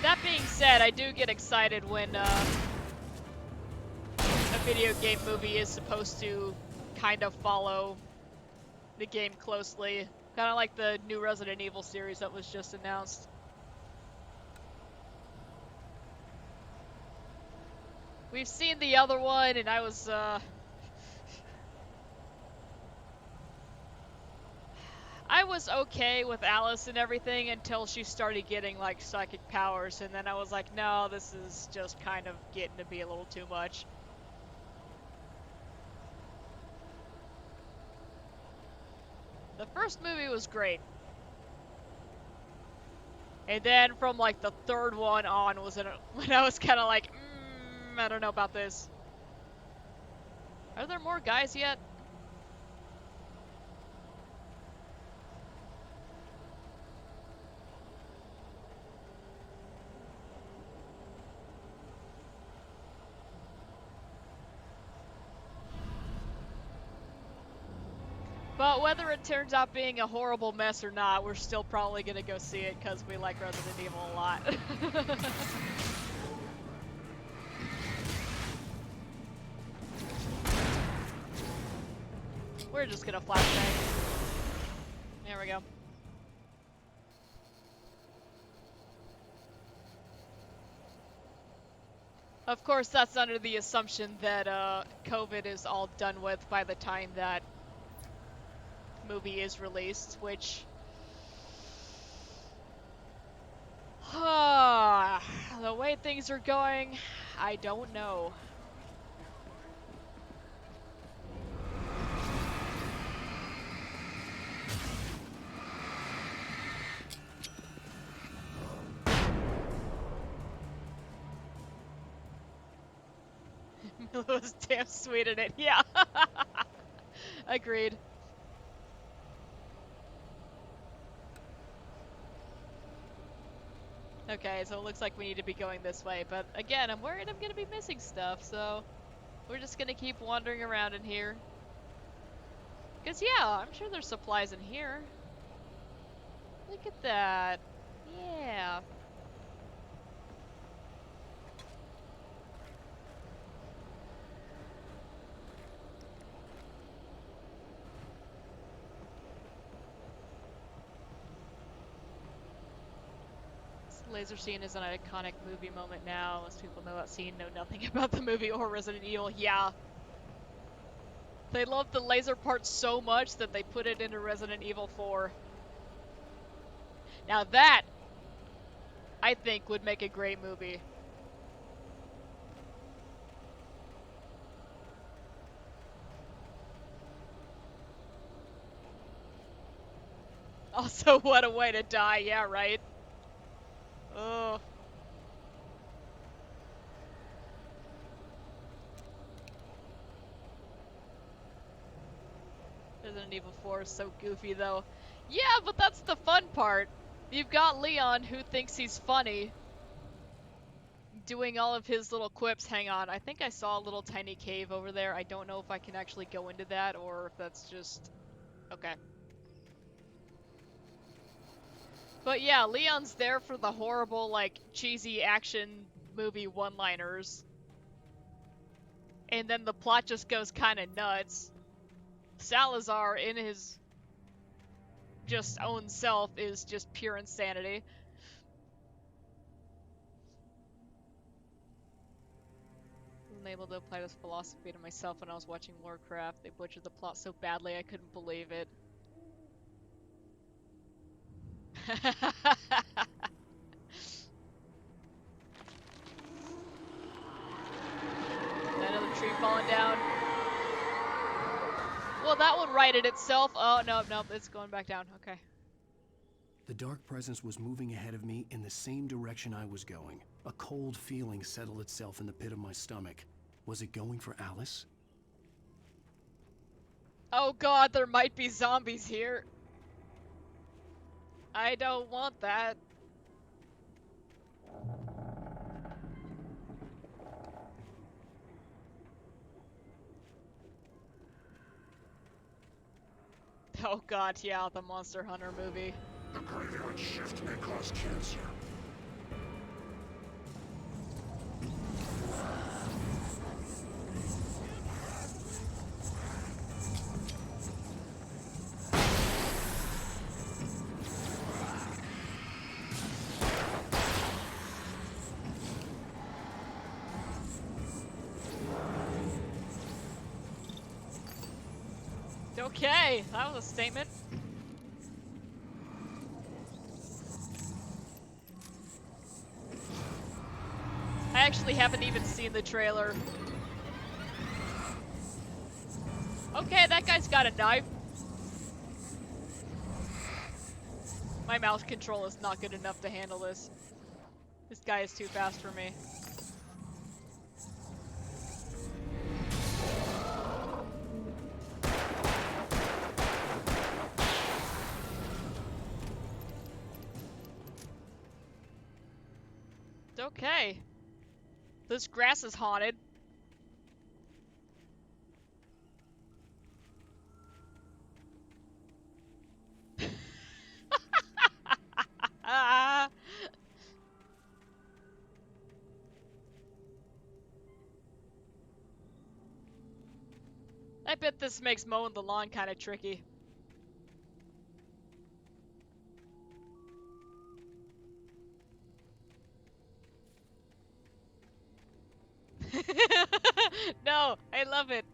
That being said, I do get excited when a video game movie is supposed to kind of follow the game closely. Kind of like the new Resident Evil series that was just announced. We've seen the other one, and I was, I was okay with Alice and everything until she started getting, like, psychic powers, and then I was like, no, this is just kind of getting to be a little too much. The first movie was great. And then from, like, the third one on was when I was kind of like, I don't know about this. Are there more guys yet? But whether it turns out being a horrible mess or not, we're still probably gonna go see it because we like Resident Evil a lot. We're just gonna flashbang. There we go. Of course, that's under the assumption that COVID is all done with by the time that movie is released, which the way things are going, I don't know. Mila was damn sweet in it, yeah. Agreed. Okay, so it looks like we need to be going this way, but again, I'm worried I'm gonna be missing stuff, so we're just gonna keep wandering around in here. Because, yeah, I'm sure there's supplies in here. Look at that. Yeah. Laser scene is an iconic movie moment now. Most people know that scene, know nothing about the movie or Resident Evil. Yeah. They love the laser part so much that they put it into Resident Evil 4. Now that, I think, would make a great movie. Also, what a way to die, yeah, right? Oh. Resident Evil 4 is so goofy, though. Yeah, but that's the fun part. You've got Leon, who thinks he's funny, doing all of his little quips. Hang on, I think I saw a little tiny cave over there. I don't know if I can actually go into that, or if that's just... Okay. But yeah, Leon's there for the horrible, like, cheesy action movie one-liners. And then the plot just goes kind of nuts. Salazar, in his just own self, is just pure insanity. I wasn't able to apply this philosophy to myself when I was watching Warcraft. They butchered the plot so badly I couldn't believe it. Another tree falling down. Well, that one righted itself. Oh, no, it's going back down. Okay. The dark presence was moving ahead of me in the same direction I was going. A cold feeling settled itself in the pit of my stomach. Was it going for Alice? Oh god, there might be zombies here. I don't want that. Oh god, yeah, the Monster Hunter movie. The graveyard shift may cause cancer. Okay, that was a statement. I actually haven't even seen the trailer. Okay, that guy's got a knife. My mouse control is not good enough to handle this. This guy is too fast for me. Okay. This grass is haunted. I bet this makes mowing the lawn kind of tricky. No, I love it.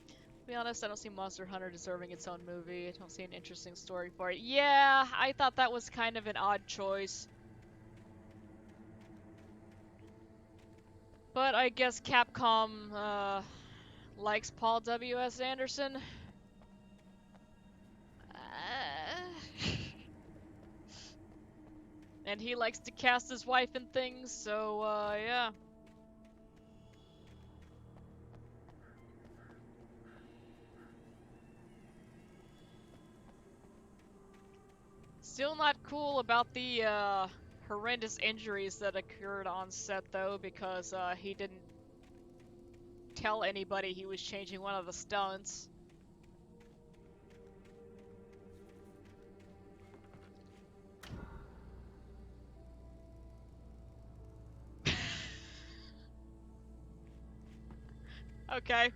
To be honest, I don't see Monster Hunter deserving its own movie. I don't see an interesting story for it. Yeah, I thought that was kind of an odd choice. But I guess Capcom, likes Paul W.S. Anderson. And he likes to cast his wife in things, so, yeah. Still not cool about the, horrendous injuries that occurred on set, though, because, he didn't tell anybody he was changing one of the stunts. Okay.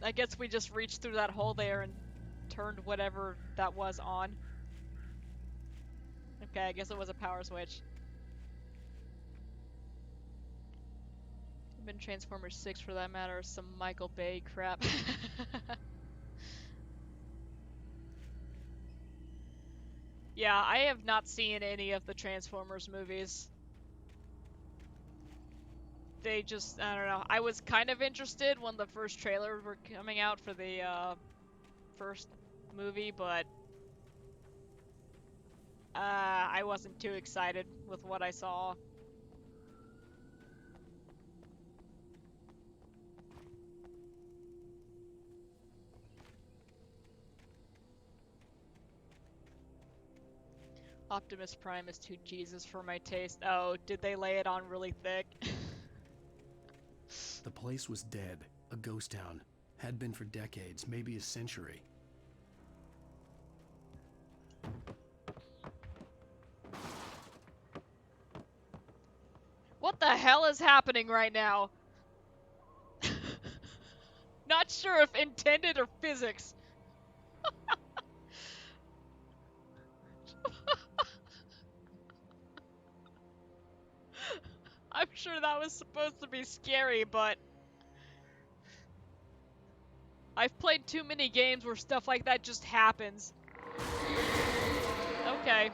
I guess we just reached through that hole there and turned whatever that was on. Okay, I guess it was a power switch. Even Transformers 6 for that matter, some Michael Bay crap. Yeah, I have not seen any of the Transformers movies. They just, I don't know, I was kind of interested when the first trailers were coming out for the, first movie, but I wasn't too excited with what I saw. Optimus Prime is too Jesus for my taste. Oh, did they lay it on really thick? The place was dead, a ghost town. Had been for decades, maybe a century. What the hell is happening right now? Not sure if intended or physics. I'm sure that was supposed to be scary, but I've played too many games where stuff like that just happens. Okay.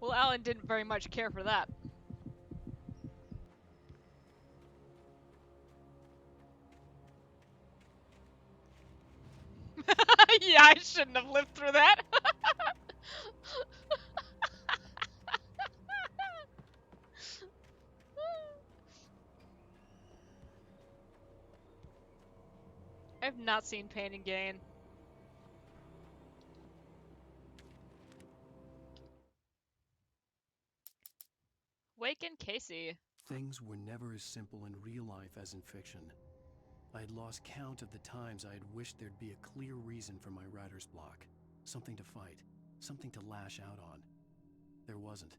Well, Alan didn't very much care for that. Yeah, I shouldn't have lived through that. I've not seen Pain and Gain. Waken Casey. Things were never as simple in real life as in fiction. I had lost count of the times I had wished there'd be a clear reason for my writer's block. Something to fight, something to lash out on. There wasn't.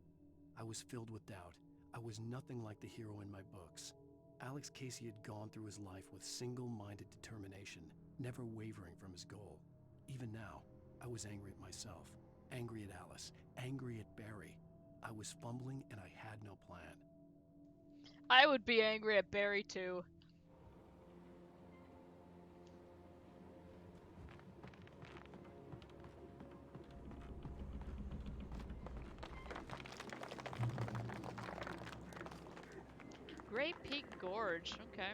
I was filled with doubt. I was nothing like the hero in my books. Alex Casey had gone through his life with single-minded determination, never wavering from his goal. Even now, I was angry at myself, angry at Alice, angry at Barry. I was fumbling and I had no plan. I would be angry at Barry too. Grey Peak Gorge, okay.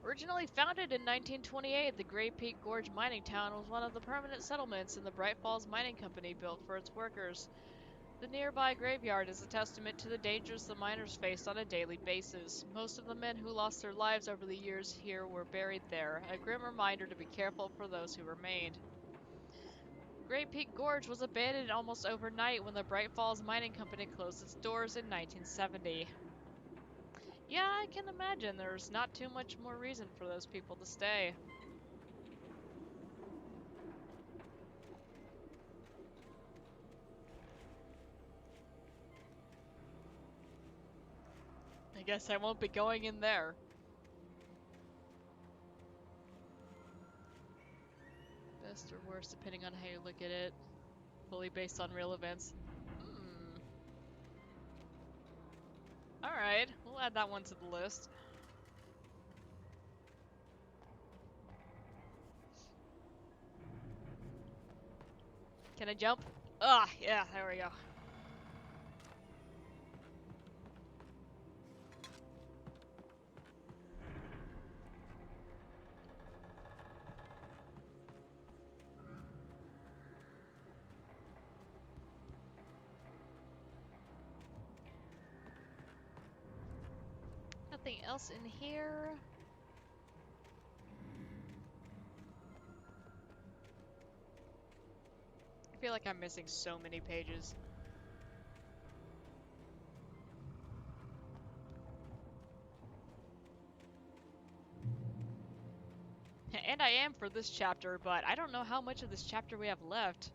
Originally founded in 1928, the Grey Peak Gorge mining town was one of the permanent settlements in the Bright Falls Mining Company built for its workers. The nearby graveyard is a testament to the dangers the miners faced on a daily basis. Most of the men who lost their lives over the years here were buried there, a grim reminder to be careful for those who remained. Great Peak Gorge was abandoned almost overnight when the Bright Falls Mining Company closed its doors in 1970. Yeah, I can imagine there's not too much more reason for those people to stay. I guess I won't be going in there. Best or worst, depending on how you look at it. Fully based on real events. Alright, we'll add that one to the list. Can I jump? Ah, yeah, there we go. Nothing else in here. I feel like I'm missing so many pages. And I am for this chapter, but I don't know how much of this chapter we have left.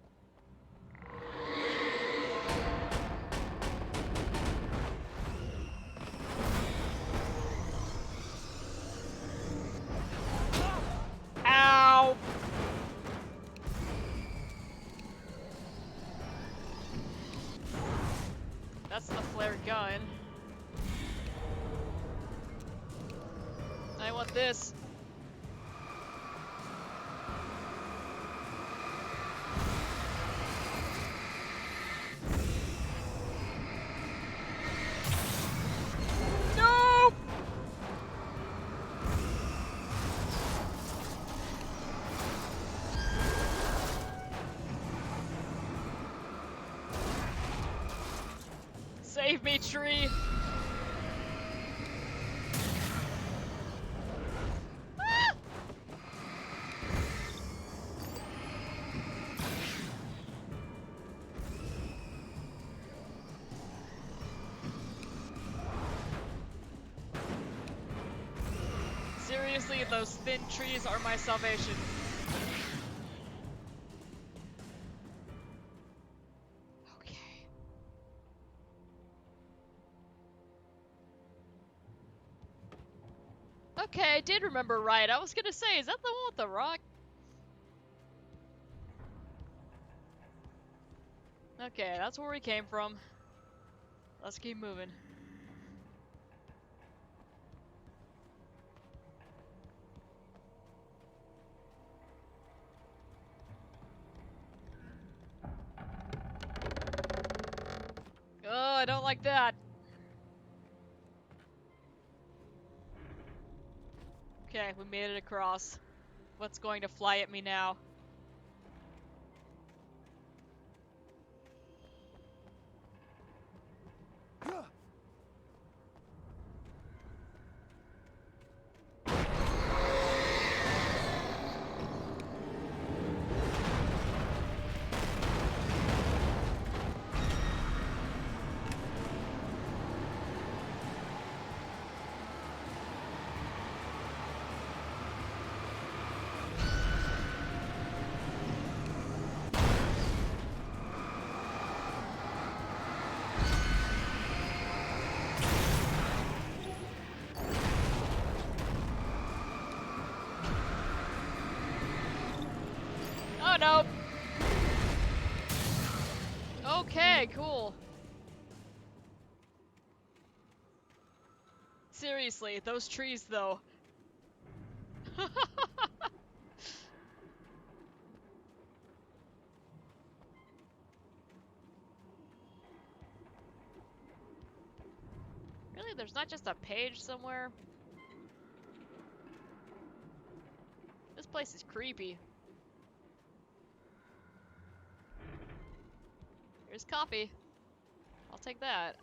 Ow! That's the flare gun. I want this. No! Save me, tree! Ah! Seriously, those thin trees are my salvation. Okay, I did remember right. I was gonna say, is that the one with the rock? Okay, that's where we came from. Let's keep moving. Oh, I don't like that. Okay, we made it across. What's going to fly at me now? Oh no! Okay, cool. Seriously, those trees though. Really, there's not just a page somewhere? This place is creepy. Here's coffee. I'll take that.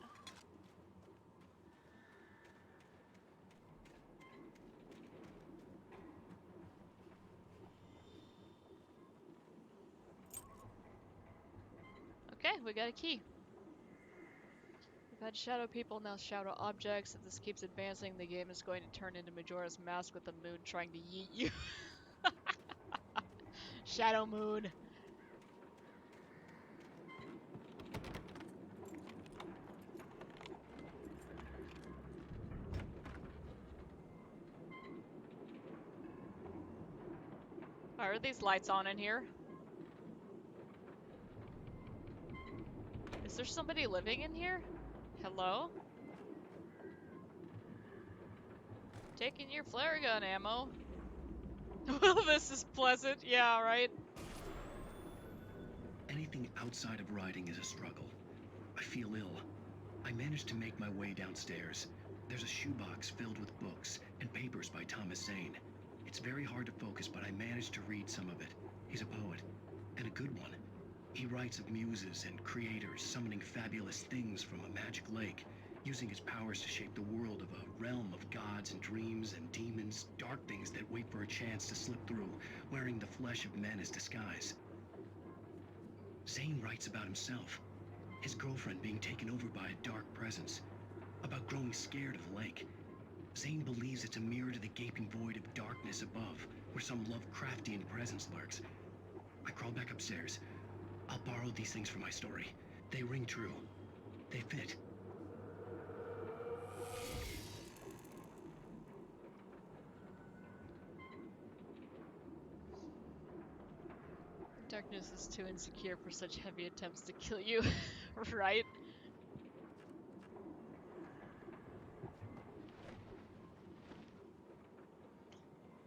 Okay, we got a key. We've had shadow people, now shadow objects. If this keeps advancing, the game is going to turn into Majora's Mask with the moon trying to yeet you. Shadow Moon. Are these lights on in here? Is there somebody living in here? Hello? Taking your flare gun ammo. Well, this is pleasant. Yeah, right? Anything outside of riding is a struggle. I feel ill. I managed to make my way downstairs. There's a shoebox filled with books and papers by Thomas Zane. It's very hard to focus, but I managed to read some of it. He's a poet, and a good one. He writes of muses and creators summoning fabulous things from a magic lake, using his powers to shape the world of a realm of gods and dreams and demons, dark things that wait for a chance to slip through, wearing the flesh of men as disguise. Zane writes about himself, his girlfriend being taken over by a dark presence, about growing scared of the lake. Zane believes it's a mirror to the gaping void of darkness above, where some Lovecraftian presence lurks. I crawl back upstairs. I'll borrow these things for my story. They ring true. They fit. Darkness is too insecure for such heavy attempts to kill you, right?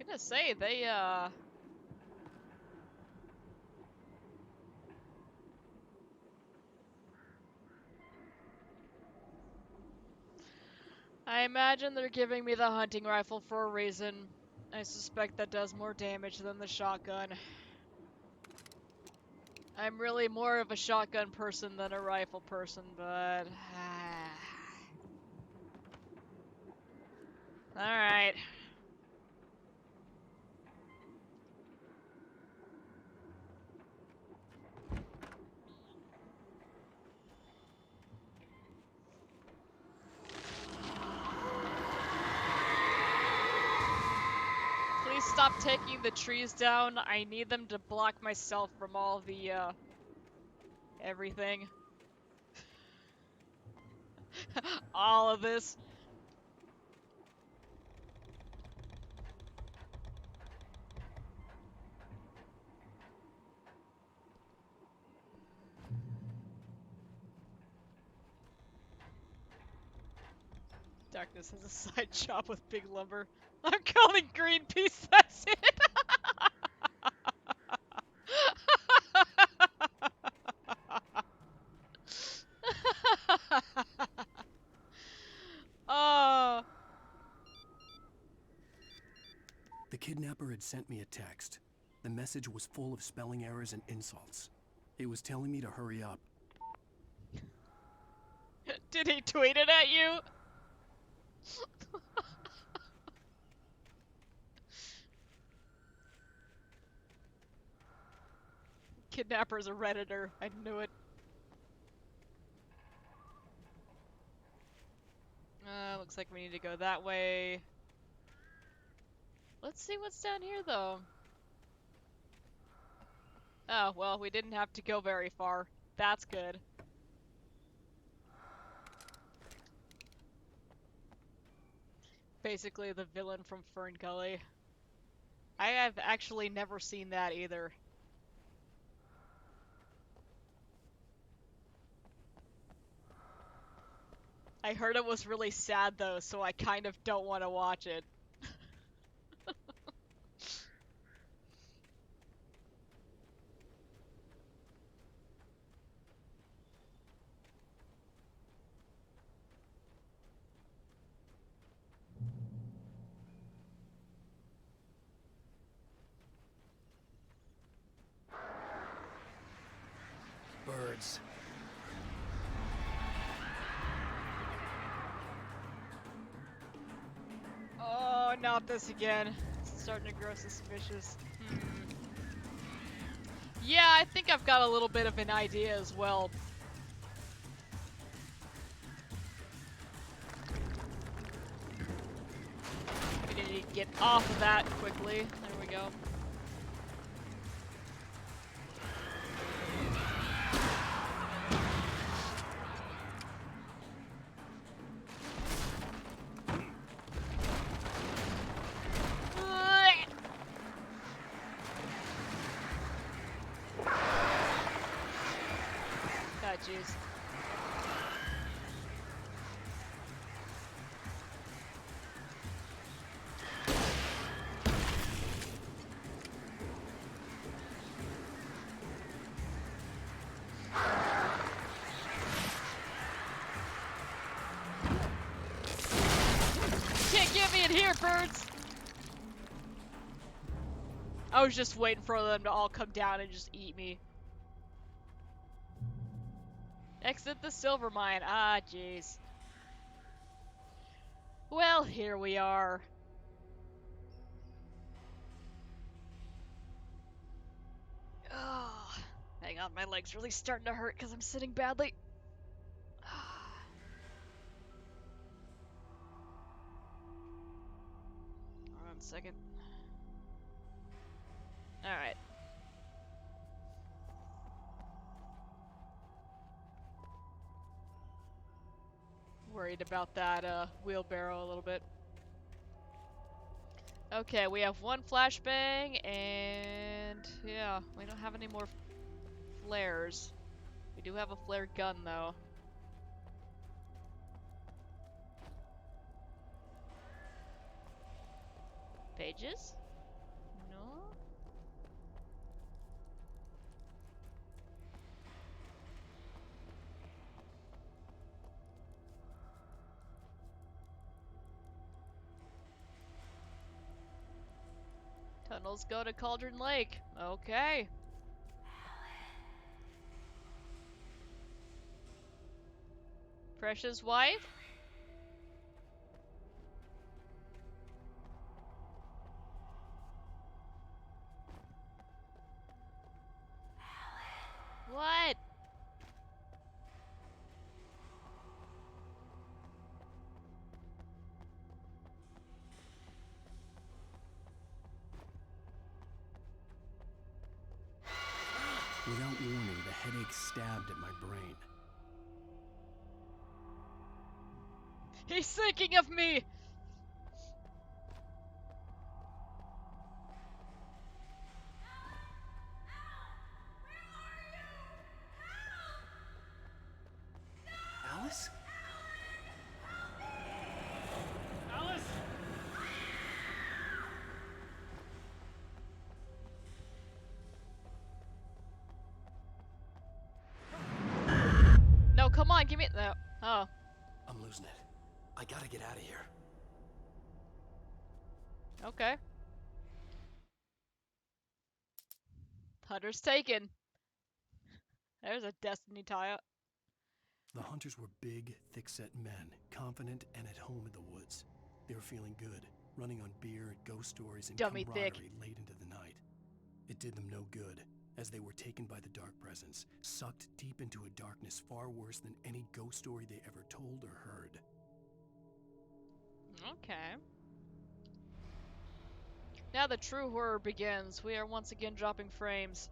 I'm gonna say, they, I imagine they're giving me the hunting rifle for a reason. I suspect that does more damage than the shotgun. I'm really more of a shotgun person than a rifle person, but... Alright. Please stop taking the trees down. I need them to block myself from all the, everything. All of this. Darkness has a side job with Big Lumber. I'm calling Greenpeace, that's it! Oh. The kidnapper had sent me a text. The message was full of spelling errors and insults. It was telling me to hurry up. Did he tweet it at you? Kidnapper's a Redditor. I knew it. Looks like we need to go that way. Let's see what's down here, though. Oh, well, we didn't have to go very far. That's good. Basically the villain from Fern Gully. I have actually never seen that either. I heard it was really sad though, so I kind of don't want to watch it. Birds. not this again. It's starting to grow suspicious. Yeah, I think I've got a little bit of an idea as well. We need to get off of that quickly. There we go. God, jeez. Can't get me in here, birds! I was just waiting for them to all come down and just eat me. Exit the silver mine. Ah, jeez. Well, here we are. Oh, hang on, my leg's really starting to hurt because I'm sitting badly. Hold on a second. Alright. Worried about that wheelbarrow a little bit. Okay, we have one flashbang, and yeah, we don't have any more flares. We do have a flare gun, though. Pages? No? Tunnels go to Cauldron Lake. Okay. Precious wife? What? Without warning, the headache stabbed at my brain. He's thinking of me! Alice? Alice? No, come on, give me no. Oh. I'm losing it. I gotta get out of here. Okay. Hunter's taken. There's a destiny tie-up. The hunters were big, thick-set men, confident and at home in the woods. They were feeling good, running on beer, ghost stories, and Dummy camaraderie thick. late into the night. It did them no good, as they were taken by the dark presence, sucked deep into a darkness far worse than any ghost story they ever told or heard. Okay. Now the true horror begins. We are once again dropping frames.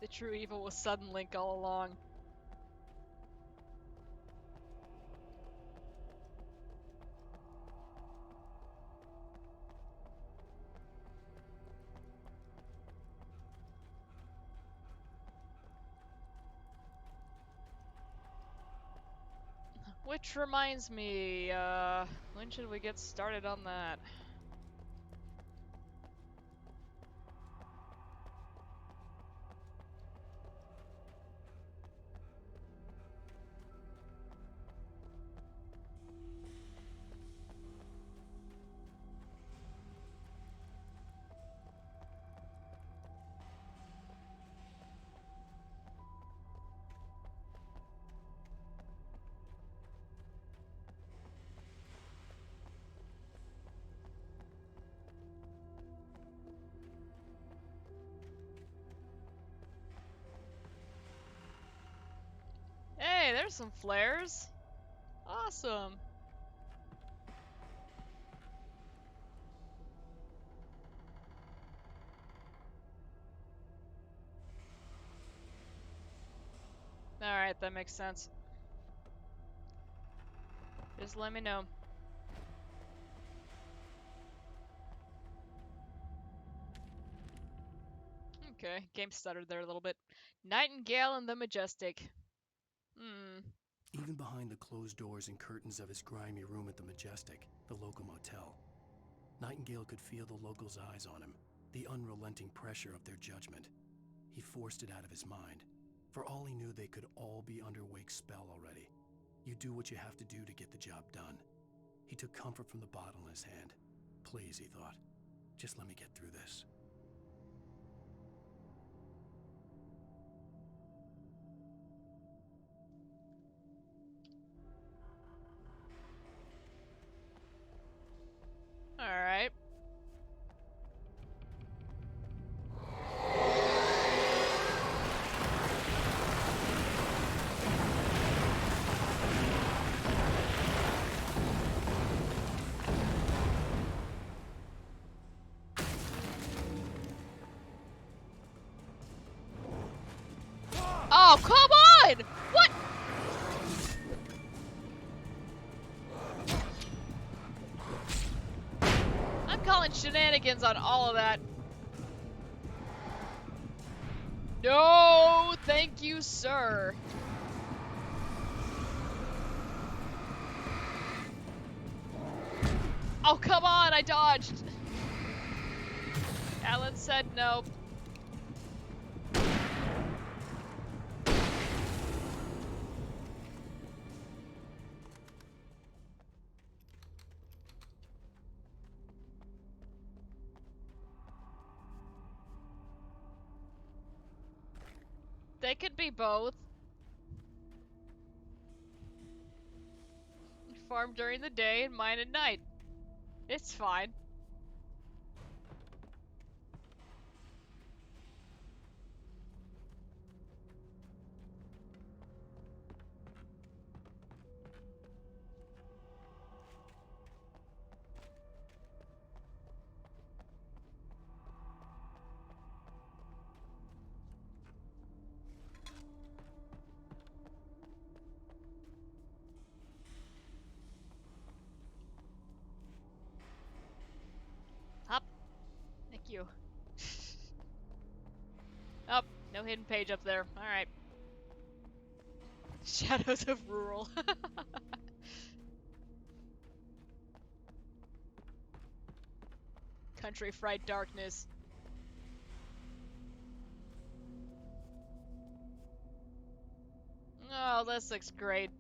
The true evil was Sudden Link all along. Which reminds me, when should we get started on that? there's some flares. Awesome. Alright, that makes sense. Just let me know. Okay, game stuttered there a little bit. Nightingale and the Majestic. Even behind the closed doors and curtains of his grimy room at the Majestic, the local motel, Nightingale could feel the locals' eyes on him, the unrelenting pressure of their judgment. He forced it out of his mind. For all he knew, they could all be under Wake's spell already. You do what you have to do to get the job done. He took comfort from the bottle in his hand. Please, he thought, just let me get through this. Alright. Oh, come on! What? I'm calling shenanigans on all of that. No, thank you, sir. Oh, come on, I dodged. Alan said no. They could be both. Farm during the day and mine at night. It's fine. Up. Thank you. Oh, no hidden page up there. Alright. Shadows of Rural. Country Fried Darkness. Oh, this looks great.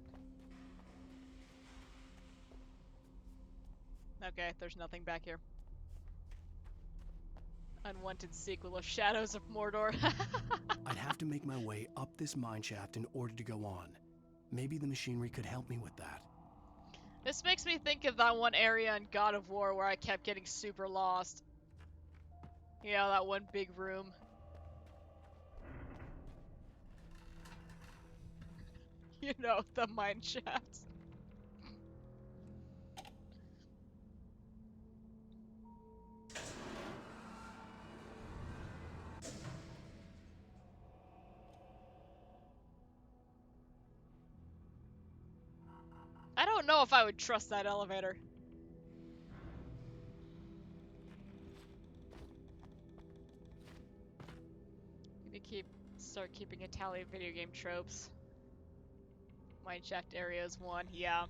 Okay, there's nothing back here. Unwanted sequel of Shadows of Mordor. I'd have to make my way up this mineshaft in order to go on. Maybe the machinery could help me with that. This makes me think of that one area in God of War where I kept getting super lost. Yeah, that one big room. You know, the mine shafts. I don't know if I would trust that elevator. Need to start keeping a tally of video game tropes. Mineshaft area is one, yeah.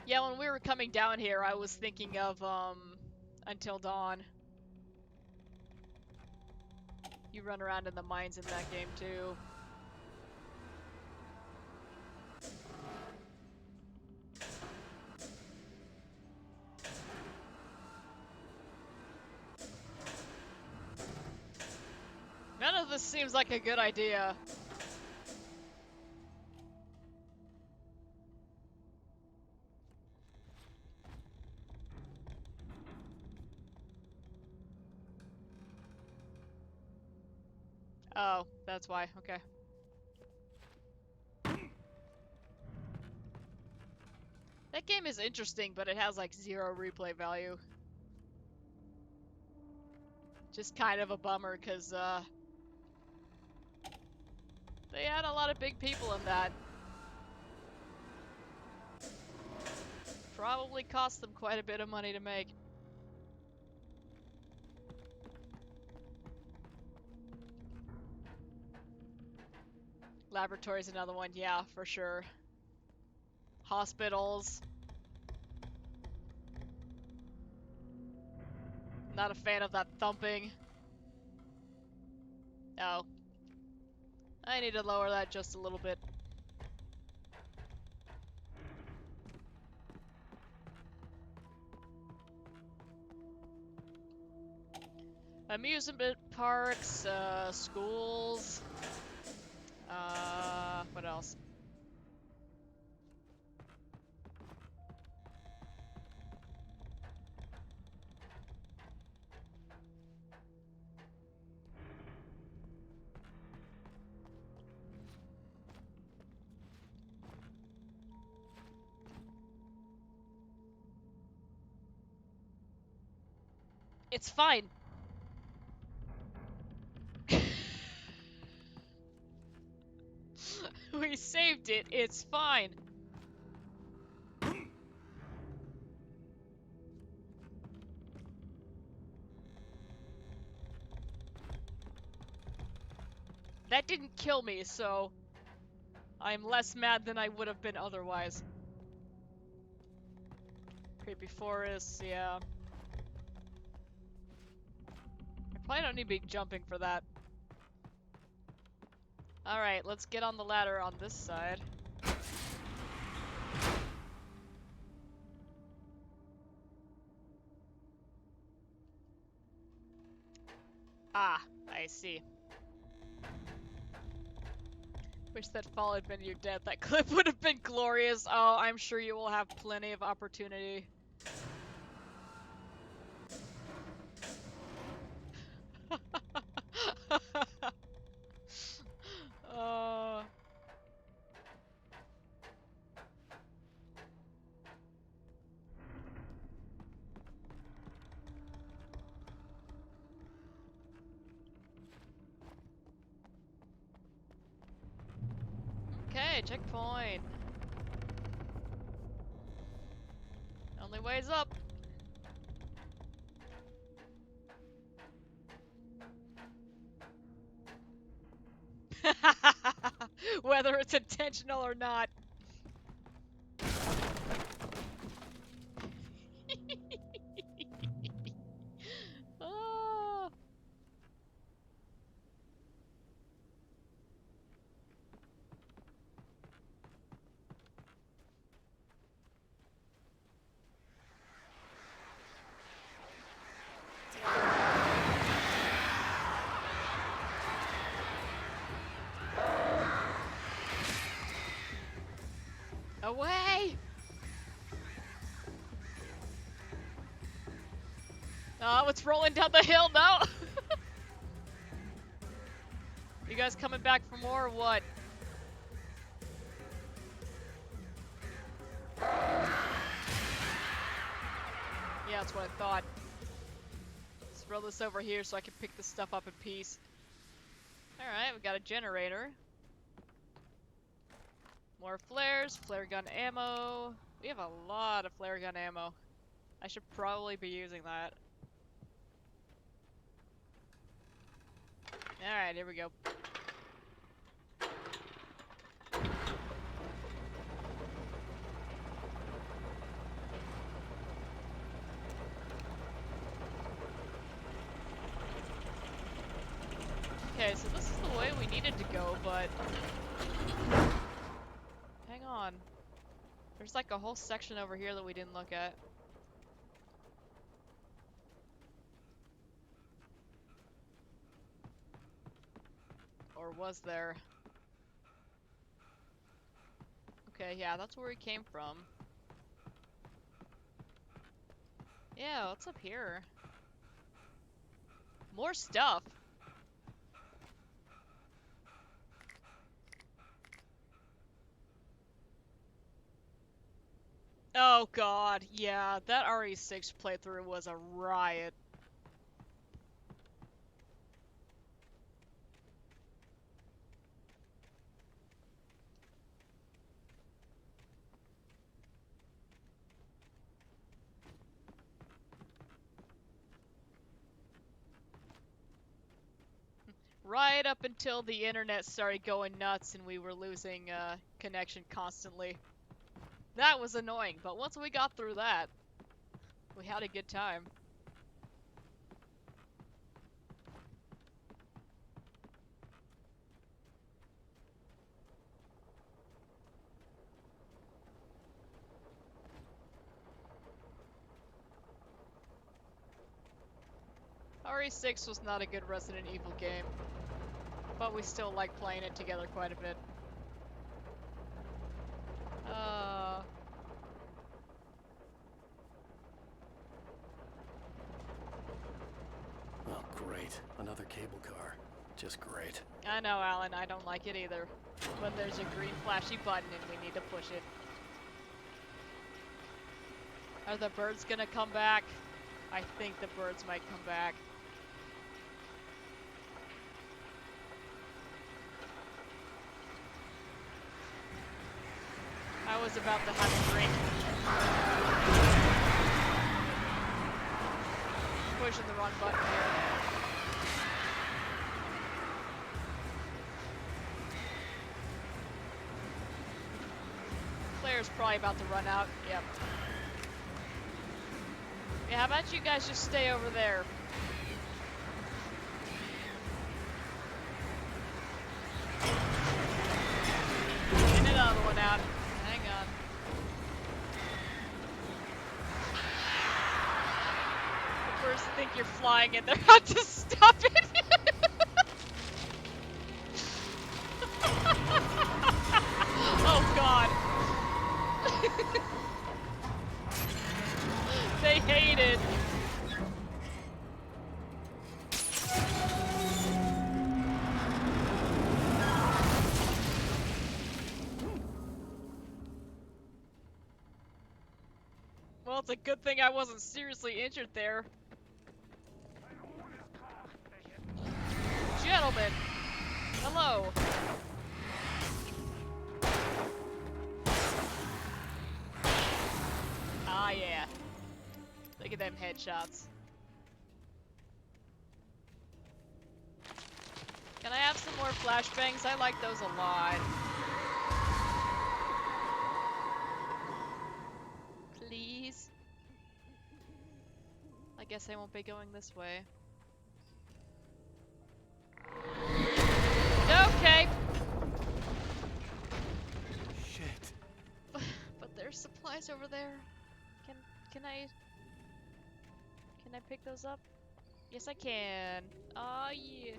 Yeah, when we were coming down here, I was thinking of, Until Dawn. You run around in the mines in that game, too. None of this seems like a good idea. Oh. That's why. Okay. That game is interesting, but it has like 0 replay value. Just kind of a bummer, because they had a lot of big people in that. Probably cost them quite a bit of money to make. Laboratory's another one, yeah, for sure. Hospitals. Not a fan of that thumping. Oh. I need to lower that just a little bit. Amusement parks, schools. What else? It's fine. We saved it. It's fine. That didn't kill me, so I'm less mad than I would have been otherwise. Creepy forest, yeah. I probably don't need to be jumping for that. Alright, let's get on the ladder on this side. Ah, I see. Wish that fall had been your death. That clip would have been glorious. Oh, I'm sure you will have plenty of opportunity. Okay, checkpoint. Only way's up. Whether it's intentional or not. Ah. Away! Oh, it's rolling down the hill, no! You guys coming back for more or what? Yeah, that's what I thought. Let's throw this over here so I can pick this stuff up in peace. Alright, we got a generator. More flares, flare gun ammo. We have a lot of flare gun ammo. I should probably be using that. Alright, here we go. Okay, so this is the way we needed to go, but... Hang on. There's like a whole section over here that we didn't look at. Or was there? Okay, yeah, that's where we came from. Yeah, what's up here? More stuff. Oh god, yeah, that RE6 playthrough was a riot. Right up until the internet started going nuts and we were losing connection constantly. That was annoying, but once we got through that, we had a good time. RE6 was not a good Resident Evil game, but we still like playing it together quite a bit. Oh, great. Another cable car. Just great. I know, Alan, I don't like it either. But there's a green flashy button and we need to push it. Are the birds gonna come back? I think the birds might come back. I was about to have a drink. Pushing the wrong button here. Claire's probably about to run out. Yep. Yeah, how about you guys just stay over there? Get another one out. Hang on. The birds think you're flying and they're out to stop it. Oh god. They hate it. Well, it's a good thing I wasn't seriously injured there. Gentlemen, hello. Ah, yeah. Look at them headshots. Can I have some more flashbangs? I like those a lot. Please? I guess I won't be going this way. Okay. Shit. But there's supplies over there. Can I pick those up? Yes, I can. Oh, yeah.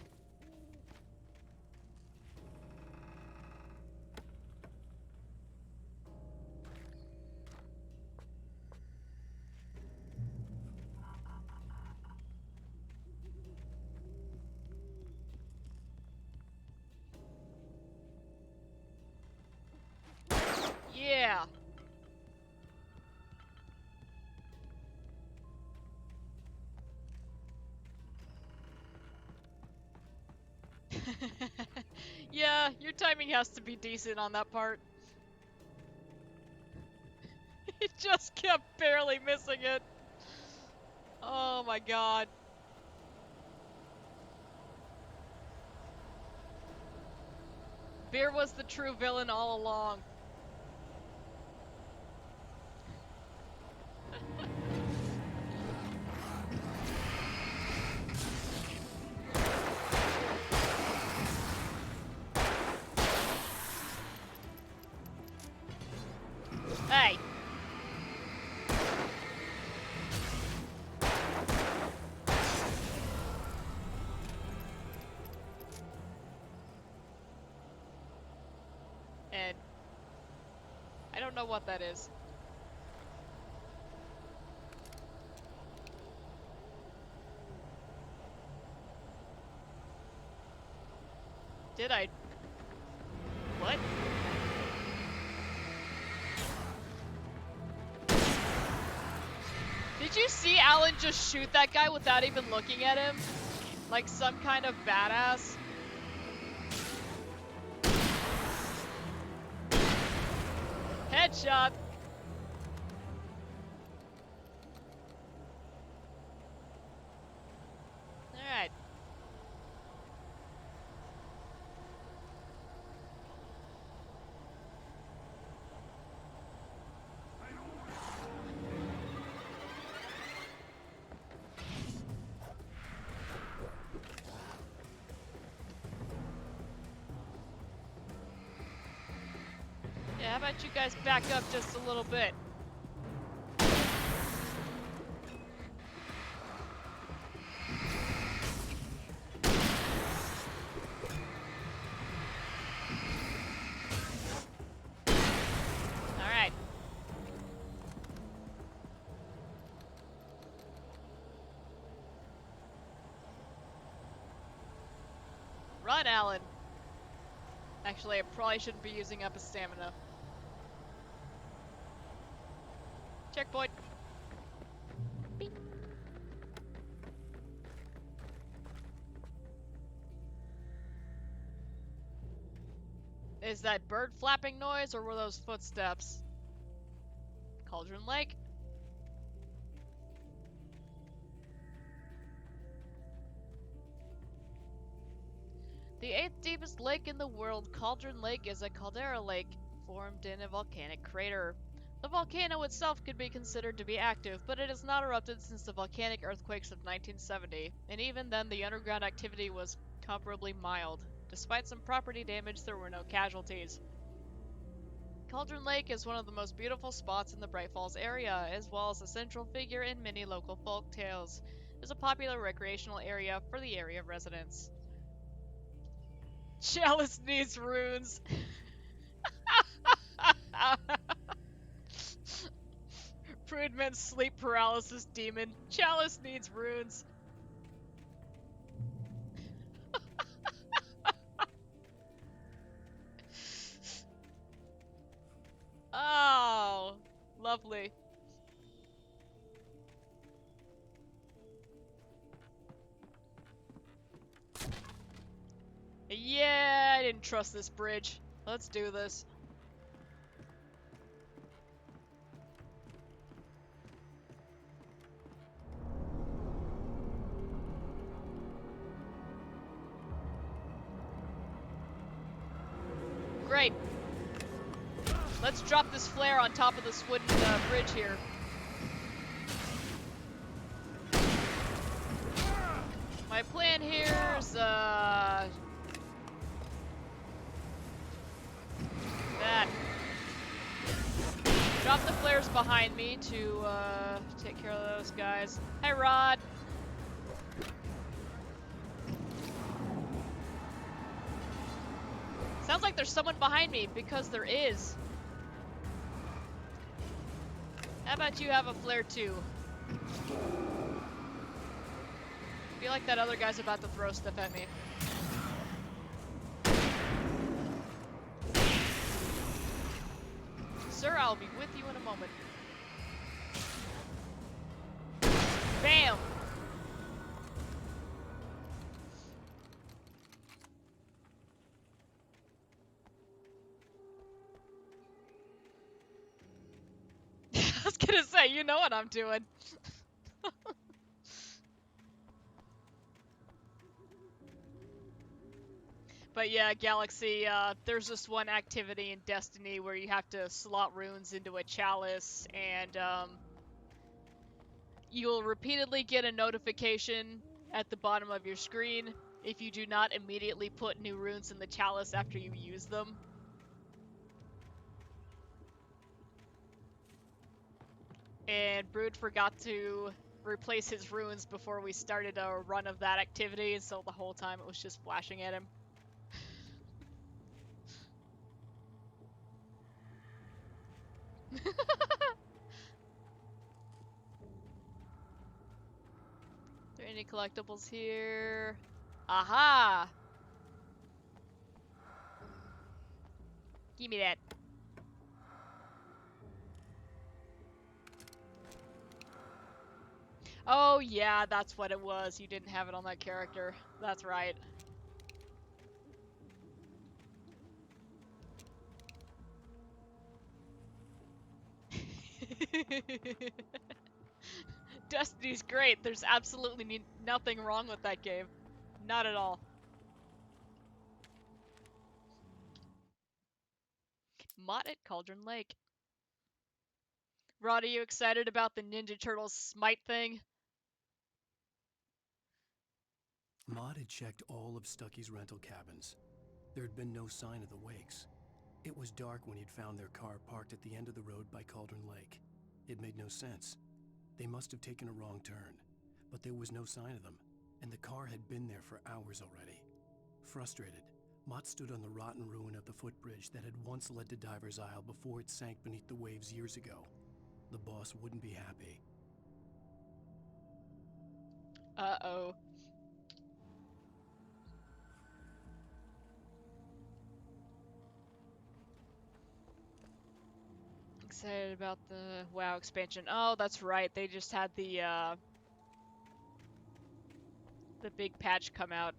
Yeah. Yeah, your timing has to be decent on that part. He just kept barely missing it. Oh my god. Beer was the true villain all along. Hey. And I don't know what that is. Did I? What? Did you see Alan just shoot that guy without even looking at him? Like some kind of badass? Headshot! Alright. Yeah, how about you guys back up just a little bit? Alright. Run, Alan! Actually, I probably shouldn't be using up his stamina. Checkpoint. Beep. Is that bird flapping noise or were those footsteps? Cauldron Lake. The 8th deepest lake in the world, Cauldron Lake is a caldera lake formed in a volcanic crater. The volcano itself could be considered to be active, but it has not erupted since the volcanic earthquakes of 1970, and even then the underground activity was comparably mild. Despite some property damage, there were no casualties. Cauldron Lake is one of the most beautiful spots in the Bright Falls area, as well as a central figure in many local folk tales. It is a popular recreational area for the area residents. Chalice needs runes. Broodman's sleep paralysis demon. Chalice needs runes. Oh, lovely. Yeah, I didn't trust this bridge. Let's do this. Great. Let's drop this flare on top of this wooden bridge here. My plan here is, that. Drop the flares behind me to, take care of those guys. Hi, Rod! Sounds like there's someone behind me, because there is. How about you have a flare too? I feel like that other guy's about to throw stuff at me. Sir, I'll be with you in a moment. Bam! I was gonna say, you know what I'm doing. But yeah, Galaxy, there's this one activity in Destiny where you have to slot runes into a chalice, and you'll repeatedly get a notification at the bottom of your screen if you do not immediately put new runes in the chalice after you use them. And Brood forgot to replace his runes before we started a run of that activity, and so the whole time it was just flashing at him. Are there any collectibles here? Aha! Give me that. Oh yeah, that's what it was. You didn't have it on that character. That's right. Destiny's great. There's absolutely nothing wrong with that game. Not at all. Mott at Cauldron Lake. Rod, are you excited about the Ninja Turtles Smite thing? Maud had checked all of Stucky's rental cabins. There had been no sign of the Wakes. It was dark when he'd found their car parked at the end of the road by Cauldron Lake. It made no sense. They must have taken a wrong turn, but there was no sign of them, and the car had been there for hours already. Frustrated, Mott stood on the rotten ruin of the footbridge that had once led to Diver's Isle before it sank beneath the waves years ago. The boss wouldn't be happy. Uh-oh. Excited about the WoW expansion. Oh, that's right. They just had the big patch come out.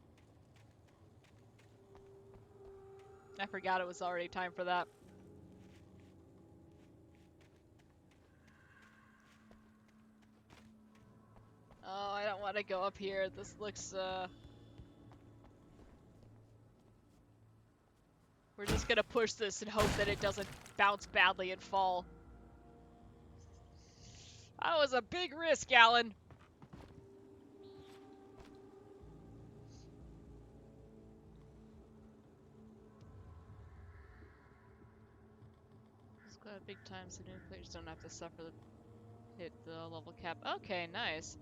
I forgot it was already time for that. Oh, I don't want to go up here. This looks, we're just gonna push this and hope that it doesn't bounce badly and fall. That was a big risk, Alan. It's got big time so new players don't have to suffer hit the level cap. Okay, nice.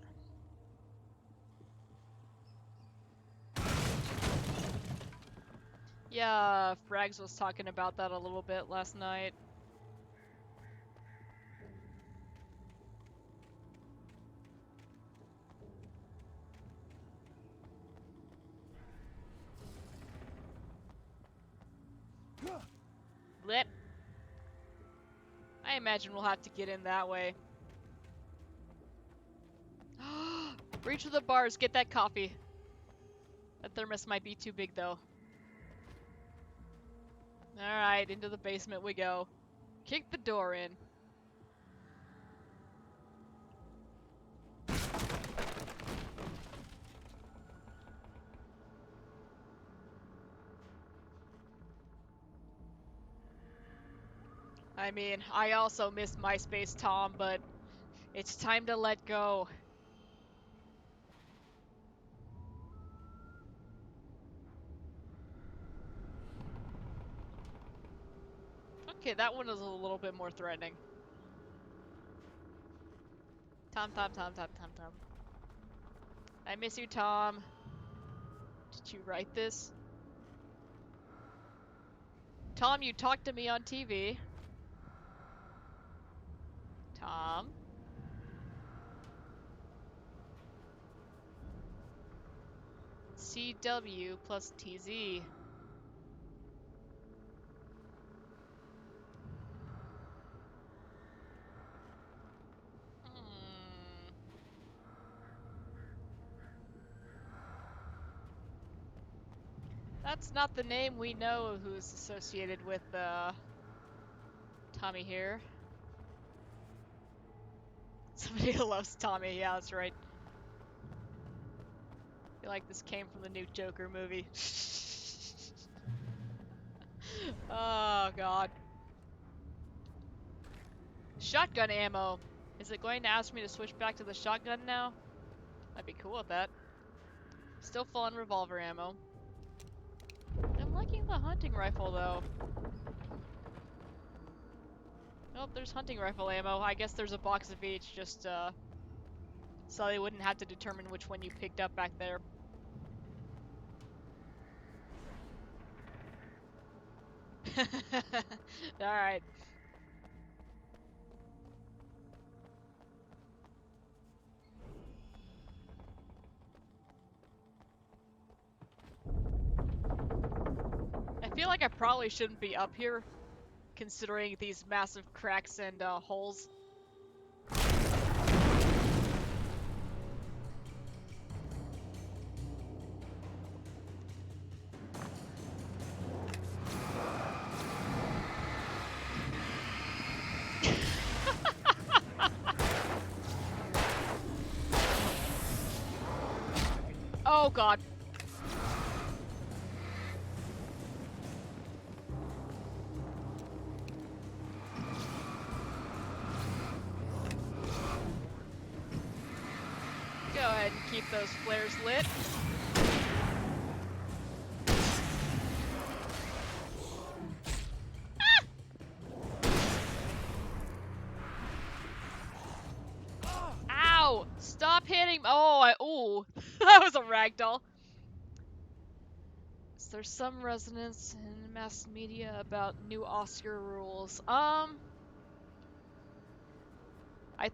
Yeah, Frags was talking about that a little bit last night. Blip. I imagine we'll have to get in that way. Reach for the bars, get that coffee. That thermos might be too big though. Alright, into the basement we go. Kick the door in. I mean, I also miss MySpace Tom, but it's time to let go. Okay, that one is a little bit more threatening. Tom. I miss you, Tom. Did you write this? Tom, you talked to me on TV. Tom? CW plus TZ. That's not the name we know who's associated with Tommy here. Somebody who loves Tommy, yeah, that's right. I feel like this came from the new Joker movie. Oh god. Shotgun ammo. Is it going to ask me to switch back to the shotgun now? I'd be cool with that. Still full on revolver ammo. I'm liking the hunting rifle though. Nope, there's hunting rifle ammo. I guess there's a box of each, just so they wouldn't have to determine which one you picked up back there. Alright. I feel like I probably shouldn't be up here, considering these massive cracks and holes. Oh god. Go ahead and keep those flares lit. Ow! Stop hitting. Oh, ooh. That was a ragdoll. Is there some resonance in mass media about new Oscar rules? I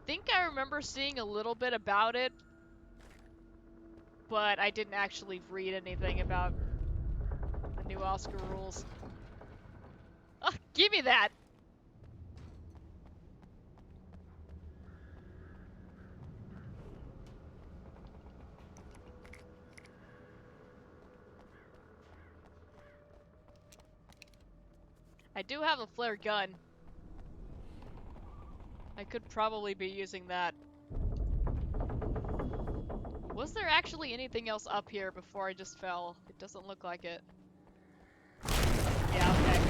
think I remember seeing a little bit about it, but I didn't actually read anything about the new Oscar rules. Oh, give me that! I do have a flare gun. I could probably be using that. Was there actually anything else up here before I just fell? It doesn't look like it. Yeah, okay.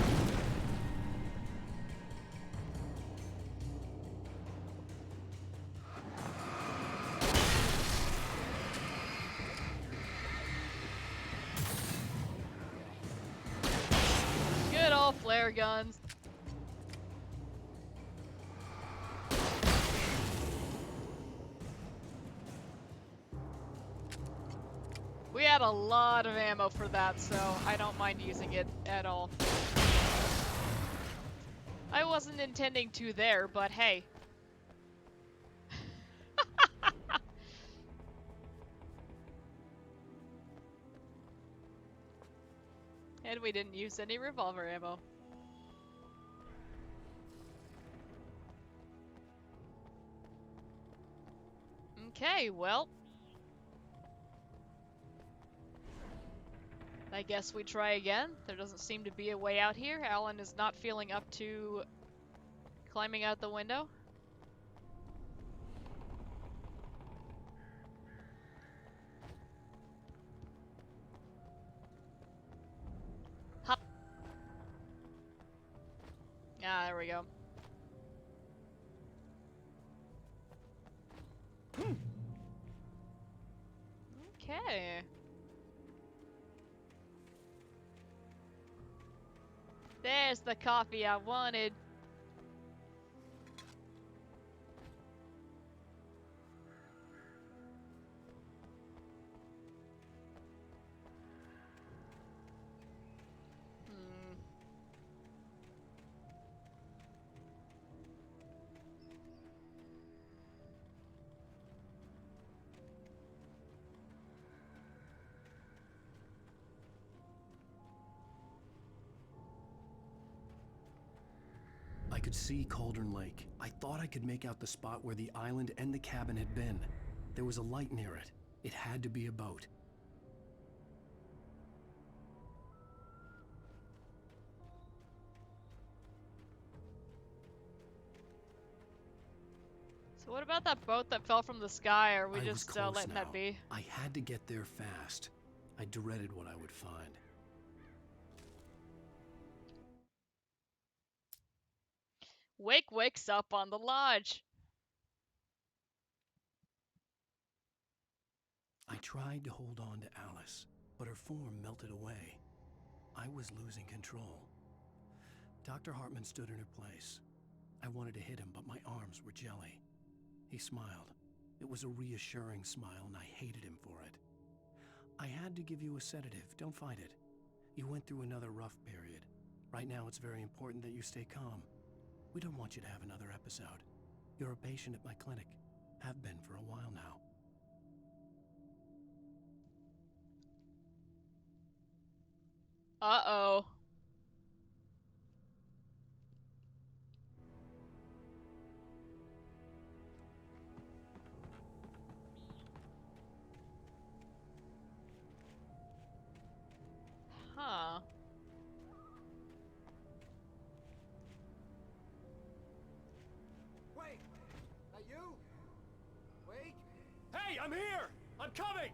Good old flare guns. We had a lot of ammo for that, so I don't mind using it at all. I wasn't intending to there, but hey. And we didn't use any revolver ammo. Okay, well. I guess we try again. There doesn't seem to be a way out here. Alan is not feeling up to climbing out the window. Hop. Ah, there we go. Okay. There's the coffee I wanted. I could see Cauldron Lake. I thought I could make out the spot where the island and the cabin had been. There was a light near it. It had to be a boat. So what about that boat that fell from the sky? Are we I was just close letting now. that be? I had to get there fast. I dreaded what I would find. Wake wakes up on the lodge. I tried to hold on to Alice, but her form melted away. I was losing control. Dr. Hartman stood in her place. I wanted to hit him, but my arms were jelly. He smiled. It was a reassuring smile, and I hated him for it. I had to give you a sedative. Don't fight it. You went through another rough period. Right now, it's very important that you stay calm. We don't want you to have another episode. You're a patient at my clinic. Have been for a while now. Uh-oh. Huh. Wait! That you? Wait! Hey, I'm here! I'm coming!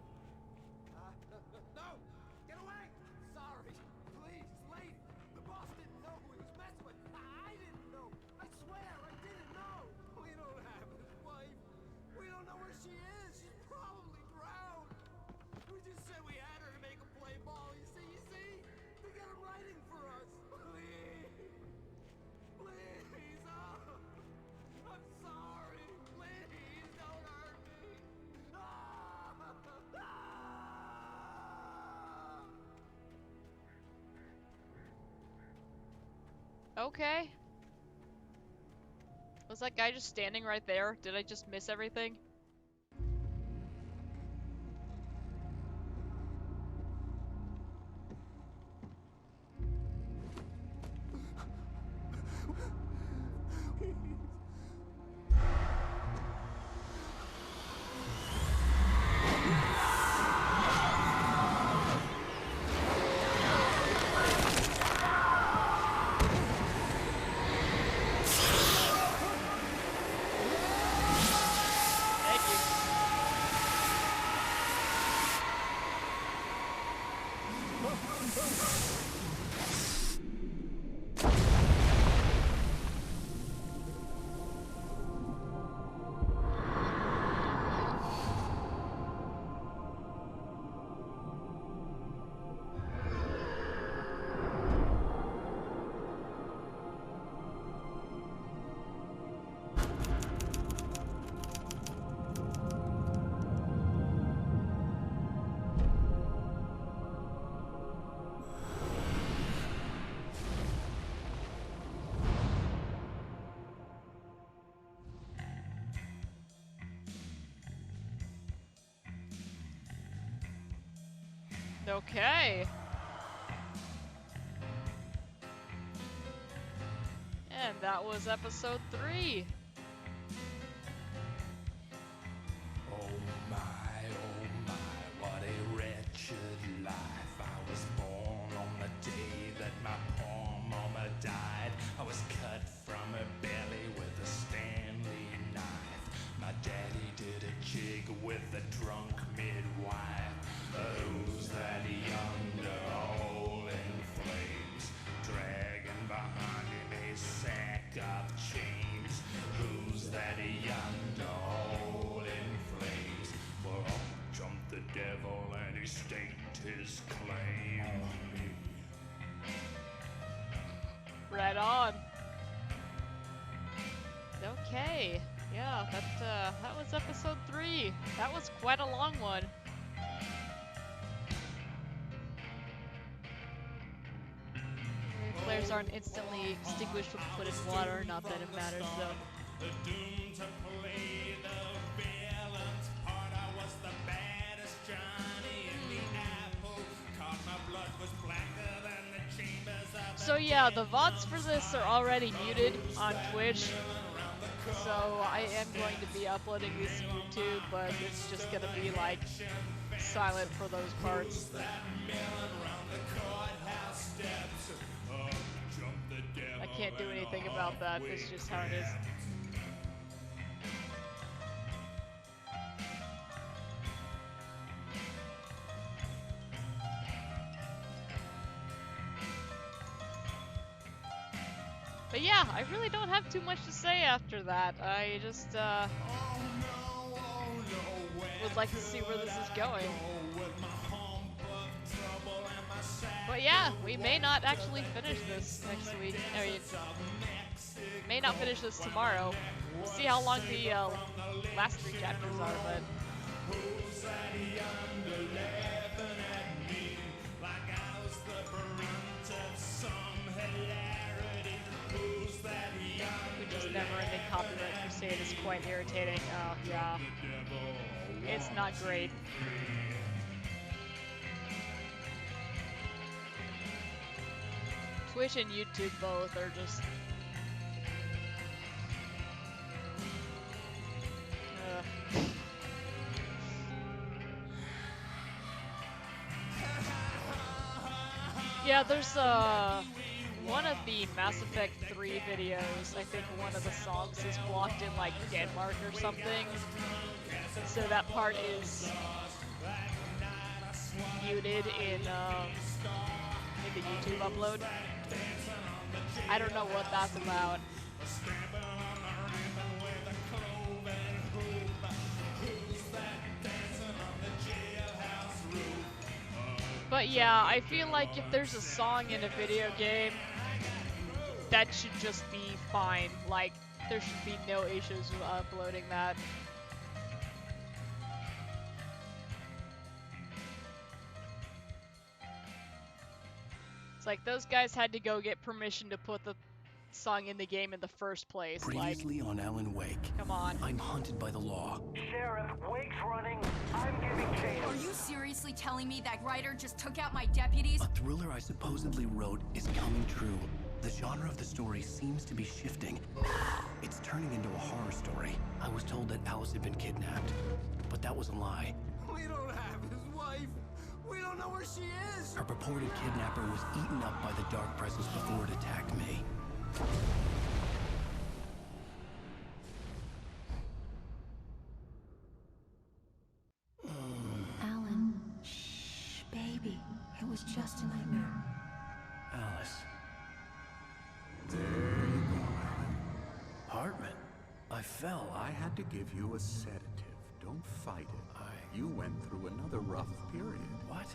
Okay. Was that guy just standing right there? Did I just miss everything? Okay. And that was episode 3. Oh my, what a wretched life. I was born on the day that my poor mama died. I was cut from her belly with a Stanley knife. My daddy did a jig with a drunk midwife. Who's that yonder all in flames, dragging behind him a sack of chains? Who's that yonder all in flames? Well, up jumped the devil and he staked his claim. Right on. Okay. Yeah, that was episode 3. That was quite a long one. Flares aren't instantly extinguished when put in water, not that it matters though. Doomed to play the villain's part. I was the baddest Johnny in the apple. Caught my blood was blacker than the chambers of So yeah, the VODs for this are already muted on Twitch. So I am going to be uploading these to YouTube, but it's just gonna be like silent for those parts. I can't do anything about that, it's just how it is. But yeah, I really don't have too much to say after that. I just would like to see where this is going. But yeah, we may not actually finish this next week. I mean, may not finish this tomorrow. We'll see how long the last 3 chapters are, but... Just never-ending copyright crusade is quite irritating. Oh, yeah. It's not great. Twitch and YouTube both are just... Yeah, there's one of the Mass Effect 3 videos, I think one of the songs is blocked in like Denmark or something. So that part is muted in the YouTube upload. I don't know what that's about. But yeah, I feel like if there's a song in a video game, that should just be fine. Like, there should be no issues with uploading that. It's like those guys had to go get permission to put the song in the game in the first place. Previously on Alan Wake. Come on. I'm hunted by the law. Sheriff, Wake's running. I'm giving chase. Are you seriously telling me that writer just took out my deputies? A thriller I supposedly wrote is coming true. The genre of the story seems to be shifting. It's turning into a horror story. I was told that Alice had been kidnapped, but that was a lie. We don't have his wife. We don't know where she is. Her purported kidnapper was eaten up by the dark presence before it attacked me. Alan, shh, baby. It was just a nightmare. Alice. There you go, Alan. Hartman. I fell. I had to give you a sedative. Don't fight it. You went through another rough period. What?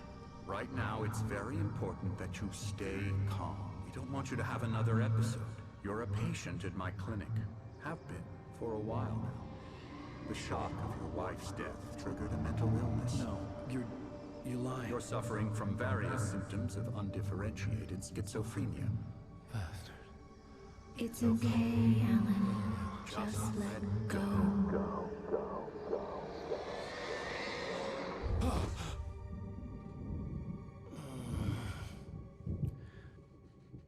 Right now, it's very important that you stay calm. We don't want you to have another episode. You're a patient at my clinic. Have been for a while now. The shock of your wife's death triggered a mental illness. No, you're lying. You're suffering from various symptoms of undifferentiated schizophrenia. Bastard. It's okay, Alan. Just let go.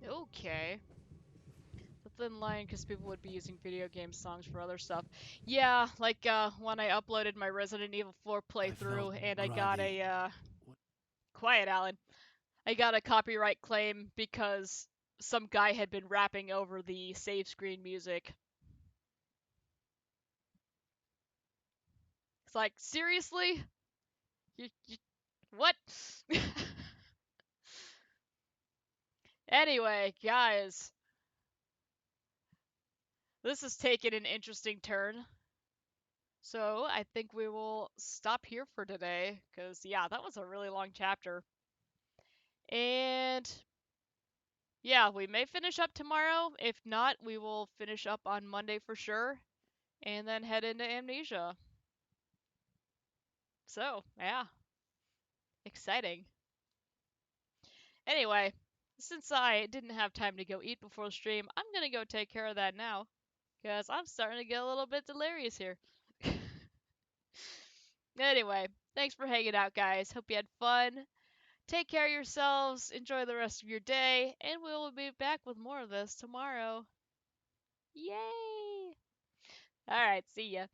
Okay. The thin line, because people would be using video game songs for other stuff. Yeah, like when I uploaded my Resident Evil 4 playthrough and I got a quiet, Alan. I got a copyright claim because some guy had been rapping over the save screen music. It's like, seriously? You what? Anyway, guys. This has taken an interesting turn. So, I think we will stop here for today, because, yeah, that was a really long chapter. And, yeah, we may finish up tomorrow. If not, we will finish up on Monday for sure, and then head into Amnesia. So, yeah. Exciting. Anyway, since I didn't have time to go eat before the stream, I'm gonna go take care of that now, because I'm starting to get a little bit delirious here. Anyway, thanks for hanging out, guys. Hope you had fun. Take care of yourselves, enjoy the rest of your day, and we will be back with more of this tomorrow. Yay! Alright, see ya.